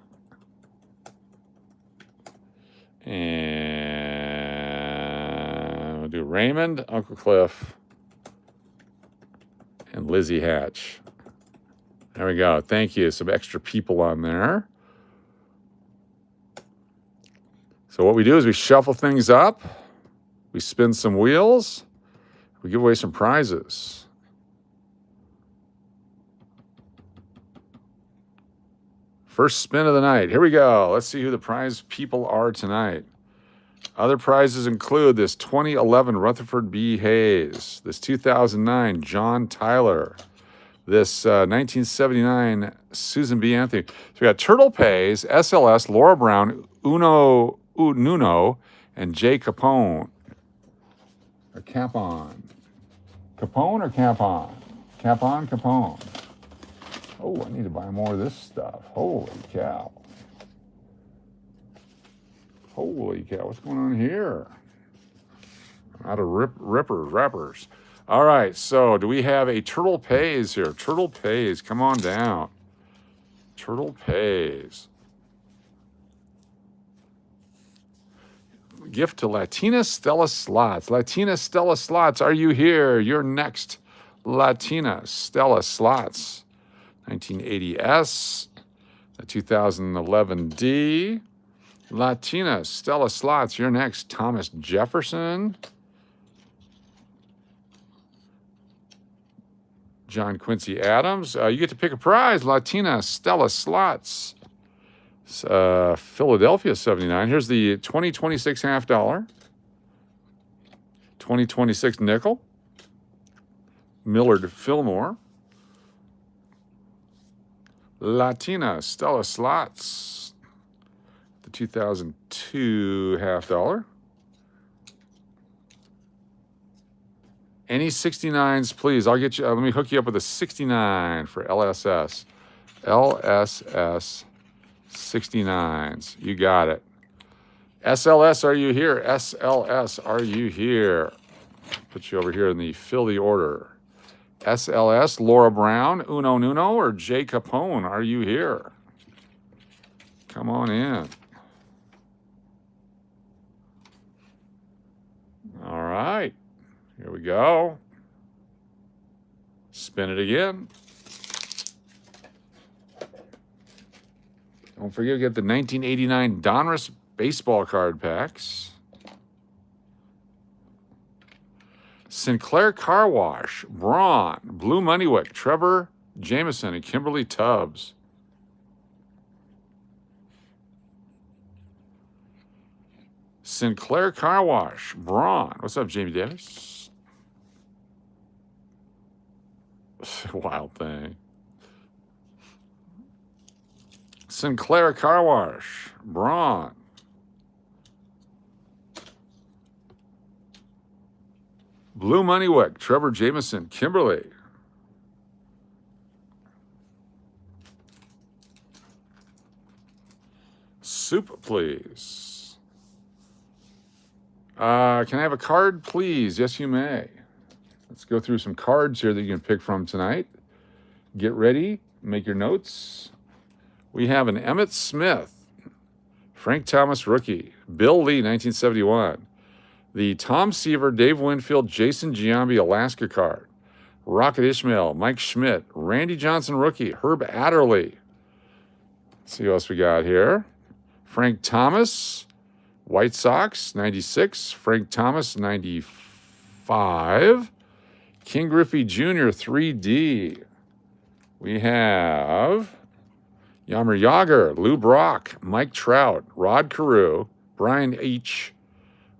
And we'll do Raymond, Uncle Cliff, and Lizzie Hatch. There we go. Thank you. Some extra people on there. So what we do is we shuffle things up. We spin some wheels. We give away some prizes. First spin of the night. Here we go. Let's see who the prize people are tonight. Other prizes include this 2011 Rutherford B. Hayes, this 2009 John Tyler, this 1979 Susan B. Anthony. So we got Turtle Pays, SLS, Laura Brown, Nuno, and Jay Capone. Or Capon. Capone or Capon? Capone. Oh, I need to buy more of this stuff. Holy cow. Holy cow, what's going on here? Out of rappers. All right, so do we have a Turtle Pays here? Turtle Pays, come on down. Turtle Pays. Gift to Latina Stella Slots. Latina Stella Slots, are you here? You're next. Latina Stella Slots. 1980S, the 2011D. Latina Stella Slots, you're next. Thomas Jefferson. John Quincy Adams. You get to pick a prize. Latina Stella Slots. Philadelphia 79. Here's the 2026 half dollar. 2026 nickel. Millard Fillmore. Latina Stella Slots. The 2002 half dollar. Any 69s, please. I'll get you. Let me hook you up with a 69 for LSS. LSS 69s. You got it. SLS, are you here? SLS, are you here? Put you over here in the fill the order. SLS, Laura Brown, Uno Nuno, or Jay Capone, are you here? Come on in. All right. Here we go. Spin it again. Don't forget to get the 1989 Donruss baseball card packs. Sinclair Car Wash, Braun, Blue Moneywick, Trevor Jameson, and Kimberly Tubbs. Sinclair Car Wash, Braun. What's up, Jamie Davis? Wild thing. Sinclair Car Wash, Braun. Blue Moneywick, Trevor Jameson, Kimberly. Soup, please. Can I have a card, please? Yes, you may. Let's go through some cards here that you can pick from tonight. Get ready. Make your notes. We have an Emmett Smith, Frank Thomas rookie, Bill Lee, 1971. The Tom Seaver, Dave Winfield, Jason Giambi, Alaska card. Rocket Ishmael, Mike Schmidt, Randy Johnson rookie, Herb Adderley. Let's see what else we got here. Frank Thomas, White Sox, 96. Frank Thomas, 95. King Griffey Jr., 3D. We have Yammer Yager, Lou Brock, Mike Trout, Rod Carew, Brian H.,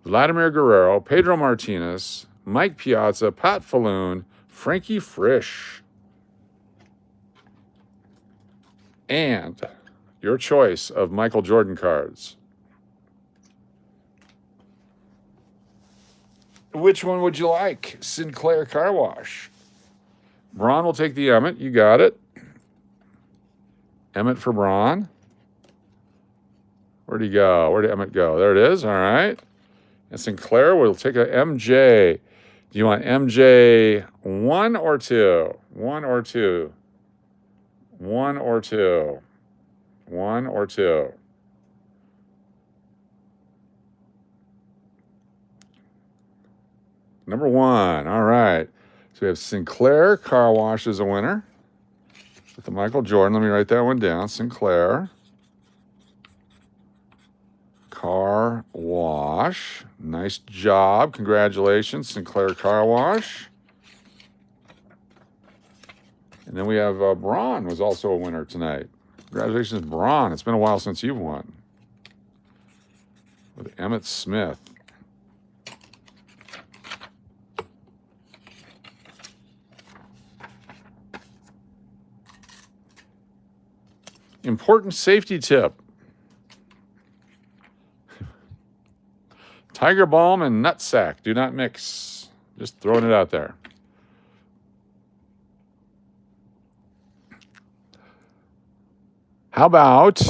Vladimir Guerrero, Pedro Martinez, Mike Piazza, Pat Falloon, Frankie Frisch. And your choice of Michael Jordan cards. Which one would you like? Sinclair Car Wash. Braun will take the Emmett. You got it. Emmett for Braun. Where'd he go? Where did Emmett go? There it is. All right. And Sinclair will take a MJ. Do you want MJ 1 or 2? 1 or 2? 1 or 2? 1 or 2? Number 1. All right. So we have Sinclair Car Wash as a winner with the Michael Jordan. Let me write that one down. Sinclair Car Wash, Nice job. Congratulations, Sinclair Car Wash. And then we have Braun was also a winner tonight. Congratulations, Braun. It's been a while since you've won. With Emmett Smith. Important safety tip. Tiger Balm and Nutsack do not mix. Just throwing it out there. How about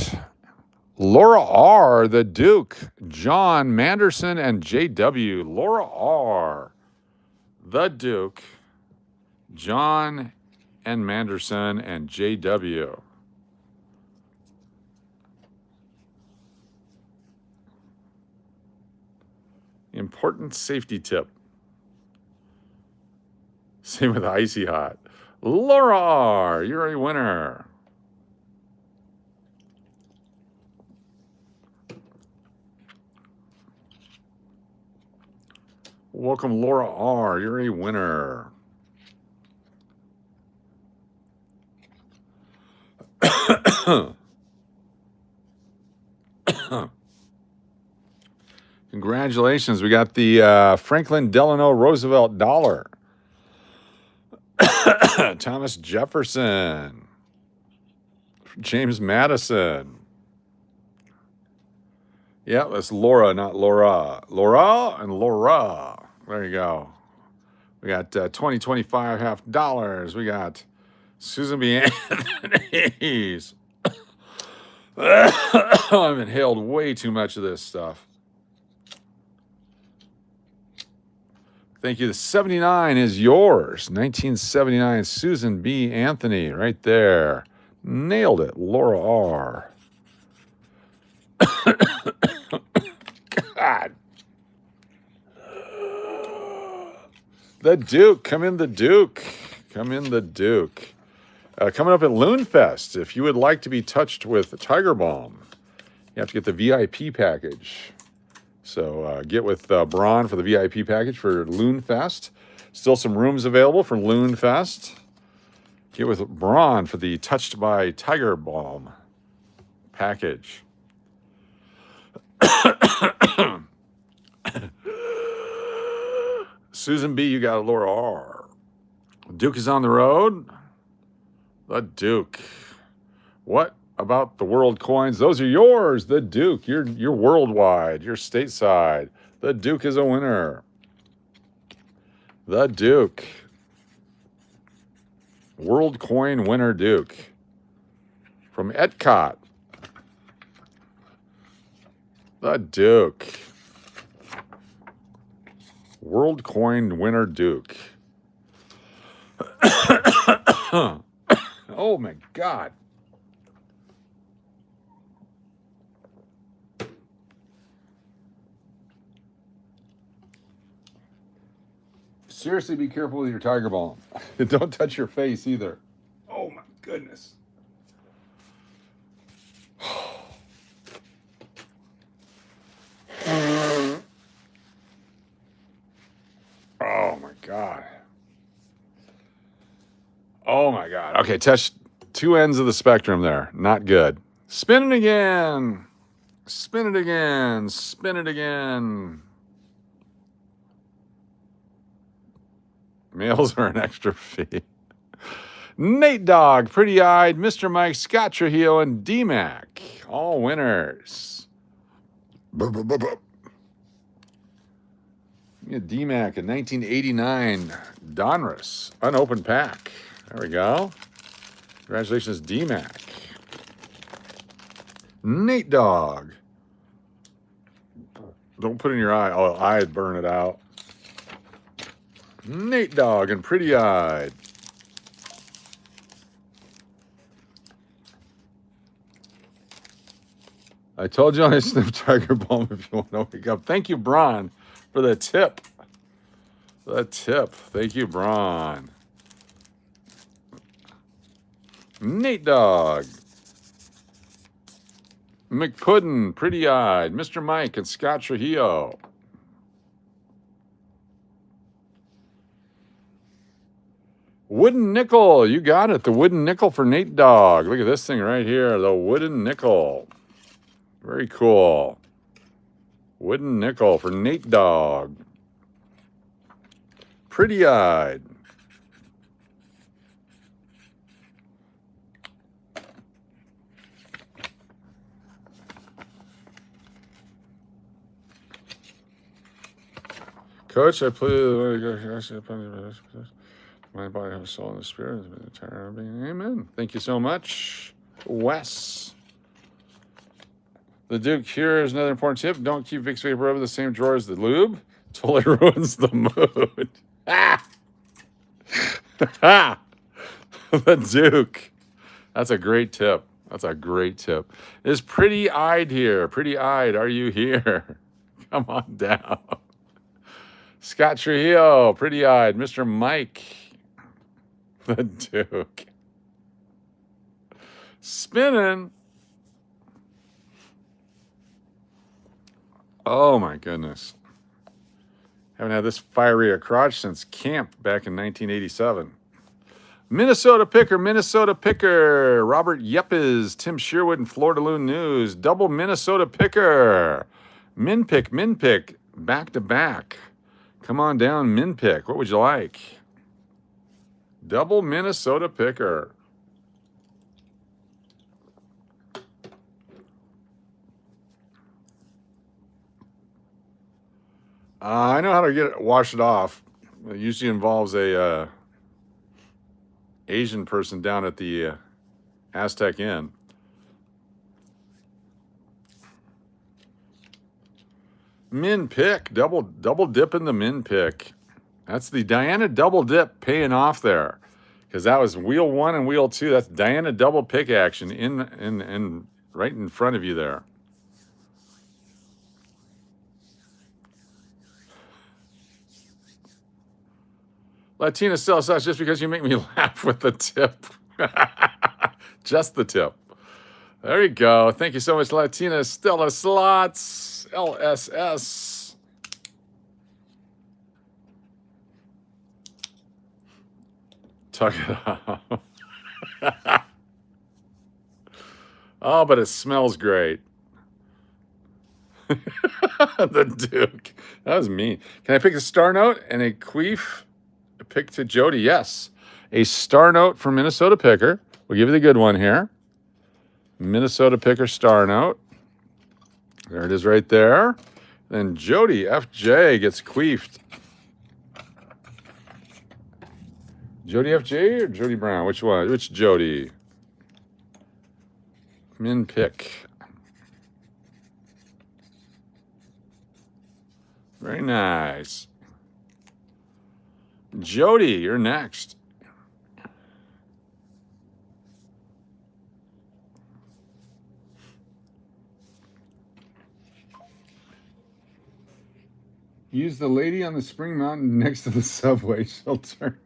Laura R., the Duke, John Manderson, and JW? Laura R., the Duke, John and Manderson, and JW. Important safety tip. Same with Icy Hot. Laura R., you're a winner. Welcome, Laura R., you're a winner. Congratulations. We got the Franklin Delano Roosevelt dollar. Thomas Jefferson. James Madison. Yeah, that's Laura, not Laura. Laura and Laura. There you go. We got 2025 $5. We got Susan B. Anthony's. I've inhaled way too much of this stuff. Thank you. The 79 is yours. 1979, Susan B. Anthony, right there. Nailed it. Laura R. God. The Duke. Come in, the Duke. Come in, the Duke. Coming up at Loon Fest, if you would like to be touched with Tiger Balm, you have to get the VIP package. So get with Braun for the VIP package for Loon Fest. Still some rooms available for Loon Fest. Get with Braun for the Touched by Tiger Balm package. Susan B., you got a Laura R. Duke is on the road. The Duke. What about the world coins? Those are yours. The Duke. You're worldwide. You're stateside. The Duke is a winner. The Duke. World coin winner Duke. From Etcott. The Duke. World coin winner Duke. Oh my God. Seriously, be careful with your Tiger Balm. Don't touch your face either. Oh my goodness. Oh my God. Oh my God. Okay, touch two ends of the spectrum there. Not good. Spin it again. Spin it again. Spin it again. Males are an extra fee. Nate Dogg, Pretty Eyed, Mr. Mike, Scott Trujillo, and D-Mac. All winners. D-Mac, a 1989 Donruss unopened pack. There we go. Congratulations, D-Mac. Nate Dogg. Don't put it in your eye. Oh, I'd burn it out. Nate Dogg and Pretty Eyed. I told you I sniffed Tiger Balm if you want to wake up. Thank you, Braun, for the tip. The tip. Thank you, Braun. Nate Dogg. McPuddin, Pretty Eyed, Mr. Mike, and Scott Trujillo. Wooden nickel. You got it. The wooden nickel for Nate Dogg. Look at this thing right here. The wooden nickel. Very cool. Wooden nickel for Nate Dogg. Pretty-eyed. Coach, I play my body, have a soul, and a spirit. Amen. Thank you so much, Wes. The Duke, here is another important tip. Don't keep Vicks Vapor Rub in the same drawer as the lube. Totally ruins the mood. Ah! The Duke. That's a great tip. That's a great tip. Is Pretty-eyed here? Pretty-eyed, are you here? Come on down. Scott Trujillo, Pretty-eyed. Mr. Mike. The Duke. Spinning. Oh my goodness. Haven't had this fiery a crotch since camp back in 1987. Minnesota Picker. Robert Yepes, Tim Sherwood, and Florida Loon News. Double Minnesota Picker. Min pick, back to back. Come on down, Min pick. What would you like? Double Minnesota Picker. I know how to wash it off. It usually involves a Asian person down at the Aztec Inn. Min pick, double dip in the min pick. That's the Diana double dip paying off there, because that was wheel 1 and wheel 2. That's Diana double pick action in right in front of you there. Latina Stella Sauce, just because you make me laugh with the tip. Just the tip. There you go. Thank you so much, Latina Stella Slots, LSS. Tuck it out. Oh, but it smells great. The Duke. That was mean. Can I pick a star note and a queef? Pick to Jody. Yes. A star note for Minnesota Picker. We'll give you the good one here. Minnesota Picker star note. There it is right there. Then Jody FJ gets queefed. Jody FJ or Jody Brown? Which one? Which Jody? Min pick. Very nice. Jody, you're next. Use the lady on the spring mountain next to the subway. She'll turn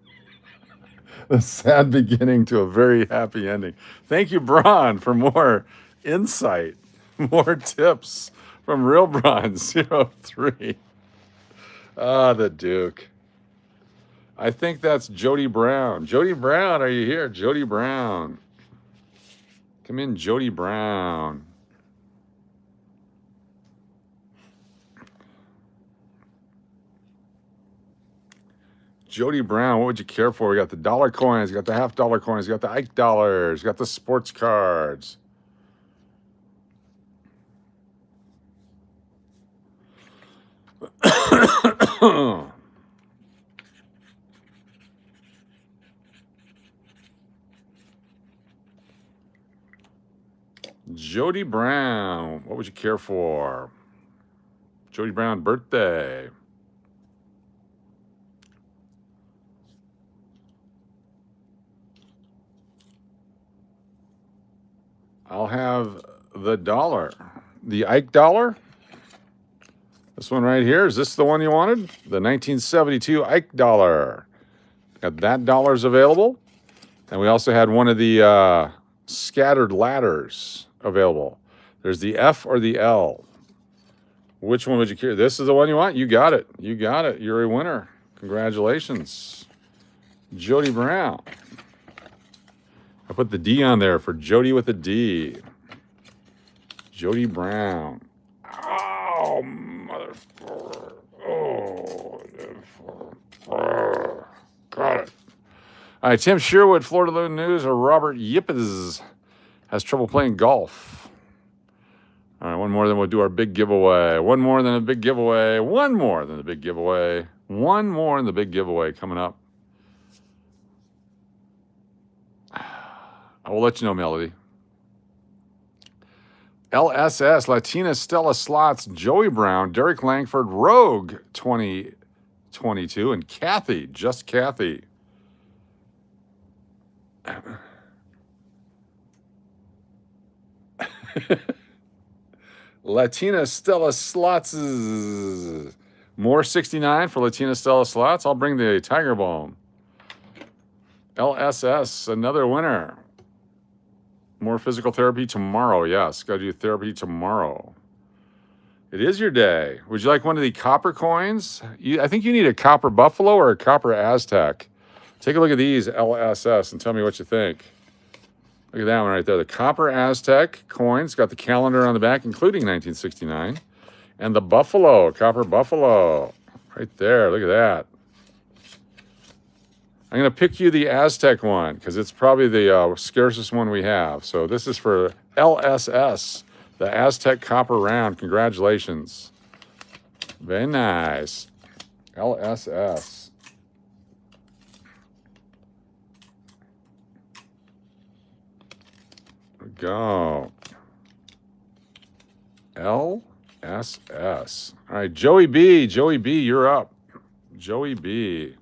a sad beginning to a very happy ending. Thank you, Braun, for more insight, more tips from Real Braun 03. Ah, the Duke. I think that's Jody Brown. Jody Brown, are you here? Jody Brown. Come in, Jody Brown. Jody Brown, what would you care for? We got the dollar coins, we got the $50 coins, we got the Ike dollars, we got the sports cards. Jody Brown, what would you care for? Jody Brown birthday. I'll have the dollar. The Ike dollar. This one right here. Is this the one you wanted? The 1972 Ike dollar. Got that dollars available. And we also had one of the scattered ladders available. There's the F or the L. Which one would you care? This is the one you want? You got it. You got it. You're a winner. Congratulations. Jody Brown. I put the D on there for Jody with a D. Jody Brown. Oh, motherfucker. Oh, got it. All right, Tim Sherwood, Florida Loon News, or Robert Yippes has trouble playing golf. All right, one more, then we'll do our big giveaway. One more than a big giveaway. One more than the big giveaway. One more than the big giveaway coming up. I will let you know, Melody. LSS, Latina Stella Slots, Joey Brown, Derek Langford, Rogue 2022, and Kathy, just Kathy. Latina Stella Slots. More 69 for Latina Stella Slots. I'll bring the Tiger Balm. LSS, another winner. More physical therapy tomorrow. Yes, got to do therapy tomorrow. It is your day. Would you like one of the copper coins? I think you need a copper buffalo or a copper Aztec. Take a look at these LSS and tell me what you think. Look at that one right there. The copper Aztec coins. Got the calendar on the back, including 1969. And the buffalo, copper buffalo. Right there. Look at that. I'm going to pick you the Aztec one because it's probably the scarcest one we have. So this is for LSS, the Aztec copper round. Congratulations. Very nice. LSS. There we go. LSS. All right, Joey B. Joey B, you're up. Joey B.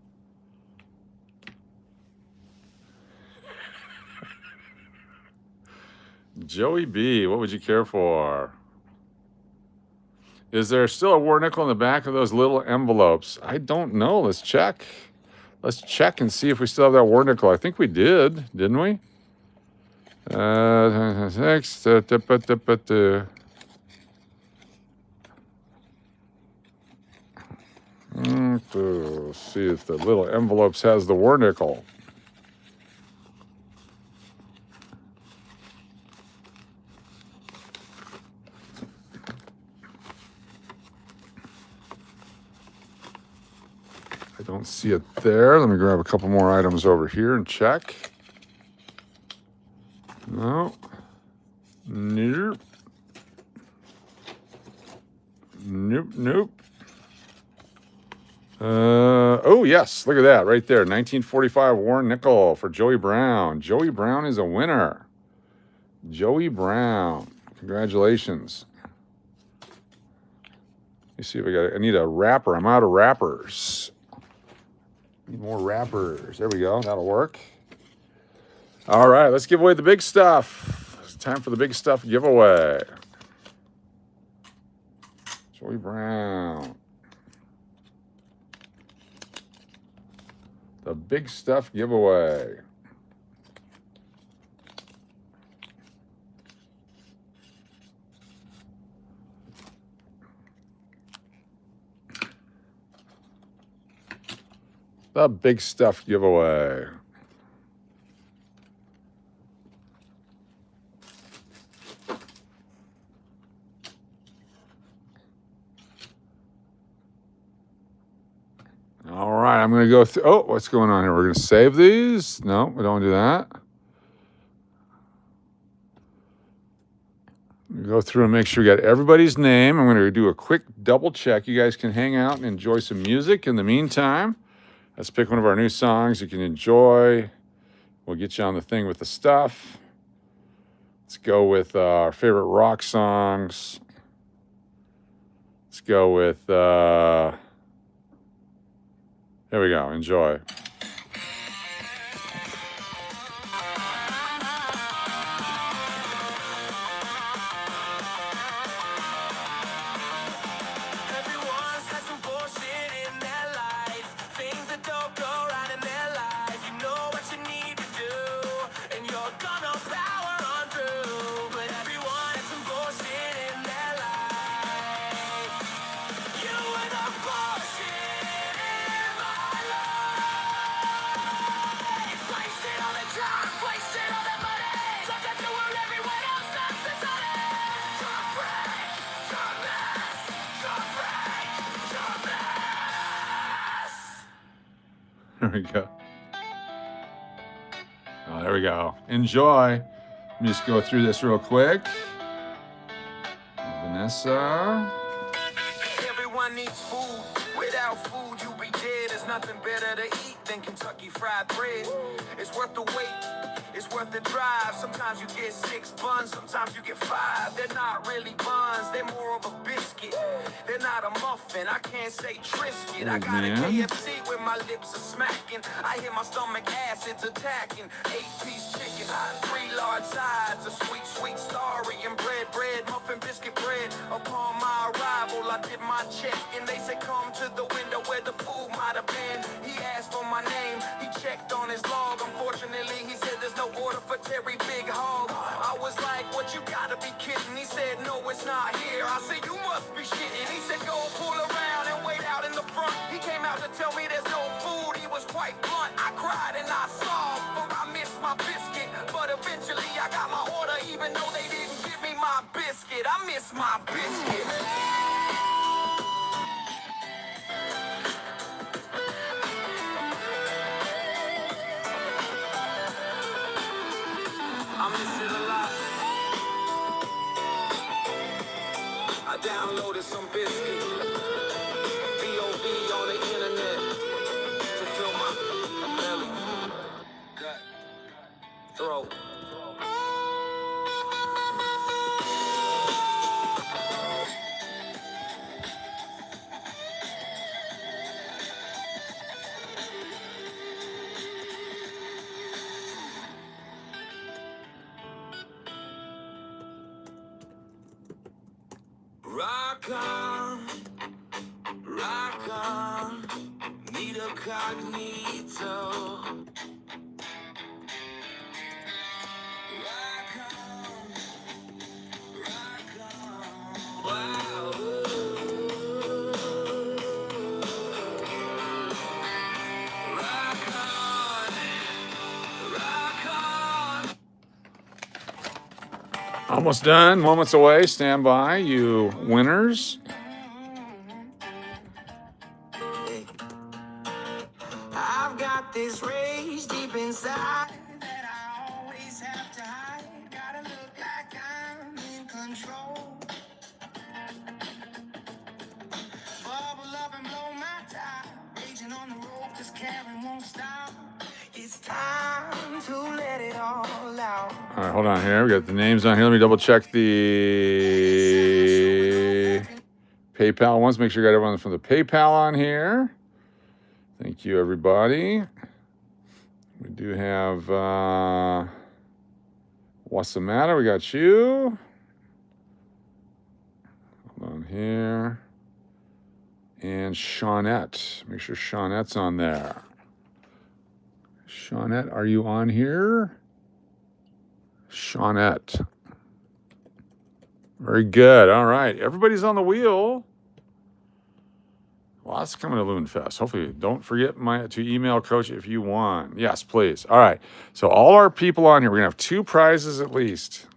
Joey B, what would you care for? Is there still a war nickel in the back of those little envelopes? I don't know. Let's check. Let's check and see if we still have that war nickel. I think we did, didn't we? Next. See if the little envelopes has the war nickel. I don't see it there. Let me grab a couple more items over here and check. No. Nope. Nope, nope. Oh, yes. Look at that right there. 1945 war nickel for Joey Brown. Joey Brown is a winner. Joey Brown. Congratulations. Let me see if I need a wrapper. I'm out of wrappers. Need more wrappers. There we go. That'll work. All right, let's give away the big stuff. It's time for the big stuff giveaway. Joey Brown. The big stuff giveaway. The big stuff giveaway. All right, I'm going to go through. Oh, what's going on here? We're going to save these. No, we don't do that. Go through and make sure we got everybody's name. I'm going to do a quick double check. You guys can hang out and enjoy some music in the meantime. Let's pick one of our new songs you can enjoy. We'll get you on the thing with the stuff. Let's go with our favorite rock songs. Let's go with, there we go. Enjoy. There we go. Oh, there we go. Enjoy. Let me just go through this real quick. Vanessa. Everyone needs food. Without food, you be dead. There's nothing better to eat than Kentucky Fried Bread. It's worth the wait. It's worth the drive. Sometimes you get 6 buns, sometimes you get 5. They're not really buns, they're more of a biscuit. They're not a muffin, I can't say Triscuit. I got a KFC where my lips are smacking. I hear my stomach acids attacking. 8-piece chicken, 3 large sides, a sweet, sweet story, and bread, muffin, biscuit bread. Upon my arrival, I did my check, and they said come to the window where the food might have been. He asked for my name, he checked on his log. Unfortunately, he said there's no order for Terry Big Hog. I was like, what, you gotta be kidding. He said, no, it's not here. I said, you must be shitting. He said, go pull around and wait out in the front. He came out to tell me there's no food. He was quite blunt. I cried and I sobbed, for I missed my biscuit. But eventually I got my order, even though they didn't give me my biscuit. I miss my biscuit. I miss it a lot. I downloaded some biscuit. VOV on the internet to fill my belly, gut, throat. Rock on, need a cognito. Rock on, wow. Rock on. Almost done. Moments away. Stand by, you winners. I've got this rage deep inside that I always have to hide. Gotta look like I'm in control. Bubble up and blow my top. Raging on the rope, this carry won't stop. It's time to let it all out. All right, hold on here. We got the names on here. Let me double check the PayPal ones. Make sure you got everyone from the PayPal on here. Thank you, everybody. We do have, what's the matter? We got you. Hold on here. And Shawnette. Make sure Shawnette's on there. Shawnette, are you on here? Shawnette. Very good. All right. Everybody's on the wheel. Lots coming to Loon Fest. Hopefully, don't forget to email Coach if you won. Yes, please. All right. So all our people on here, we're going to have 2 prizes at least.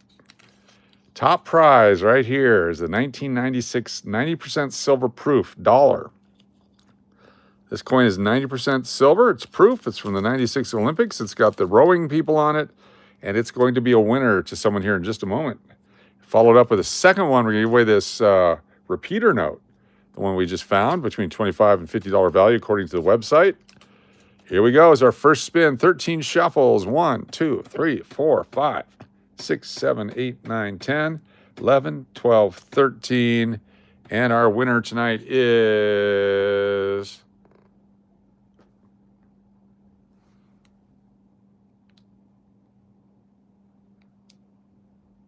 Top prize right here is the 1996 90% silver proof dollar. This coin is 90% silver. It's proof. It's from the 96 Olympics. It's got the rowing people on it, and it's going to be a winner to someone here in just a moment. Followed up with a second one. We're going to give away this repeater note, the one we just found, between $25 and $50 value according to the website. Here we go. Is our first spin. 13 shuffles. 1, 2, 3, 4, 5, 6, 7, 8, 9, 10, 11, 12, 13. And our winner tonight is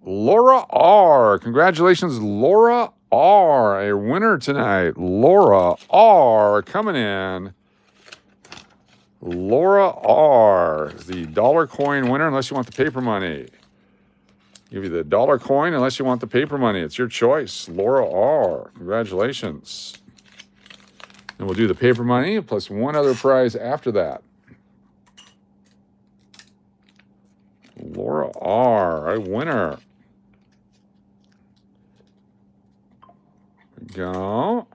Laura R. Congratulations, Laura R. A winner tonight. Laura R. coming in. Laura R. is the dollar coin winner, unless you want the paper money. Give you the dollar coin unless you want the paper money. It's your choice. Laura R. Congratulations. And we'll do the paper money plus one other prize after that. Laura R. a winner. There we go.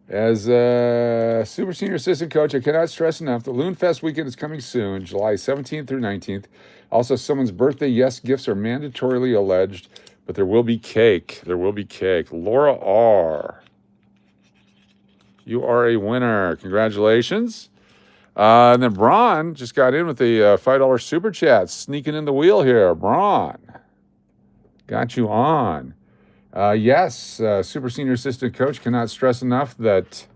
As a super senior assistant coach, I cannot stress enough the Loon Fest weekend is coming soon, July 17th through 19th. Also, someone's birthday. Yes, gifts are mandatorily alleged, but there will be cake. There will be cake. Laura R., you are a winner. Congratulations. And then Braun just got in with a $5 super chat, sneaking in the wheel here. Braun, got you on. Yes, super senior assistant coach, cannot stress enough that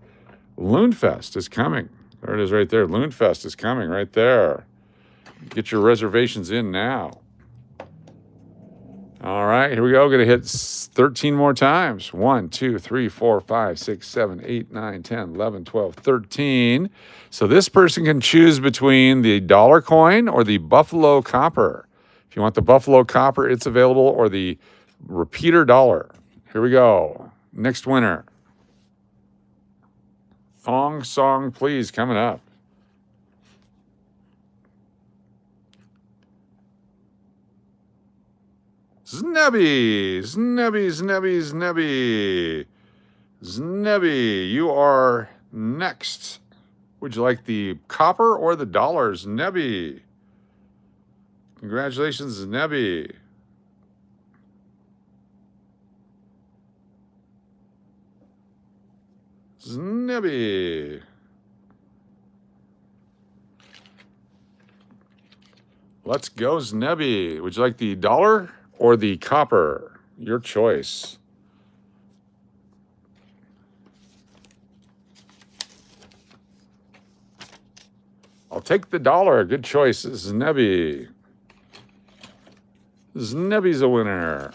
Loonfest is coming. There it is right there. Loonfest is coming right there. Get your reservations in now. All right, here we go. Going to hit 13 more times. 1, 2, 3, 4, 5, 6, 7, 8, 9, 10, 11, 12, 13. So this person can choose between the dollar coin or the Buffalo Copper. If you want the Buffalo Copper, it's available, or the repeater dollar. Here we go. Next winner. Thong Song Please coming up. Znebby, Znebby, Znebby, Znebby. Znebby, you are next. Would you like the copper or the dollars? Znebby. Congratulations, Znebby. Znebby. Let's go, Znebby. Would you like the dollar or the copper? Your choice. I'll take the dollar. Good choice, Znebby. Znebby's a winner.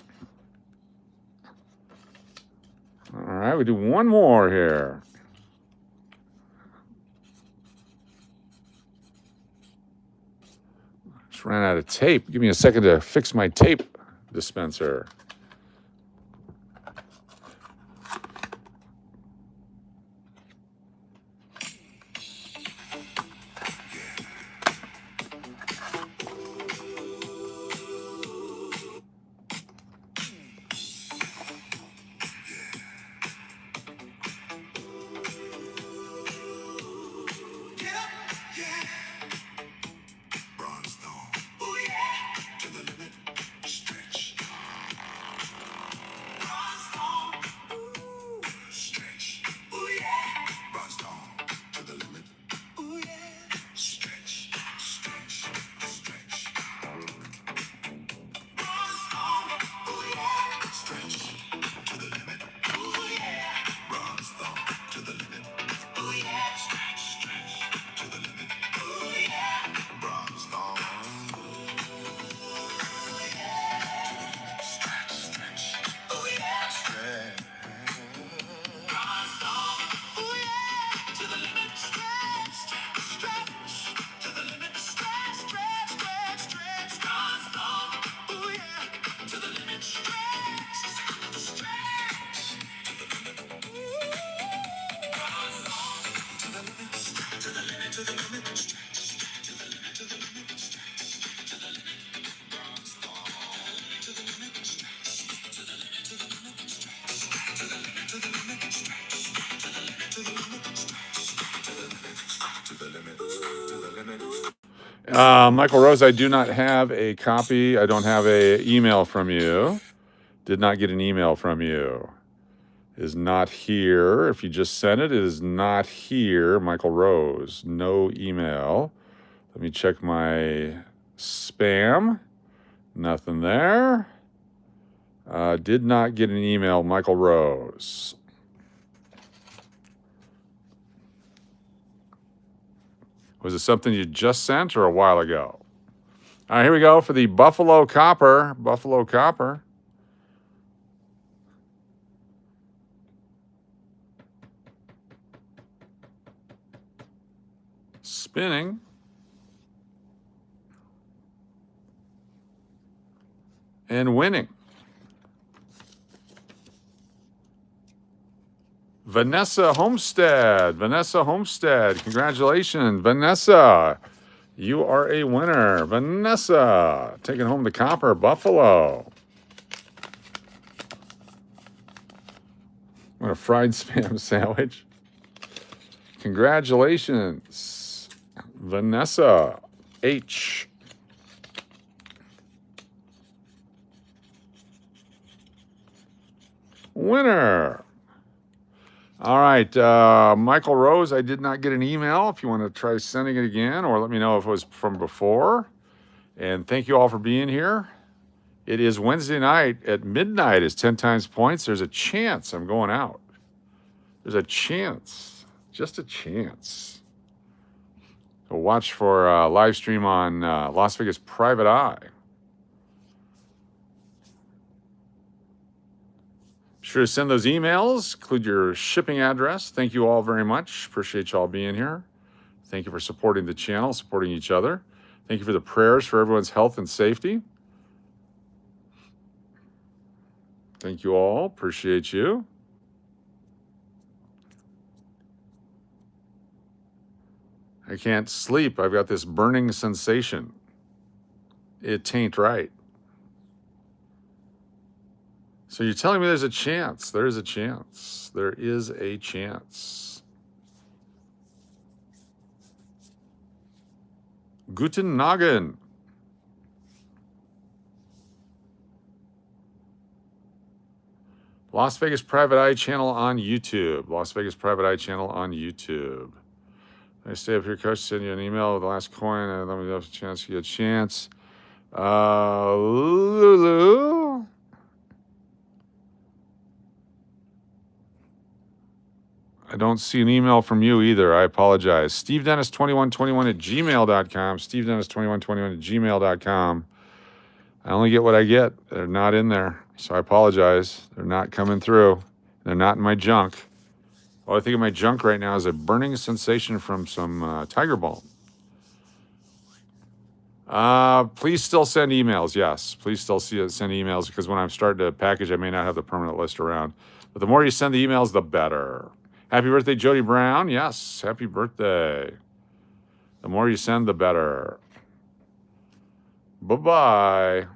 All right, we do one more here. Just ran out of tape. Give me a second to fix my tape dispenser. Michael Rose, I do not have a copy. I don't have a email from you. Did not get an email from you. Is not here. If you just sent it, it is not here. Michael Rose, no email. Let me check my spam. Nothing there. Did not get an email, Michael Rose. Was it something you just sent or a while ago? All right, here we go for the Buffalo Copper. Buffalo Copper. Spinning. And winning. Vanessa Homestead. Vanessa Homestead. Congratulations, Vanessa. You are a winner. Vanessa, taking home the copper. Buffalo. What a fried spam sandwich. Congratulations, Vanessa H. Winner. All right, Michael Rose, I did not get an email. If you want to try sending it again, or let me know if it was from before. And thank you all for being here. It is Wednesday night at midnight. Is 10 times points. There's a chance I'm going out. There's a chance, just a chance. So watch for live stream on Las Vegas Private Eye. Be sure to send those emails, include your shipping address. Thank you all very much. Appreciate you all being here. Thank you for supporting the channel, supporting each other. Thank you for the prayers for everyone's health and safety. Thank you all. Appreciate you. I can't sleep. I've got this burning sensation. It tain't right. So you're telling me there's a chance. There is a chance. There is a chance. Guten Nagen. Las Vegas Private Eye channel on YouTube. Las Vegas Private Eye channel on YouTube. I stay up here, coach. Send you an email with the last coin. And let me know if a chance. You get a chance. Lulu. I don't see an email from you either. I apologize. SteveDennis2121 SteveDennis2121 @gmail.com. I only get what I get. They're not in there. So I apologize. They're not coming through. They're not in my junk. All I think of my junk right now is a burning sensation from some Tiger Balm. Please still send emails. Yes, please still send emails, because when I'm starting to package, I may not have the permanent list around. But the more you send the emails, the better. Happy birthday, Jody Brown. Yes, happy birthday. The more you send, the better. Bye-bye.